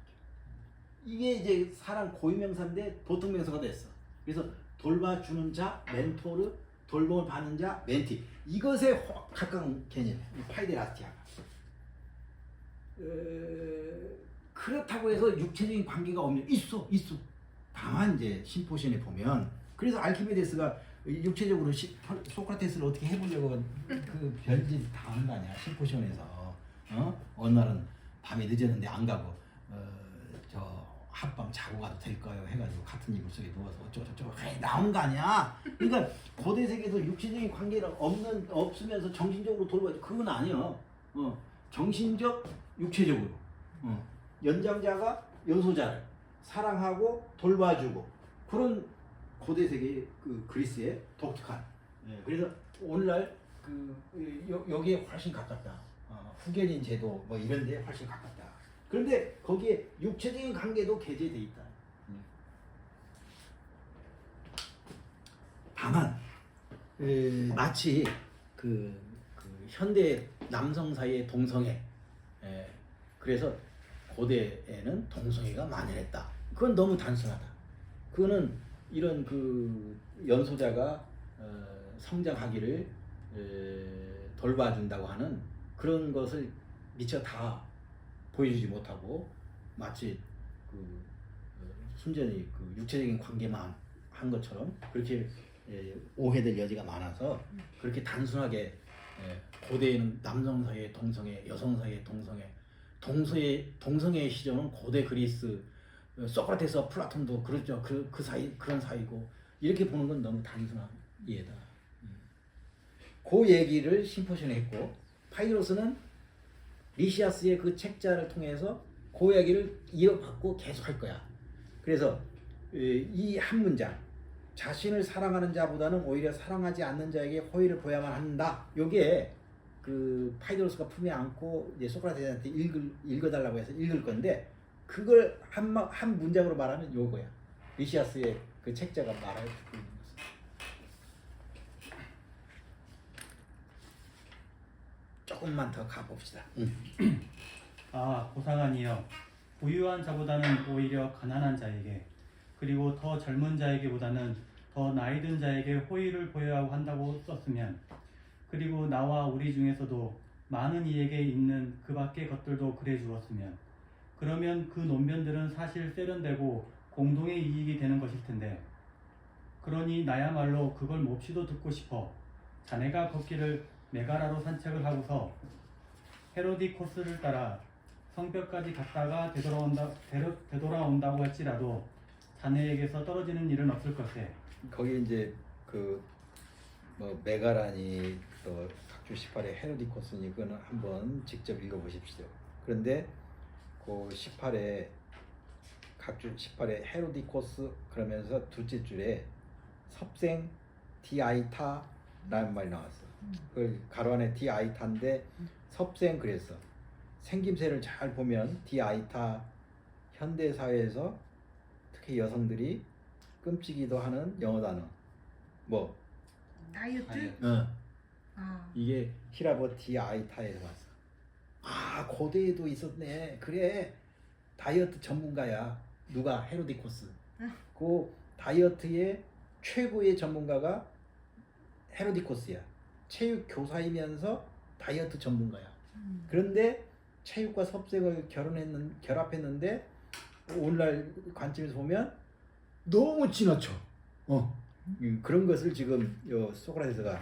이게 이제 사람 고유명사인데 보통명사가 됐어. 그래서 돌봐주는 자, 멘토르, 돌봄을 받는 자, 멘티. 이것에 가까운 개념이야. 파이데라스티아가. 그렇다고 해서 육체적인 관계가 없냐? 있어. 다만 이제 심포시온에 보면, 그래서 알키메데스가 육체적으로 소크라테스를 어떻게 해보려고 그 별짓 다 하는 거 아니야? 심포시온에서. 어느 날은 밤이 늦었는데 안 가고 저 하룻밤 자고 가도 될까요? 해가지고 같은 이불 속에 누워서 어쩌고저쩌고 나온 거 아니야? 그러니까 고대 세계에서 육체적인 관계가 없으면서 정신적으로 돌봐야지. 그건 아니야. 정신적, 육체적으로. 연장자가 연소자를 사랑하고 돌봐주고, 그런 고대 세계의 그 그리스의 독특한. 그래서 오늘날 여기에 훨씬 가깝다. 후계진 제도 뭐 이런 데 훨씬 가깝다. 그런데 거기에 육체적인 관계도 게재돼 있다. 다만 마치 그 현대 남성 사이의 동성애, 그래서 고대에는 동성애가 만연했다. 그건 너무 단순하다. 그거는 이런 그 연소자가 성장하기를 돌봐준다고 하는 그런 것을 미처 다 보여주지 못하고, 마치 순전히 그 육체적인 관계만 한 것처럼 그렇게 오해될 여지가 많아서, 그렇게 단순하게 고대에는 남성 사이의 동성애, 여성 사이의 동성애의 시절은 고대 그리스, 소크라테스와 플라톤도 그렇죠. 그 사이, 그런 사이고, 이렇게 보는 건 너무 단순한 이해다. 그 얘기를 심포시온에 했고, 파이드로스는 리시아스의 그 책자를 통해서 그 이야기를 이어받고 계속 할 거야. 그래서 이 한 문장, 자신을 사랑하는 자보다는 오히려 사랑하지 않는 자에게 호의를 보여야만 한다. 요게 그 파이드로스가 품에 안고 이제 소크라테스한테 읽어달라고 해서 읽을 건데, 그걸 한 문장으로 말하면 요거야. 리시아스의 그 책자가 말하고 있는 것은. 조금만 더 가봅시다. 고상하니여, 부유한 자보다는 오히려 가난한 자에게, 그리고 더 젊은 자에게보다는 더 나이 든 자에게 호의를 보여야 한다고 썼으면, 그리고 나와 우리 중에서도 많은 이에게 있는 그 밖의 것들도 그래 주었으면, 그러면 그 논변들은 사실 세련되고 공동의 이익이 되는 것일 텐데, 그러니 나야말로 그걸 몹시도 듣고 싶어 자네가 걷기를 메가라로 산책을 하고서 헤로디코스를 따라 성벽까지 갔다가 되돌아온다고 할지라도 자네에게서 떨어지는 일은 없을 것에. 거기 이제 그 뭐 메가라니 또 각주 18의 헤로디코스니 그거는 한번 직접 읽어보십시오. 그런데 그 18의 각주 18의 헤로디코스 그러면서 둘째 줄에 섭생 디아이타라는 말이 나왔어. 그 가로 안에 디아이타인데 섭생 그랬어. 생김새를 잘 보면 디아이타 현대 사회에서 특히 여성들이 끔찍이도 하는 영어 단어 뭐 다이어트? 아, 이게 히라보 디아이타에서 왔어. 아 고대에도 있었네. 그래 다이어트 전문가야. 누가? 헤로디코스. 그 다이어트의 최고의 전문가가 헤로디코스야. 체육 교사이면서 다이어트 전문가야. 그런데 체육과 섭생을 결합했는데 오늘날 관점에서 보면 너무 지나쳐. 그런 것을 지금 요 소크라테스가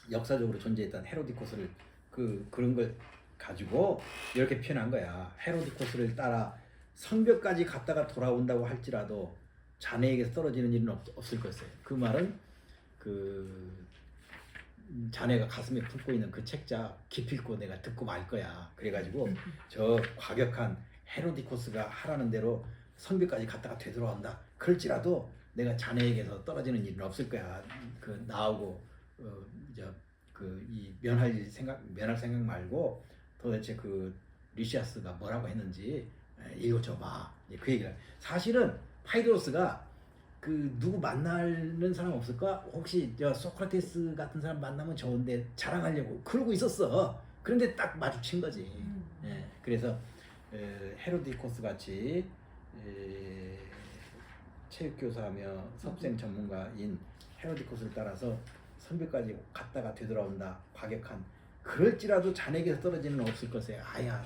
역사적으로 존재했던 헤로디코스를 그런 걸 가지고 이렇게 표현한 거야. 헤로디코스를 따라 성벽까지 갔다가 돌아온다고 할지라도 자네에게서 떨어지는 일은 없을 것이에요. 그 말은 그 자네가 가슴에 품고 있는 그 책자 기필코 내가 듣고 말 거야. 그래가지고 저 과격한 헤로디코스가 하라는 대로 성벽까지 갔다가 되돌아온다. 그럴지라도 내가 자네에게서 떨어지는 일은 없을 거야. 그 나오고 이 면할 생각 말고 도대체 그 리시아스가 뭐라고 했는지 읽어줘봐. 그 얘기가 사실은 파이드로스가 그 누구 만나는 사람 없을까? 혹시 저 소크라테스 같은 사람 만나면 좋은데 자랑하려고 그러고 있었어. 그런데 딱 마주친 거지. 그래서 헤로디코스 같이 체육교사며 섭생 전문가인 헤로디코스를 따라서 선배까지 갔다가 되돌아온다. 과격한. 그럴지라도 자네에게서 떨어지는 없을 것에 아야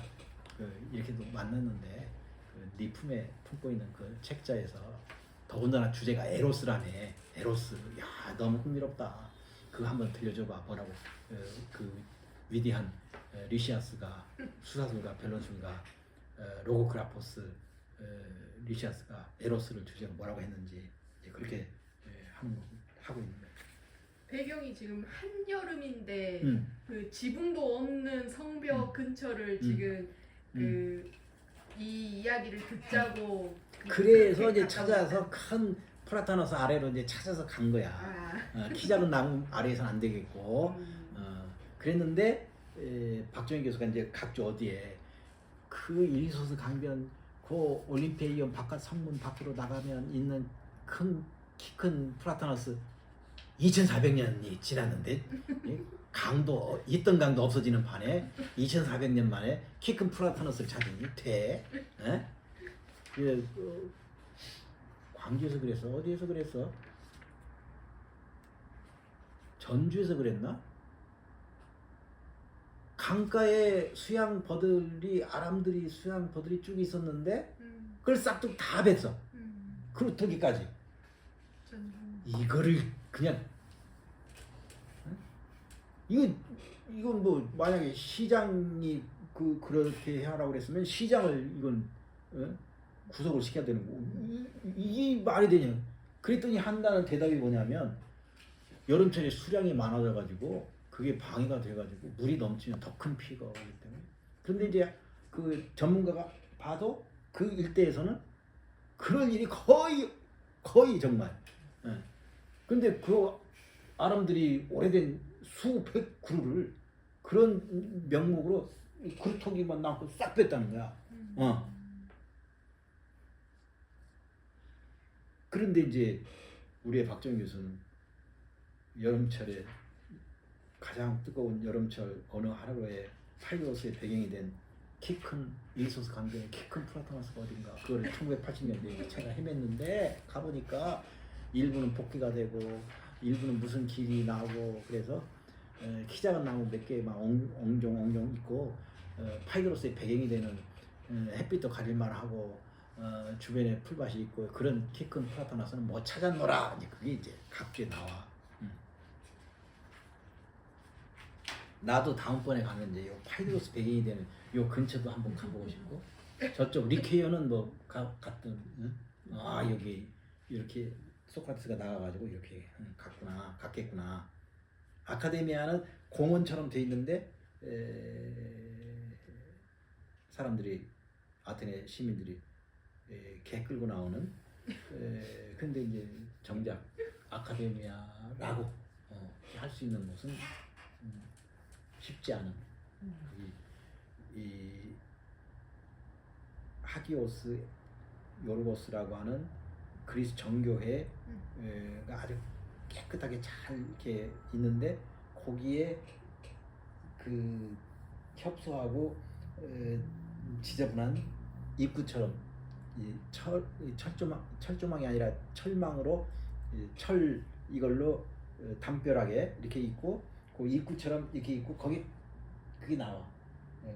이렇게도 만났는데 네 품에 품고 있는 그 책자에서 더군다나 주제가 에로스라네. 에로스. 야 너무 흥미롭다. 그거 한번 들려줘봐. 뭐라고 그 위대한 리시아스가 수사술가 밸런술가 로고크라포스 리시아스가 에로스를 주제로 뭐라고 했는지 그렇게 하고 있는 거예요. 배경이 지금 한여름인데 그 지붕도 없는 성벽 근처를 지금 이 이야기를 듣자고 그래서 이제 찾아서 큰 플라타노스 아래로 이제 찾아서 간 거야. 키 작은 나무 아래에서는 안 되겠고 그랬는데 박정희 교수가 이제 각주 어디에 그 일소스 강변 그 올림피아이온 바깥 성문 밖으로 나가면 있는 키 큰 플라타노스 2400년이 지났는데 강도 있던 강도 없어지는 판에 2400년 만에 키 큰 플라타노스를 찾으니 돼? 광주에서 그랬어? 어디에서 그랬어? 전주에서 그랬나? 강가에 아람들이 수양버들이 쭉 있었는데 그걸 싹둑 다 뱄어. 그 토기까지. 이거를 그냥 이건 뭐 만약에 시장이 그렇게 하라고 그랬으면 시장을 이건 구속을 시켜야 되는 거고 이게 말이 되냐? 그랬더니 한다는 대답이 뭐냐면 여름철에 수량이 많아져 가지고 그게 방해가 돼 가지고 물이 넘치면 더 큰 피해가 오기 때문에. 그런데 이제 그 전문가가 봐도 그 일대에서는 그런 일이 거의 정말. 근데 그 아람들이 오래된 수백 그루를 그런 명목으로 그루터기만 남고 싹 뺐다는 거야. 그런데 이제 우리의 박정희 교수는 여름철에 가장 뜨거운 여름철 어느 하루에 파이드로스의 배경이 된 키 큰 일소스 강변의 키 큰 플라타노스가 어딘가 그거를 1980년대에 제가 헤맸는데 가보니까 일부는 복귀가 되고 일부는 무슨 길이 나오고 그래서 키 작은 나무 몇 개 막 엉종 있고 파이드로스의 배경이 되는 햇빛도 가릴만 하고 주변에 풀밭이 있고 그런 키 큰 플라타노스는 뭐 찾았노라. 이제 그게 이제 각주에 나와. 나도 다음번에 가면 이제 요 파이드로스 배경이 되는 요 근처도 한번 가보고 싶고 저쪽 리케이어는 뭐 갔던 여기 이렇게 소크라테스가 나가가지고 이렇게 갔겠구나. 아카데미아는 공원처럼 돼 있는데 사람들이 아테네 시민들이 개 끌고 나오는 근데 이제 정작 아카데미아라고 할 수 있는 것은 쉽지 않은 이 하기오스 요르고스라고 하는 그리스 정교회가 아주 깨끗하게 잘 이렇게 있는데 거기에 그 협소하고 지저분한 입구처럼 이 철조망이 아니라 철망으로 철 이걸로 담벼락에 이렇게 있고 그 입구처럼 이렇게 있고 거기 그게 나와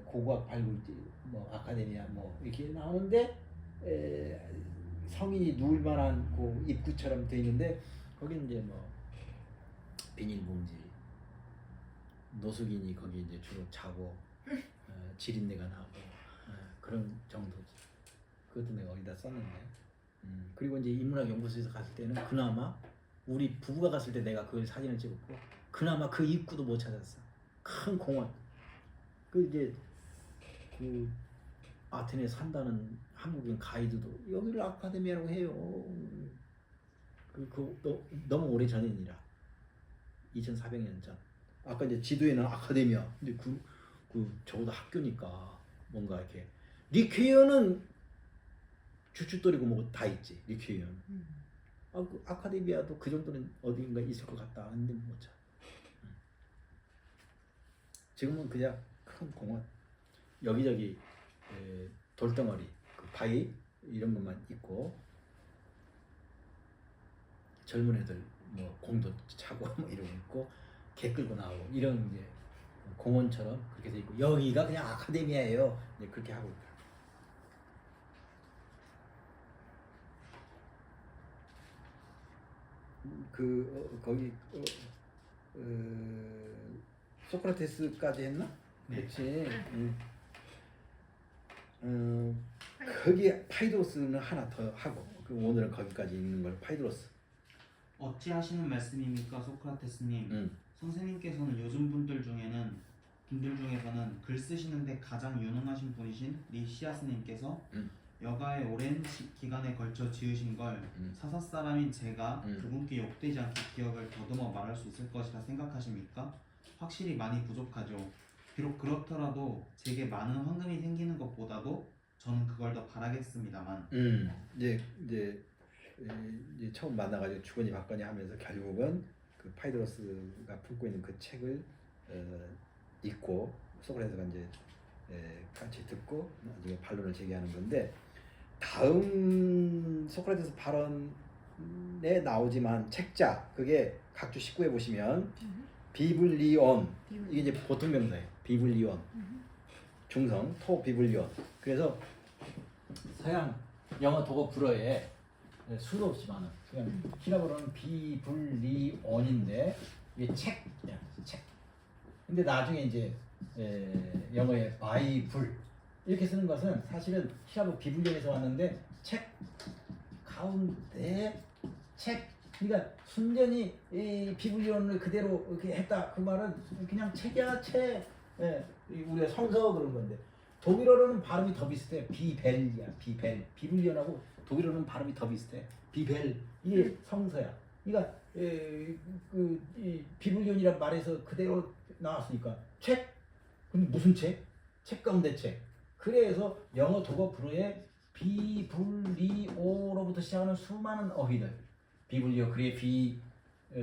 고고학 발굴지 뭐 아카데미아 뭐 이렇게 나오는데 성인이 누울 만한 그 입구처럼 돼 있는데 거기 이제 뭐 비닐봉지 노숙인이 거기 이제 주로 자고 지린내가 나고 그런 정도지. 그것도 내가 어디다 썼는데. 그리고 이제 인문학연구소에서 갔을 때는 그나마 우리 부부가 갔을 때 내가 그 사진을 찍었고 그나마 그 입구도 못 찾았어. 큰 공원. 그 이제 그 아테네 산다는 한국인 가이드도 여기를 아카데미아라고 해요. 너무 오래 전 일이라 2400년 전. 아까 이제 지도에는 아카데미아. 근데 적어도 학교니까 뭔가 이렇게 리퀘이어는 주춧돌이고 뭐 다 있지 리퀘이어는. 그 아카데미아도 그 정도는 어딘가 있을 것 같다 하는데 못 찾아. 지금은 그냥 큰 공원 여기저기 돌덩어리 그 바위 이런 것만 있고 젊은 애들 뭐 공도 차고 뭐 이러고 있고 개 끌고 나오고 이런 이제 공원처럼 그렇게 돼 있고 여기가 그냥 아카데미아예요. 이제 그렇게 하고 있다. 거기 소크라테스까지 했나? 네. 그렇지. 거기 파이드로스는 하나 더 하고 오늘은 거기까지 읽는 걸 파이드로스. 어찌하시는 말씀입니까 소크라테스님? 선생님께서는 요즘 분들 중에서는 글 쓰시는데 가장 유능하신 분이신 리시아스님께서 여가의 오랜 기간에 걸쳐 지으신 걸 사사 사람인 제가 그분께 욕되지 않게 기억을 더듬어 말할 수 있을 것이라 생각하십니까? 확실히 많이 부족하죠. 비록 그렇더라도 제게 많은 황금이 생기는 것보다도 저는 그걸 더 바라겠습니다만. 이제 처음 만나가지고 주거니 받거니 하면서 결국은 그 파이드로스가 품고 있는 그 책을 읽고 소크라테스가 이제 같이 듣고 나중에 반론을 제기하는 건데 다음 소크라테스 발언에 나오지만 책자 그게 각주 19에 보시면 비블리온 이게 이제 보통 명사예요. 비블리온 중성 토 비블리온. 그래서 서양 영어 독어 불어에 수도 없이 많은 그냥 히라보로는 비블리온인데 이게 책. 근데 나중에 이제 영어의 바이블 이렇게 쓰는 것은 사실은 히라보 비블리온에서 왔는데 책 가운데 책 그러니까 순전히 이 비블리온을 그대로 이렇게 했다 그 말은 그냥 책이야 책. 우리가 성서 그런 건데 독일어로는 발음이 더 비슷해. 비벨이야 비벨. 비블리온하고 독일어는 발음이 더 비슷해. 비벨 이게 성서야. 그러니까 이 비블리온이란 말에서 그대로 나왔으니까 책. 근데 무슨 책? 책 가운데 책. 그래서 영어 독어 불어에 비블리오로부터 시작하는 수많은 어휘들. 비블리오 그래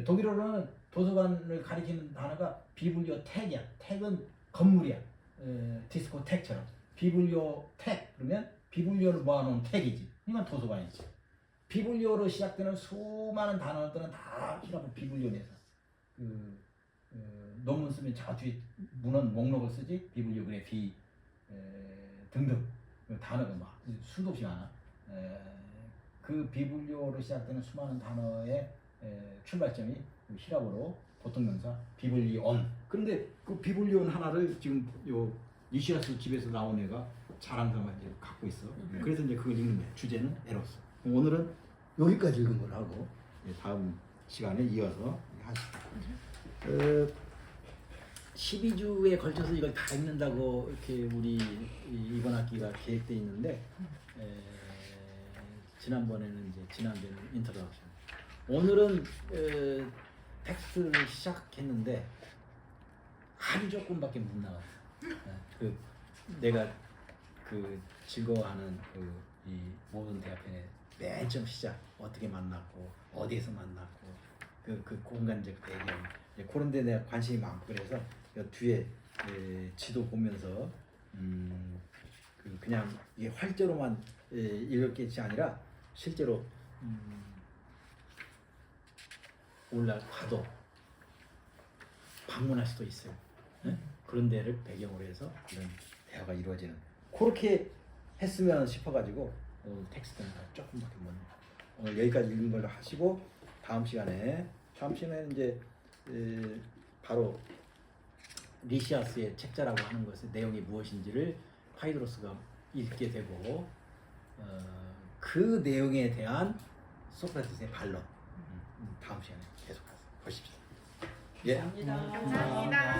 독일어로는 도서관을 가리키는 단어가 비블리오 텍이야. 텍은 건물이야. 디스코텍처럼. 비블리오 텍 그러면 비블리오를 모아놓은 텍이지. 이건 도서관이지. 비블리오로 시작되는 수많은 단어들은 다 히라보 비블리온에서 논문 쓰면 저 뒤에 문헌 목록을 쓰지. 비블리오그래피 등등 단어가 막 수도 없이 많아. 그 비블리오로 시작되는 수많은 단어의 출발점이 히라보로 보통 명사 비블리온. 그런데 그 비블리온 하나를 지금 요 리시아스 집에서 나온 애가 자랑삼아 이제 갖고 있어. 그래서 이제 그걸 읽는 거야. 주제는 에로스. 오늘은 여기까지 읽은 걸 하고 다음 시간에 이어서 하시죠. 12주에 걸쳐서 이걸 다 읽는다고 이렇게 우리 이번 학기가 계획돼 있는데 지난번에는 이제 지난주에는 인트로덕션. 오늘은 텍스트를 시작했는데 아주 조금밖에 못 나왔어. 그 내가 그 즐거워하는 이 모든 대화편의 맨 처음 시작 어떻게 만났고 어디에서 만났고 그 공간적 배경 그런 데 내가 관심이 많고 그래서 뒤에 지도 보면서 그냥 이게 활자로만 읽을 게 아니라 실제로 올라가도 방문할 수도 있어요. 네? 그런 데를 배경으로 해서 이런 대화가 이루어지는 그렇게 했으면 싶어가지고 텍스트는 조금밖에 못. 오늘 여기까지 읽은 걸로 하시고 다음 시간에 이제 바로 리시아스의 책자라고 하는 것의 내용이 무엇인지를 파이드로스가 읽게 되고 그 내용에 대한 소크라테스의 반론 다음 시간에 계속 보십시오. 예. 감사합니다. 감사합니다.